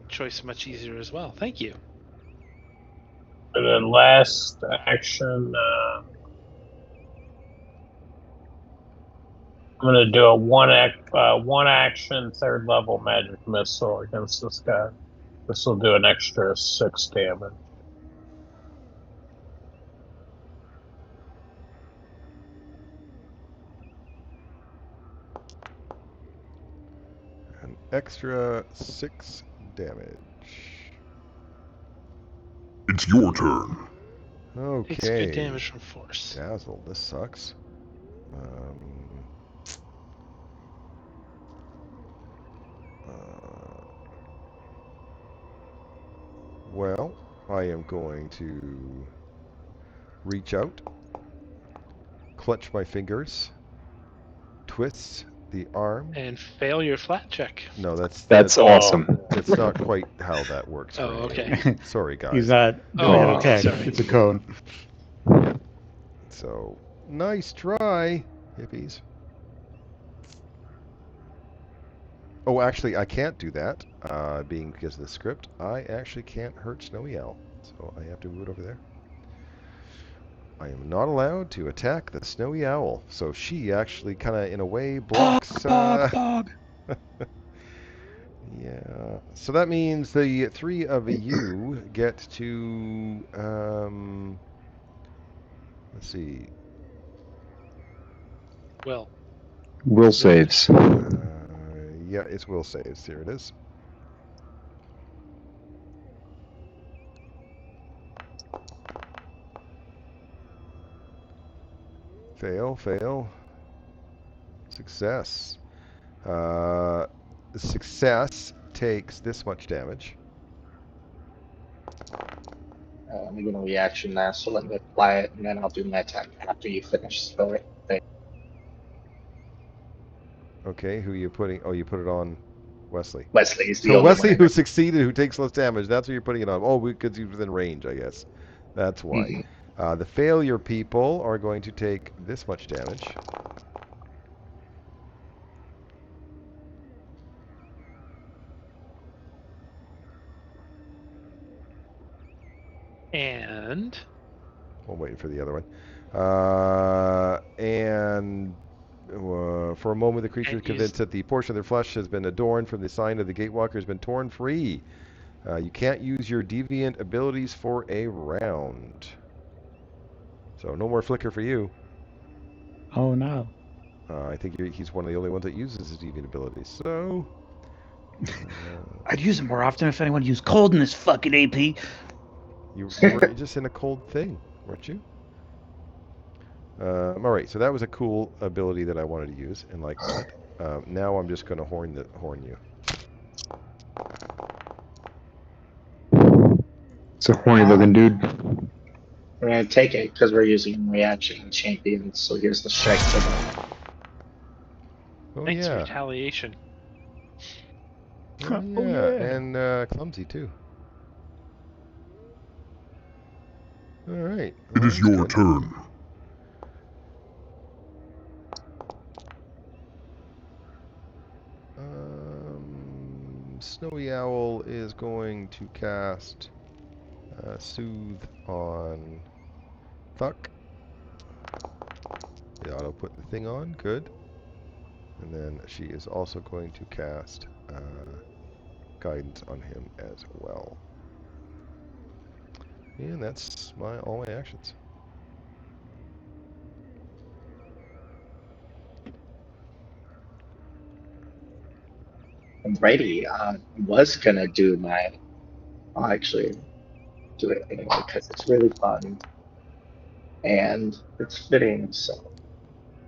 S4: choice much easier as well. Thank you.
S7: And then last action, I'm going to do a one action third level magic missile against this guy. This will do an extra 6 damage.
S1: An extra 6 damage.
S6: It's your turn.
S4: Takes good
S1: Okay.
S4: damage from force.
S1: Dazzle, this sucks. Well, I am going to reach out, clutch my fingers, twist the arm.
S4: And fail your flat check.
S1: No,
S5: That's awesome.
S1: That's not quite how that works.
S4: Oh,
S1: for me.
S4: okay.
S1: Sorry, guys.
S2: He's not
S4: Oh,
S2: doing an
S4: okay,
S2: attack.
S4: sorry.
S2: It's a cone.
S1: So, nice try, hippies. Oh, actually, I can't do that, being because of the script. I actually can't hurt Snowy Owl, so I have to move it over there. I am not allowed to attack the Snowy Owl, so she actually kind of, in a way, blocks.
S2: Bog.
S1: Yeah. So that means the 3 of you get to. Let's see.
S4: Well,
S5: Will saves.
S1: Yeah, it's will saves. Here it is. Fail, fail. Success. Success takes this much damage.
S3: I'm going to reaction now, so let me apply it, and then I'll do my attack after you finish the thing.
S1: Okay, who are you putting? Oh, you put it on Wesley.
S3: Wesley is the
S1: So
S3: only
S1: Wesley,
S3: one.
S1: who succeeded, who takes less damage, that's who you're putting it on. Oh, because he's within range, I guess. That's why. The failure people are going to take this much damage.
S4: and
S1: I'm waiting for the other one. For a moment, the creature is
S4: And use-
S1: convinced that the portion of their flesh has been adorned from the sign of the Gatewalker has been torn free. You can't use your deviant abilities for a round. So no more flicker for you.
S2: Oh no.
S1: I think he's one of the only ones that uses his deviant abilities. So.
S2: I'd use it more often if anyone used cold in this fucking AP.
S1: You were just in a cold thing, weren't you? All right, so that was a cool ability that I wanted to use, and like that. Now I'm just going to horn you.
S5: It's a horny looking dude.
S3: We're gonna take it because we're using reaction champions. So here's the strike signal.
S1: Oh
S4: Thanks,
S1: yeah.
S4: retaliation.
S1: Oh
S2: Oh,
S1: yeah,
S2: yeah.
S1: and clumsy too. All right.
S6: It is your turn.
S1: Snowy Owl is going to cast Soothe on Thuck. The auto put the thing on, good. And then she is also going to cast Guidance on him as well. And that's all my actions.
S3: Alrighty, was gonna do my. I'll actually do it anyway because it's really fun and it's fitting. So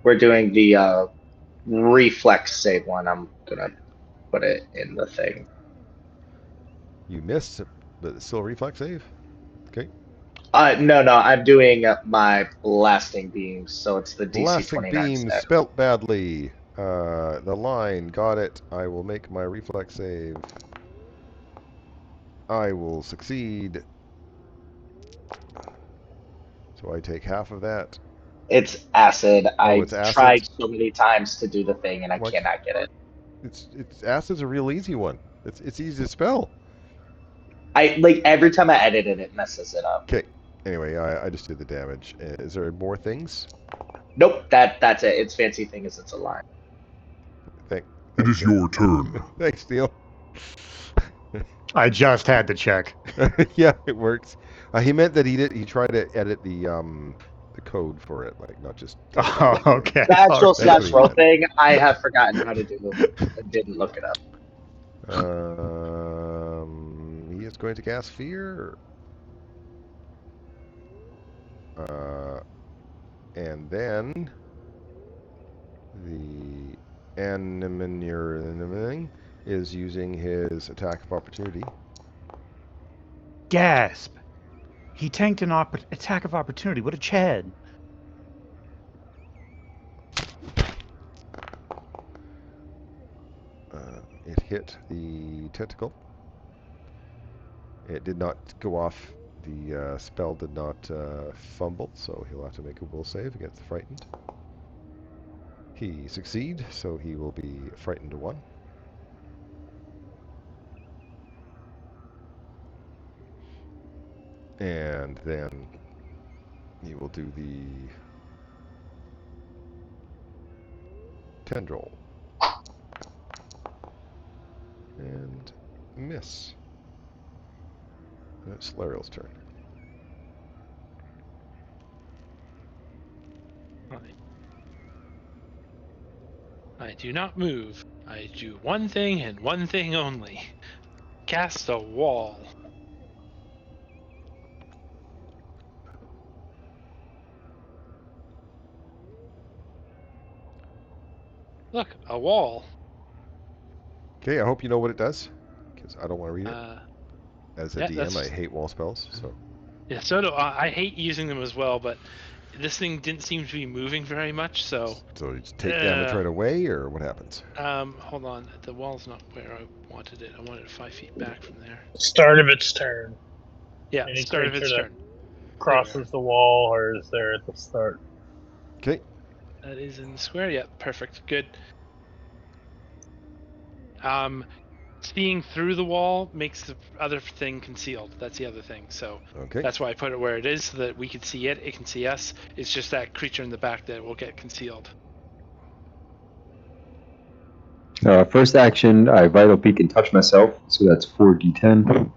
S3: we're doing the reflex save one. I'm gonna put it in the thing.
S1: You missed, but it's still a reflex save. Okay.
S3: No, I'm doing my blasting beams, so it's the DC
S1: Blasting
S3: 29
S1: beam
S3: set.
S1: spelt badly. The line, got it. I will make my reflex save. I will succeed. So I take half of that.
S3: It's acid.
S1: Oh,
S3: I
S1: it's acid.
S3: tried so many times to do the thing and I
S1: What?
S3: cannot get it.
S1: It's acid's a real easy one. It's easy to spell.
S3: I like every time I edit it, it messes it up.
S1: Okay. Anyway, I just did the damage. Is there more things?
S3: Nope, that's it. Its fancy thing is it's a line.
S6: It
S1: Thanks,
S6: is your turn.
S1: Thanks, Neil.
S2: I just had to check.
S1: Yeah, it works. He meant that he tried to edit the code for it, like not just.
S2: Oh, okay.
S3: The actual
S2: All right.
S3: slash roll thing, I have forgotten how to do and didn't look it up.
S1: He is going to cast fear. And then the enigmatic is using his attack of opportunity.
S2: Gasp. He tanked an attack of opportunity. What a Chad.
S1: It hit the tentacle. It did not go off. The spell did not fumble, so he'll have to make a will save against the frightened. He succeed, so he will be frightened to 1. And then he will do the tendril. And miss. And it's Lariel's turn.
S4: I do not move. I do one thing and one thing only. Cast a wall. Look, a wall.
S1: Okay, I hope you know what it does, because I don't want to read it. As a
S4: Yeah,
S1: DM, I hate wall spells, so.
S4: Yeah, so do I. I hate using them as well, but this thing didn't seem to be moving very much, so.
S1: So you just take damage right away, or what happens?
S4: Hold on. The wall's not where I wanted it. I wanted it 5 feet back from there.
S7: Start of its turn.
S4: Yeah,
S7: Any
S4: start of its
S7: creature that
S4: turn.
S7: crosses the wall or is there at the start.
S1: Okay.
S4: That is in the square. Yeah, perfect. Good. Seeing through the wall makes the other thing concealed. That's the other thing. So that's why I put it where it is, so that we can see it. It can see us. It's just that creature in the back that will get concealed.
S5: First action, I vital peek and touch myself, so that's 4d10.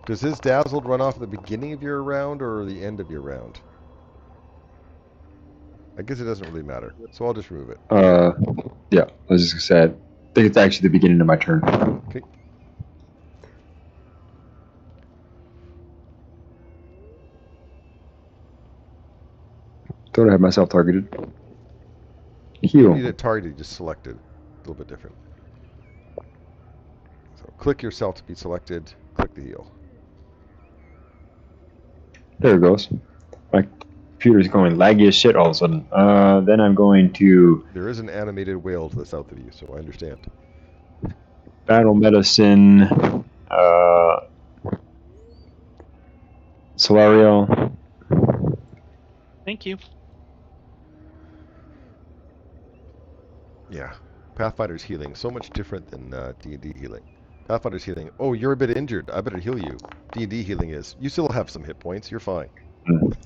S1: Does his dazzled run off at the beginning of your round or the end of your round? I guess it doesn't really matter, so I'll just remove it.
S5: Yeah, I was just gonna say, I think it's actually the beginning of my turn.
S1: Okay.
S5: Don't have myself targeted.
S1: You don't
S5: Heal.
S1: need it targeted, just selected. A little bit different. So click yourself to be selected, click the heal.
S5: There it goes. My computer's going laggy as shit all of a sudden. Then I'm going to
S1: There is an animated whale to the south of you, so I understand.
S5: battle medicine, Solario.
S4: Thank you.
S1: Yeah. Pathfinder's healing, so much different than D&D healing. Pathfinder's healing, oh, you're a bit injured, I better heal you. D&D healing is, you still have some hit points, you're fine.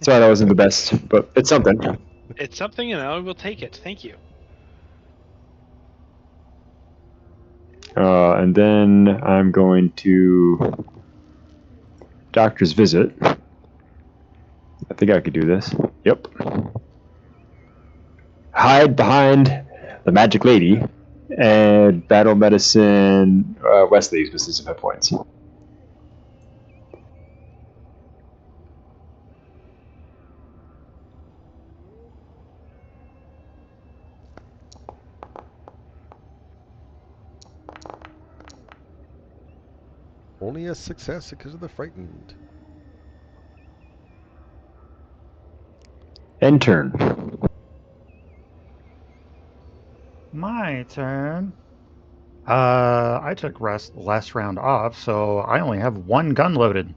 S5: Sorry, that wasn't the best, but it's something.
S4: It's something, and I will take it. Thank you.
S5: And then I'm going to doctor's visit. I think I could do this. Yep. Hide behind the magic lady and battle medicine Wesley's with 6 hit points.
S1: Only a success because of the frightened.
S5: End turn.
S2: My turn. I took last round off, so I only have one gun loaded.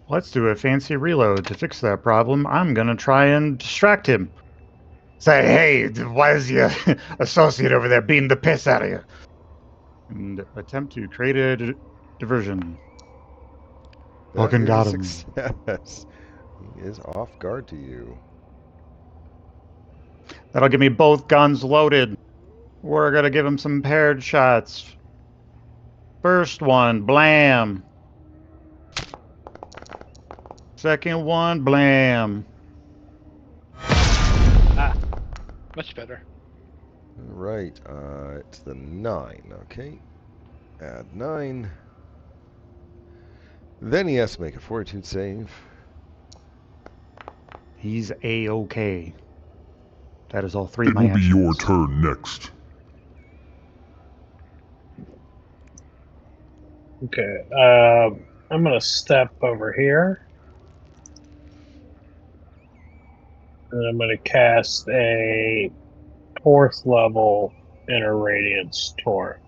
S2: Let's do a fancy reload to fix that problem. I'm gonna try and distract him. Say, hey, why is your associate over there beating the piss out of you? And attempt to create a diversion.
S1: That
S2: Fucking
S1: is a
S2: got him.
S1: success. He is off guard to you.
S2: That'll give me both guns loaded. We're gonna give him some paired shots. First one, blam. Second one, blam.
S4: Much better.
S1: All right, it's the 9, okay. Add 9. Then he has to make a fortitude save.
S2: He's A-OK. That is all three
S6: It
S2: of my
S6: will be your
S2: actions.
S6: turn next.
S7: Okay. I'm gonna step over here, and I'm gonna cast a 4th level inner radiance torrent.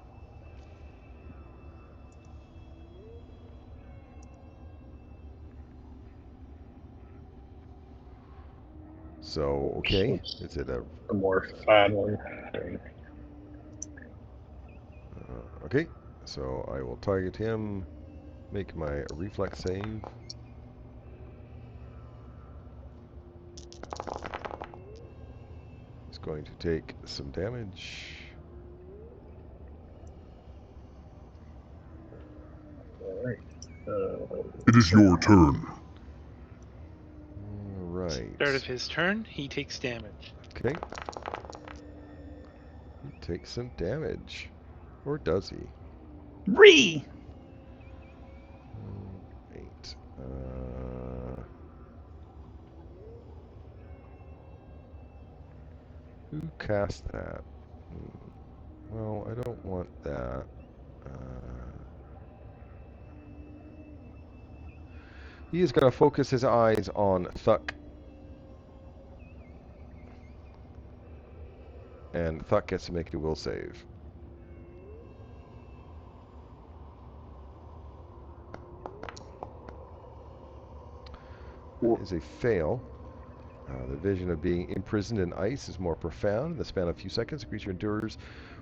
S1: So, okay, is it a...
S7: A more fat one.
S1: okay, so I will target him, make my reflex save. He's going to take some damage.
S7: Alright.
S6: It is your turn.
S1: Alright.
S4: Start of his turn, he takes damage.
S1: Okay. He takes some damage. Or does he?
S2: Ree!
S1: 8. Who cast that? Well, I don't want that. He is going to focus his eyes on Thuck. And Thuck gets to make a will save. That is a fail. The vision of being imprisoned in ice is more profound. In the span of a few seconds, the creature endures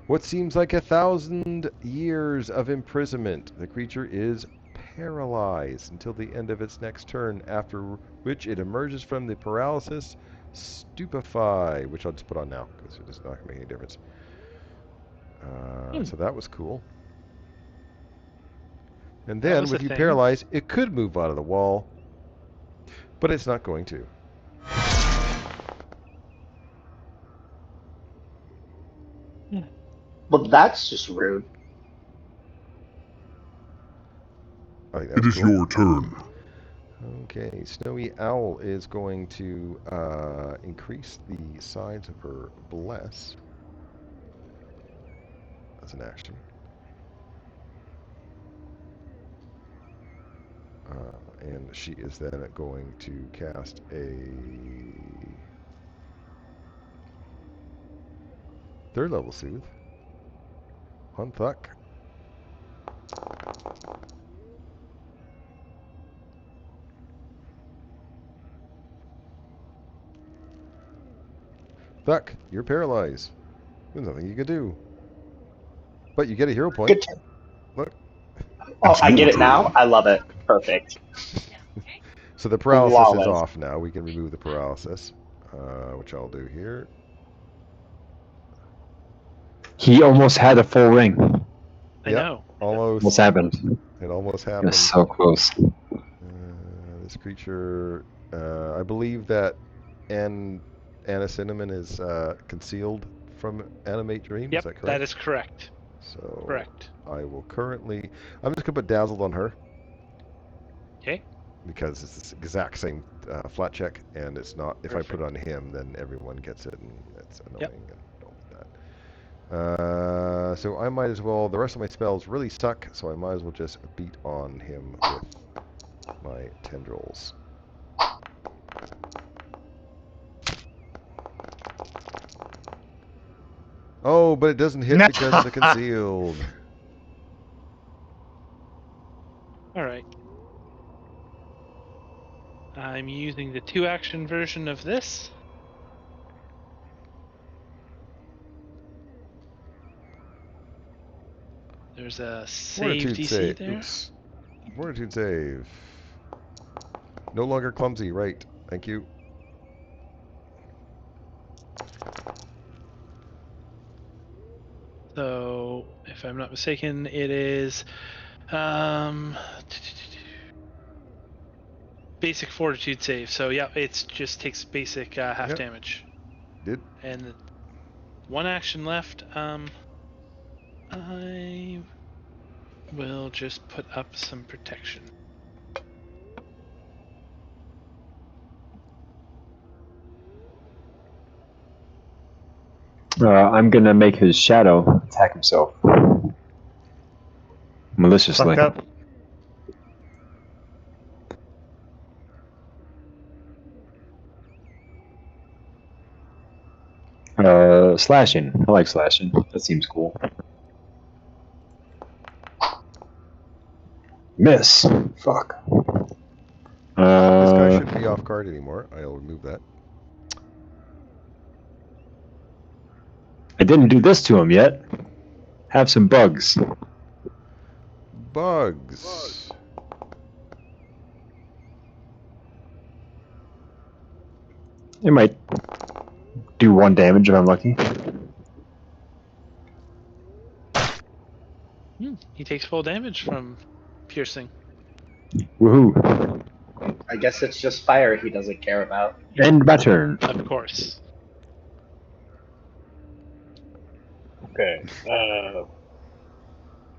S1: what seems like 1,000 years of imprisonment. The creature is paralyzed until the end of its next turn, after which it emerges from the paralysis, stupefy, which I'll just put on now because it is not going to make any difference. So that was cool. And
S4: That
S1: then,
S4: was a
S1: with you
S4: thing.
S1: paralyzed, it could move out of the wall, but it's not going to.
S3: Well, that's just rude.
S1: I think
S6: It
S1: that's
S6: is
S1: cool.
S6: your turn.
S1: Okay, Snowy Owl is going to increase the size of her bless as an action. And she is then going to cast a third level soothe on Thuck. Thuck, you're paralyzed. There's nothing you can do. But you get a hero point.
S3: Good.
S1: Look.
S3: Oh,
S6: It's
S3: I
S6: your
S3: get it
S6: turn.
S3: now. I love it. Perfect.
S1: So the paralysis is
S3: Flawless.
S1: off now. We can remove the paralysis, which I'll do here.
S5: He almost had a full ring.
S4: I
S1: Yep,
S4: know.
S5: What's
S1: almost.
S5: happened?
S1: It almost
S5: It was
S1: happened.
S5: so close.
S1: This creature, I believe that Anna Cinnamon is concealed from Animate Dream. Is
S4: Yep,
S1: that correct?
S4: that is correct.
S1: So
S4: Correct.
S1: I will currently. I'm just gonna put Dazzled on her
S4: Okay.
S1: because it's the exact same flat check, and it's not. If I put
S4: Perfect.
S1: it on him, then everyone gets it, and it's annoying.
S4: Yep.
S1: And don't want that. So I might as well. The rest of my spells really suck, so I might as well just beat on him with my tendrils. Oh, but it doesn't hit because of the concealed.
S4: All right. I'm using the 2-action version of this. There's a save
S1: Fortitude
S4: DC
S1: save.
S4: there.
S1: Oops. Fortitude save. No longer clumsy. Right. Thank you.
S4: So, if I'm not mistaken, it is basic fortitude save. So yeah, it just takes basic half
S1: Yep.
S4: damage.
S1: Did.
S4: And 1 action left. I will just put up some protection.
S5: I'm gonna make his shadow attack himself maliciously.
S2: Fuck up.
S5: Slashing. I like slashing. That seems cool. Miss. Fuck.
S1: This guy shouldn't be off card anymore. I'll remove that.
S5: I didn't do this to him yet. Have some bugs.
S1: Bugs.
S5: It might do 1 damage if I'm lucky.
S4: He takes full damage from piercing.
S5: Woohoo.
S3: I guess it's just fire he doesn't care about.
S5: End my turn.
S4: Of course.
S7: Okay.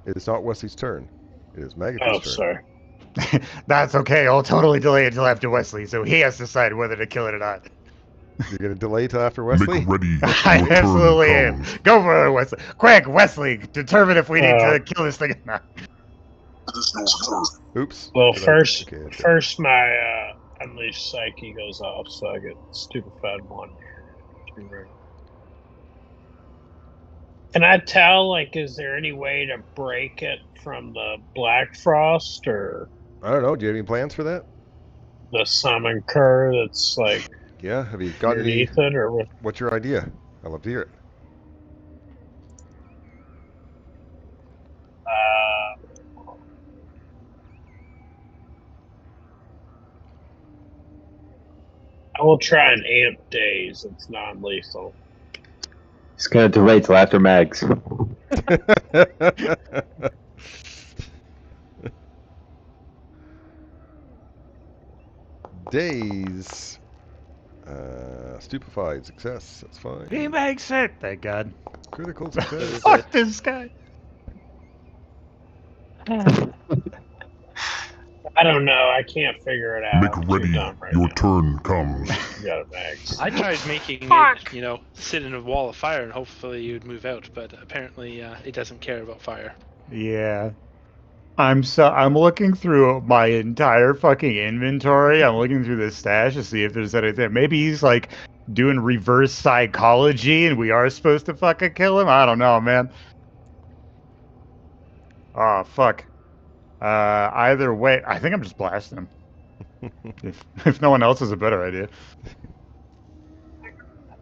S1: It is not Wesley's turn. It is Magatha's
S7: Oh,
S1: turn.
S7: sorry.
S2: That's okay. I'll totally delay it until after Wesley, so he has to decide whether to kill it or not.
S1: You're going to delay till after Wesley?
S6: Make ready.
S2: I
S6: Your
S2: absolutely
S6: turn
S2: am.
S6: comes.
S2: Go for it, Wesley. Quick, Wesley, determine if we need to kill this thing or not.
S6: It is your turn.
S1: Oops.
S7: Well,
S1: Did I-
S7: first,
S1: okay, that's it.
S7: first my unleashed psyche goes off, so I get stupefied 1 here. 2 rings. Can I tell? Like, is there any way to break it from the Black Frost or
S1: I don't know. Do you have any plans for that?
S7: the Summon Cur that's like
S1: Yeah. Have you got any?
S7: underneath it, or what?
S1: What's your idea? I'd love to hear it.
S7: I will try an amp daze. It's non-lethal.
S5: He's gonna delay till after Mags.
S1: Days. Stupefied. Success. That's fine.
S2: He makes it. Thank God.
S1: Critical success.
S2: Fuck this guy.
S7: I don't know. I can't figure it out.
S6: Make
S7: I'm too
S6: ready.
S7: dumb right
S6: Your
S7: now.
S6: turn comes.
S7: You got it, Max.
S4: I tried making
S2: Fuck.
S4: it, sit in a wall of fire and hopefully you'd move out, but apparently it doesn't care about fire.
S2: Yeah. I'm looking through my entire fucking inventory. I'm looking through the stash to see if there's anything. Maybe he's like doing reverse psychology and we are supposed to fucking kill him. I don't know, man. Oh fuck. Either way, I think I'm just blasting him. If no one else has a better idea.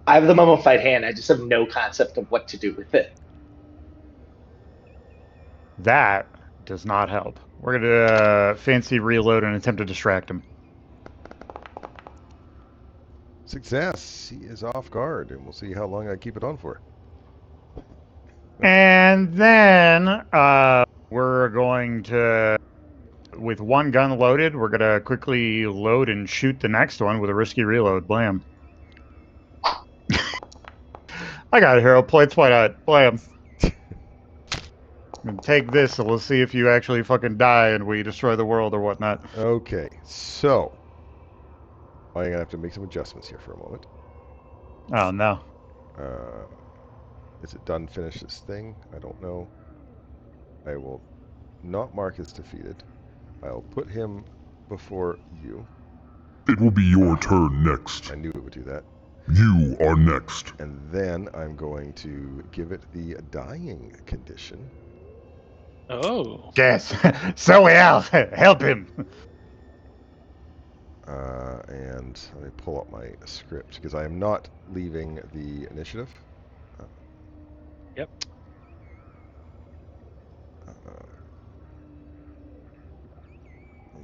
S3: I have the mummified hand. I just have no concept of what to do with it.
S2: That does not help. We're gonna fancy reload and attempt to distract him.
S1: Success. He is off guard, and we'll see how long I keep it on for.
S2: And then we're going to, with one gun loaded, we're gonna quickly load and shoot the next one with a risky reload. Blam. I got hero points. Why not? Blam. And take this, and we'll see if you actually fucking die and we destroy the world or whatnot.
S1: Okay, so I'm gonna have to make some adjustments here for a moment.
S2: Oh no.
S1: Is it done? Finish this thing? I don't know. I will not mark as defeated. I'll put him before you.
S6: It will be your turn next.
S1: I knew it would do that.
S6: You are next.
S1: And then I'm going to give it the dying condition.
S4: Oh.
S2: Yes. So we out. Help him.
S1: And let me pull up my script because I am not leaving the initiative.
S4: Yep.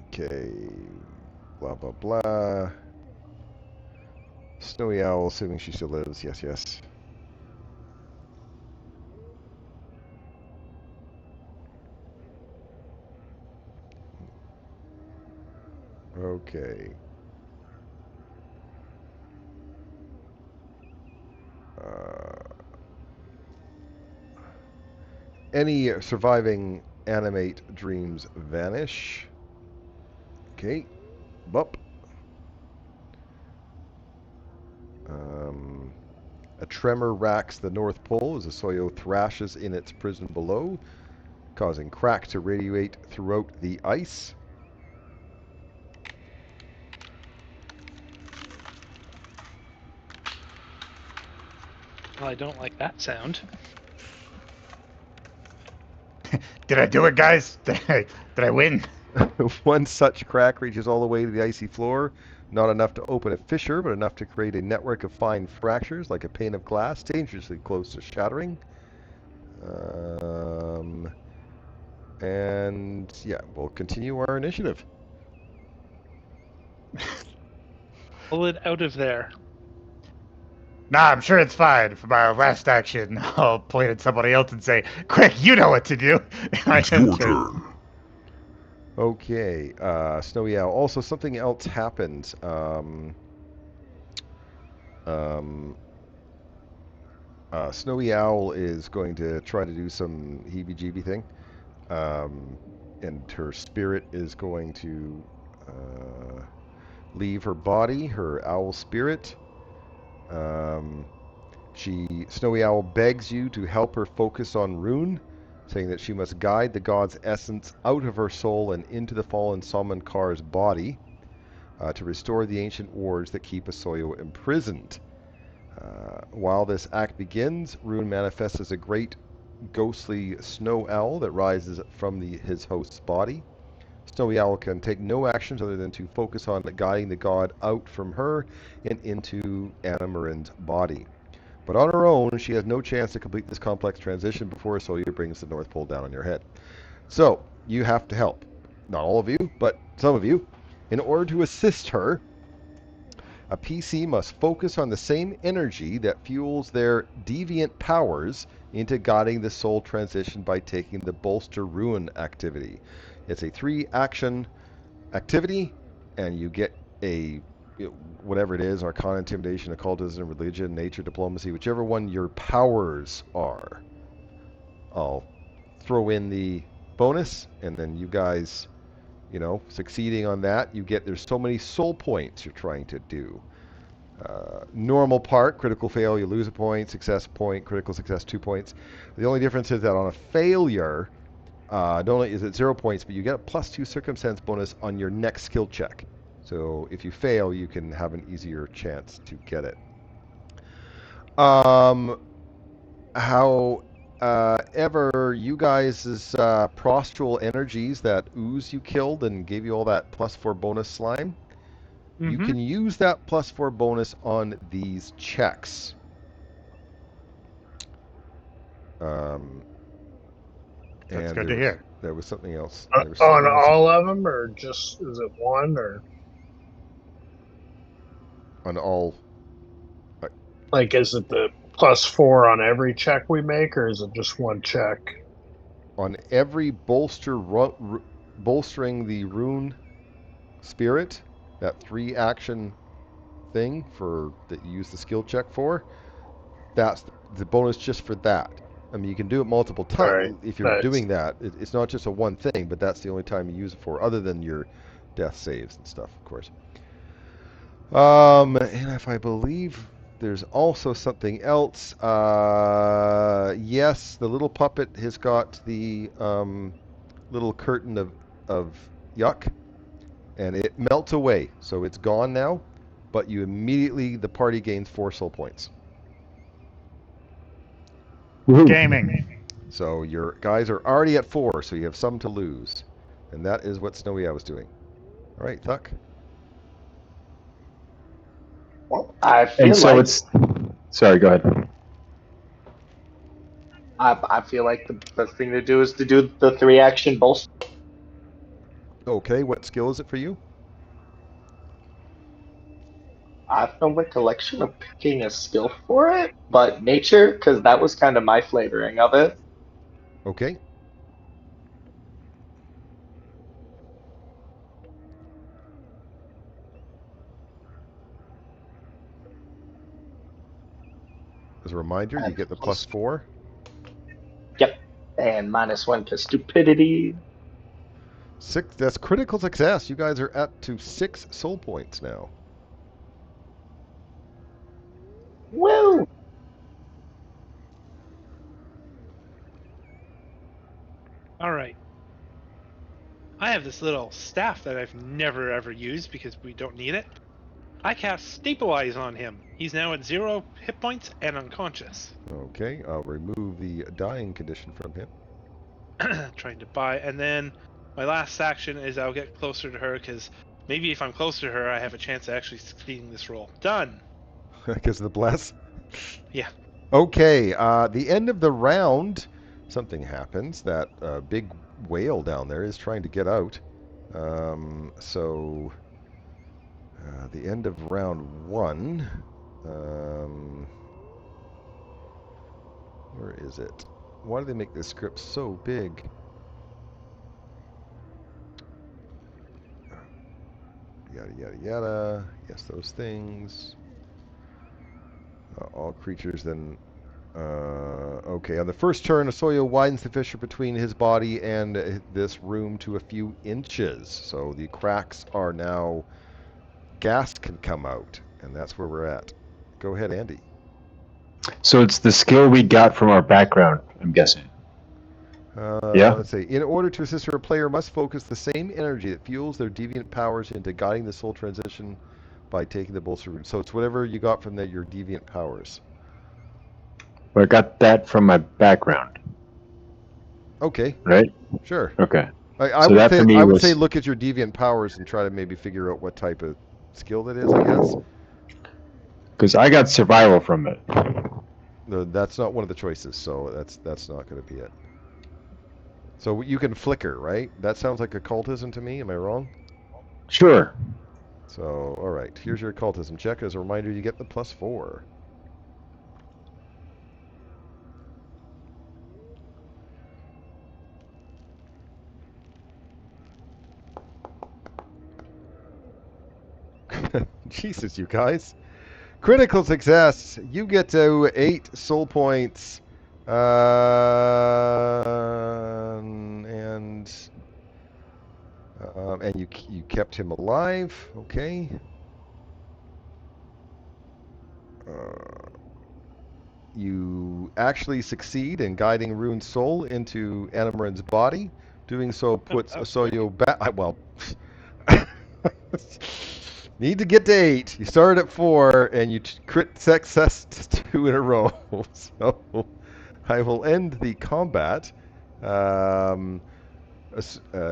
S1: Okay. Blah, blah, blah. Snowy Owl, assuming she still lives. Yes, yes. Okay. Any surviving animate dreams vanish. Okay. Bup. A tremor racks the North Pole as the Soyo thrashes in its prison below, causing crack to radiate throughout the ice.
S4: Well, I don't like that sound.
S2: Did I do it, guys? Did I win?
S1: One such crack reaches all the way to the icy floor, not enough to open a fissure, but enough to create a network of fine fractures like a pane of glass, dangerously close to shattering. And yeah, we'll continue our initiative.
S4: Pull it out of there.
S2: Nah, I'm sure it's fine. For my last action, I'll point at somebody else and say, "Quick, you know what to do."
S6: It's your turn.
S1: Okay, Snowy Owl. Also, something else happened. Snowy Owl is going to try to do some heebie-jeebie thing. And her spirit is going to leave her body, her owl spirit. Snowy Owl begs you to help her focus on Rune, saying that she must guide the god's essence out of her soul and into the fallen Salmankar's body to restore the ancient wards that keep Asoyo imprisoned. While this act begins, Rune manifests as a great ghostly snow owl that rises from his host's body. Snowy Owl can take no actions other than to focus on guiding the god out from her and into Anna Marin's body. But on her own, she has no chance to complete this complex transition before Soya brings the North Pole down on your head. So, you have to help. Not all of you, but some of you. In order to assist her, a PC must focus on the same energy that fuels their deviant powers into guiding the soul transition by taking the Bolster Ruin activity. It's a 3-action activity, and you get a whatever it is, arcana, intimidation, occultism, religion, nature, diplomacy, whichever one your powers are. I'll throw in the bonus, and then you guys, succeeding on that, there's so many soul points you're trying to do. Normal part, critical fail, you lose a point, success point, critical success 2 points. The only difference is that on a failure, not only is it 0 points, but you get a +2 circumstance bonus on your next skill check. So if you fail, you can have an easier chance to get it. However, you guys' prostral energies, that ooze you killed and gave you all that +4 bonus slime, you can use that +4 bonus on these checks.
S2: That's
S1: And
S2: good to hear.
S1: there was something else. There was
S7: On
S1: something else
S7: all of them, or just is it one, or
S1: on all.
S7: like is it the +4 on every check we make, or is it just one check?
S1: On every bolstering the rune spirit, that 3 action thing that you use the skill check for, that's the bonus just for that. I mean, you can do it multiple
S7: All right,
S1: times if you're
S7: nice.
S1: doing that. It's not just a one thing, but that's the only time you use it for, other than your death saves and stuff, of course. And if I believe there's also something else. Yes, the little puppet has got the little curtain of yuck, and it melts away, so it's gone now. But the party gains 4 soul points.
S5: Woohoo.
S2: Gaming.
S1: So your guys are already at 4, so you have some to lose, and that is what Snowy I was doing. All right, Thuck.
S3: Well, I
S5: And
S3: feel
S5: so
S3: like
S5: it's. Sorry, go ahead.
S3: I feel like the best thing to do is to do the 3 action bolster.
S1: Okay, what skill is it for you?
S3: I have no recollection of picking a skill for it, but nature, because that was kind of my flavoring of it.
S1: Okay. As a reminder, you
S3: And
S1: get the
S3: plus,
S1: +4.
S3: yep, and -1 to stupidity.
S1: 6. That's critical success. You guys are up to 6 soul points now.
S3: Woo!
S4: All right. I have this little staff that I've never ever used because we don't need it. I cast Stabilize on him. He's now at 0 hit points and unconscious.
S1: Okay, I'll remove the dying condition from him.
S4: Trying to buy. And then my last action is I'll get closer to her because maybe if I'm closer to her, I have a chance of actually succeeding this roll. Done.
S1: Because of the bless.
S4: Yeah.
S1: Okay, the end of the round, something happens. That big whale down there is trying to get out. So the end of round 1. Where is it? Why do they make this script so big? Yada yada yada. Yes, those things. All creatures then. Okay, on the first turn, Asoyo widens the fissure between his body and this room to a few inches. So the cracks are now. Gas can come out, and that's where we're at. Go ahead, Andy.
S5: So it's the skill we got from our background, I'm guessing. Yeah?
S1: Let's see. In order to assist her, a player must focus the same energy that fuels their deviant powers into guiding the soul transition by taking the bolster route. So it's whatever you got from your deviant powers.
S5: Well, I got that from my background,
S1: Okay,
S5: right?
S1: sure.
S5: Okay.
S1: I
S5: So
S1: would
S5: that
S1: say
S5: for me
S1: I would say
S5: was.
S1: look at your deviant powers and try to maybe figure out what type of skill that is. I guess.
S5: Because I got survival from it.
S1: No, that's not one of the choices, so that's not going to be it. So you can flicker, right? That sounds like occultism to me. Am I wrong?
S5: Sure.
S1: So, all right. Here's your occultism check. As a reminder, you get the +4. Jesus, you guys. Critical success. You get to 8 soul points. And you kept him alive. Okay. You actually succeed in guiding Rune's soul into Animarin's body. Doing so puts Asoyo back. Well, need to get to 8. You started at 4, and you crit success 2 in a row. So I will end the combat.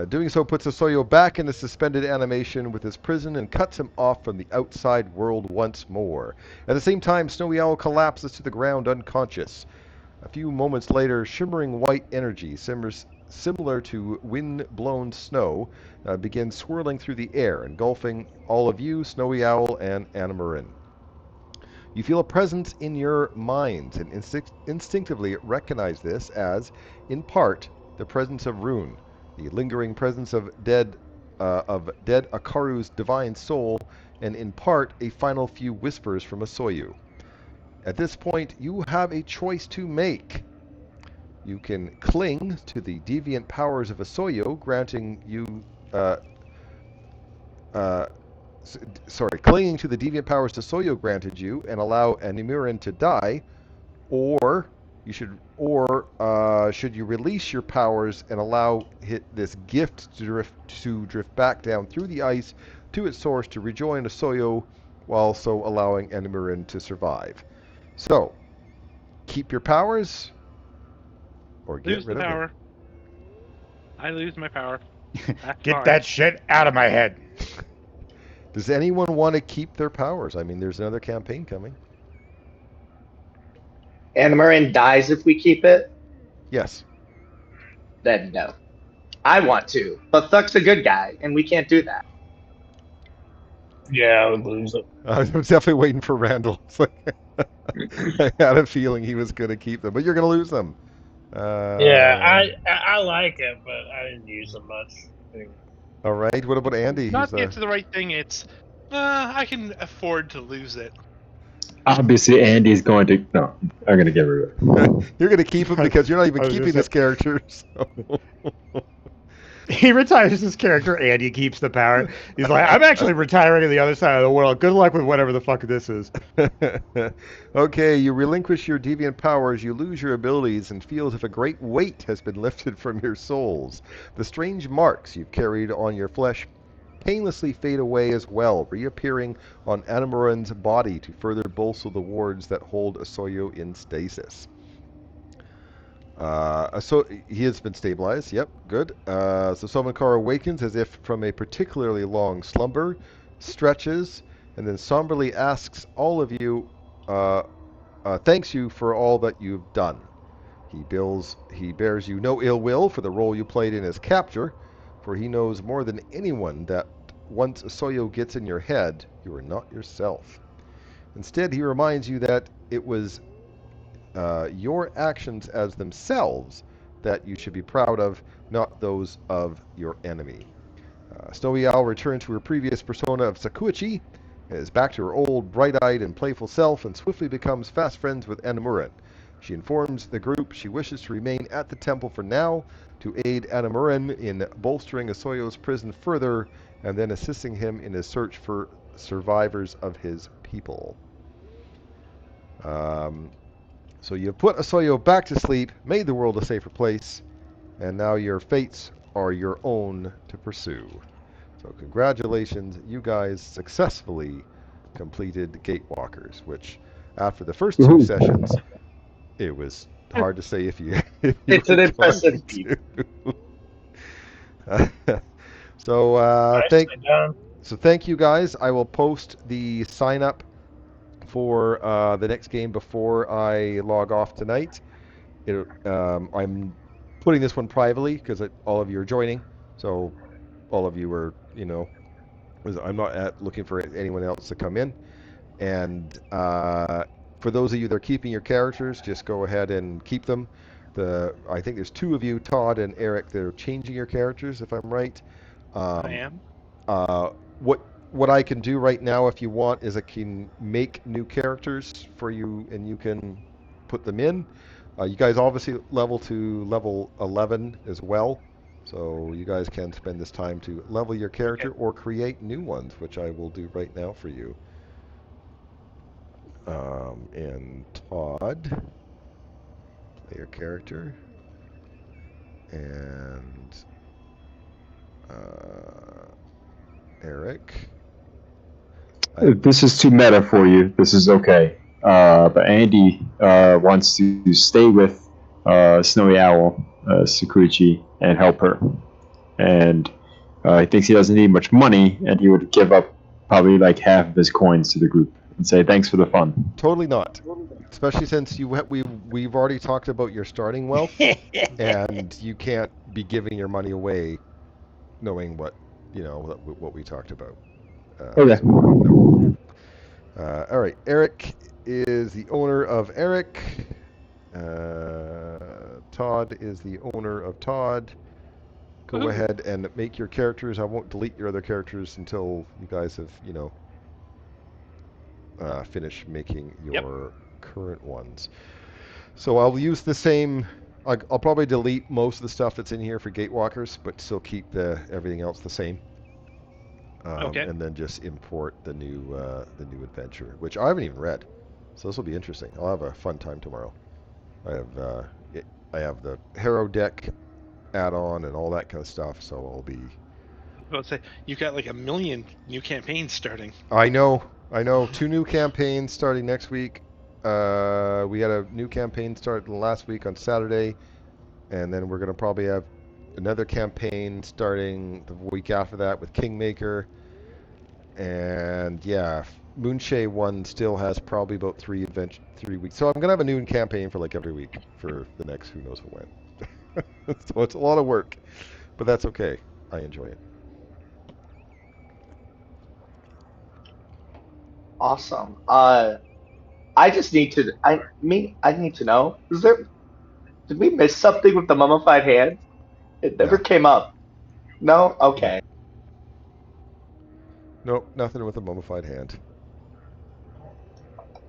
S1: Doing so puts Asoyo back in a suspended animation with his prison and cuts him off from the outside world once more. At the same time, Snowy Owl collapses to the ground unconscious. A few moments later, shimmering white energy, similar to wind-blown snow, begins swirling through the air, engulfing all of you, Snowy Owl, and Animarin. You feel a presence in your minds and instinctively recognize this as, in part, the presence of Rune, the lingering presence of dead Akaru's divine soul, and in part a final few whispers from Asoyu. At this point, you have a choice to make. You can cling to the deviant powers of Asoyo, granting you clinging to the deviant powers Asoyo granted you and allow Animurin to die, or should you release your powers and allow this gift to drift back down through the ice to its source to rejoin Asoyo, while also allowing Animurin to survive. So, keep your powers or get
S4: Lose
S1: rid
S4: the
S1: of them.
S4: power. I lose my power. That's
S2: Get
S4: fine.
S2: that shit out of my head.
S1: Does anyone want to keep their powers? I mean, there's another campaign coming.
S3: Animarin dies if we keep it.
S1: Yes.
S3: Then no. I want to, but Thuck's a good guy, and we can't do that.
S7: Yeah, I would lose it.
S1: I was definitely waiting for Randall. It's like, I had a feeling he was going to keep them, but you're going to lose them.
S7: Yeah, I like it, but I didn't use it much.
S1: All right. What about Andy?
S4: Not to get to the right thing. It's I can afford to lose it.
S5: Obviously, Andy's going to. No, I'm going to get rid of it.
S1: You're going to keep him because you're not even
S2: I was
S1: keeping
S2: gonna
S1: this character. So.
S2: He retires his character, and he keeps the power. He's like, I'm actually retiring to the other side of the world. Good luck with whatever the fuck this is.
S1: Okay, you relinquish your deviant powers, you lose your abilities, and feel as if a great weight has been lifted from your souls. The strange marks you've carried on your flesh painlessly fade away as well, reappearing on Animarin's body to further bolster the wards that hold Asoyo in stasis. So he has been stabilized. Yep, good. So Somankar awakens as if from a particularly long slumber, stretches, and then somberly asks all of you, thanks you for all that you've done. He bears you no ill will for the role you played in his capture, for he knows more than anyone that once Asoyo gets in your head, you are not yourself. Instead, he reminds you that it was your actions as themselves that you should be proud of, not those of your enemy. Snowy Owl returns to her previous persona of Sakuichi, and is back to her old, bright-eyed, and playful self, and swiftly becomes fast friends with Animurin. She informs the group she wishes to remain at the temple for now, to aid Animurin in bolstering Asoyo's prison further, and then assisting him in his search for survivors of his people. So you've put Asoyo back to sleep, made the world a safer place, and now your fates are your own to pursue. So congratulations, you guys successfully completed Gatewalkers, which after the first two
S5: Woohoo.
S1: sessions, it was hard to say if you
S3: It's
S1: were
S3: an
S1: going
S3: impressive feat.
S1: to. So
S7: Nicely done.
S1: thank you guys. I will post the sign up for the next game before I log off tonight. I'm putting this one privately because all of you are joining, so all of you are, I'm not looking for anyone else to come in. And for those of you that are keeping your characters, just go ahead and keep them. I think there's two of you, Todd and Eric, that are changing your characters, if I'm right.
S4: I am.
S1: What what I can do right now, if you want, is I can make new characters for you, and you can put them in. You guys obviously level to level 11 as well, so you guys can spend this time to level your character or create new ones, which I will do right now for you. And Todd, play your character, and Eric.
S5: This is too meta for you. This is okay. But Andy wants to stay with Snowy Owl, Sakuichi, and help her. And he thinks he doesn't need much money, and he would give up probably like half of his coins to the group and say thanks for the fun.
S1: Totally not. Especially since we've already talked about your starting wealth, and you can't be giving your money away, knowing what what we talked about.
S5: Okay.
S1: So, no. All right, Eric is the owner of Eric. Todd is the owner of Todd. Go ahead and make your characters. I won't delete your other characters until you guys have, finished making your current ones. So I'll use the same. I'll probably delete most of the stuff that's in here for Gatewalkers, but still keep everything else the same. And then just import the new adventure, which I haven't even read. So this will be interesting. I'll have a fun time tomorrow. I have the Harrow deck add-on and all that kind of stuff, so I'll be.
S4: I was about to say, you got like 1 million new campaigns starting.
S1: I know. 2 new campaigns starting next week. We had a new campaign start last week on Saturday, and then we're gonna probably have another campaign starting the week after that with Kingmaker. And yeah, Moonshay one still has probably about 3 weeks. So I'm gonna have a new campaign for like every week for the next who knows when. So it's a lot of work, but that's okay. I enjoy it.
S3: Awesome. I just need to. I need to know. Did we miss something with the mummified hand? It never
S1: No.
S3: came up. No. Okay.
S1: Nope, nothing with a mummified hand.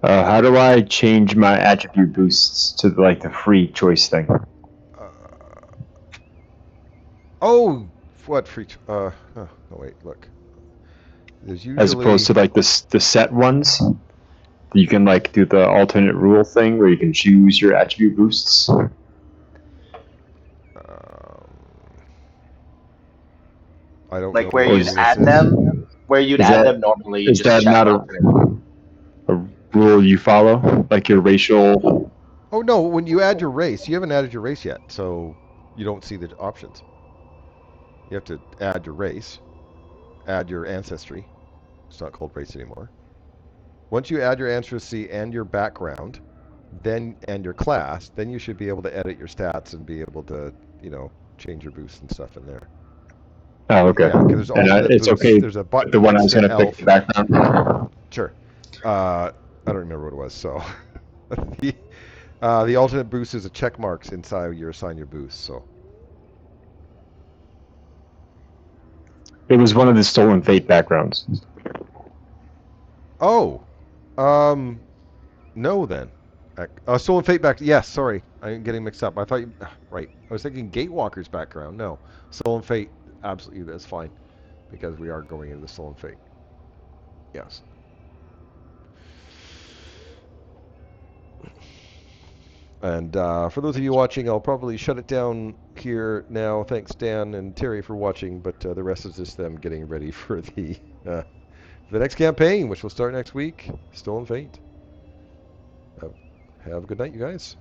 S5: How do I change my attribute boosts to like the free choice thing?
S1: Oh, what free? Oh wait, look. There's usually
S5: As opposed to like the set ones, you can like do the alternate rule thing where you can choose your attribute boosts.
S1: I don't know.
S3: Like where
S1: what
S3: you'd
S1: rule
S3: add
S1: this is.
S3: them, where you'd
S5: Is
S3: add
S5: that-
S3: them normally. You
S5: Is
S3: just
S5: that
S3: check
S5: not
S3: alternate.
S5: a rule you follow? Like your racial?
S1: Oh no, when you add your race, you haven't added your race yet, so you don't see the options. You have to add your race, add your ancestry. It's not called race anymore. Once you add your ancestry and your background, and your class, then you should be able to edit your stats and be able to, change your boosts and stuff in there.
S5: Oh, okay.
S1: Yeah, because there's
S5: And
S1: alternate
S5: it's
S1: boosts.
S5: okay.
S1: There's a button
S5: The one I
S1: next
S5: was
S1: to
S5: going to pick
S1: elf.
S5: the background.
S1: Sure. I don't remember what it was. So the alternate boost is a check marks inside you assign your boost. So
S5: It was one of the Stolen Fate backgrounds.
S1: oh, no then. Stolen Fate back. Yes, sorry, I'm getting mixed up. I thought you right. I was thinking Gatewalkers background. No, Stolen Fate. Absolutely, that's fine because we are going into the Stolen Fate. Yes. And for those of you watching, I'll probably shut it down here now. Thanks, Dan and Terry, for watching. But the rest is just them getting ready for the next campaign, which will start next week. Stolen Fate. Have a good night, you guys.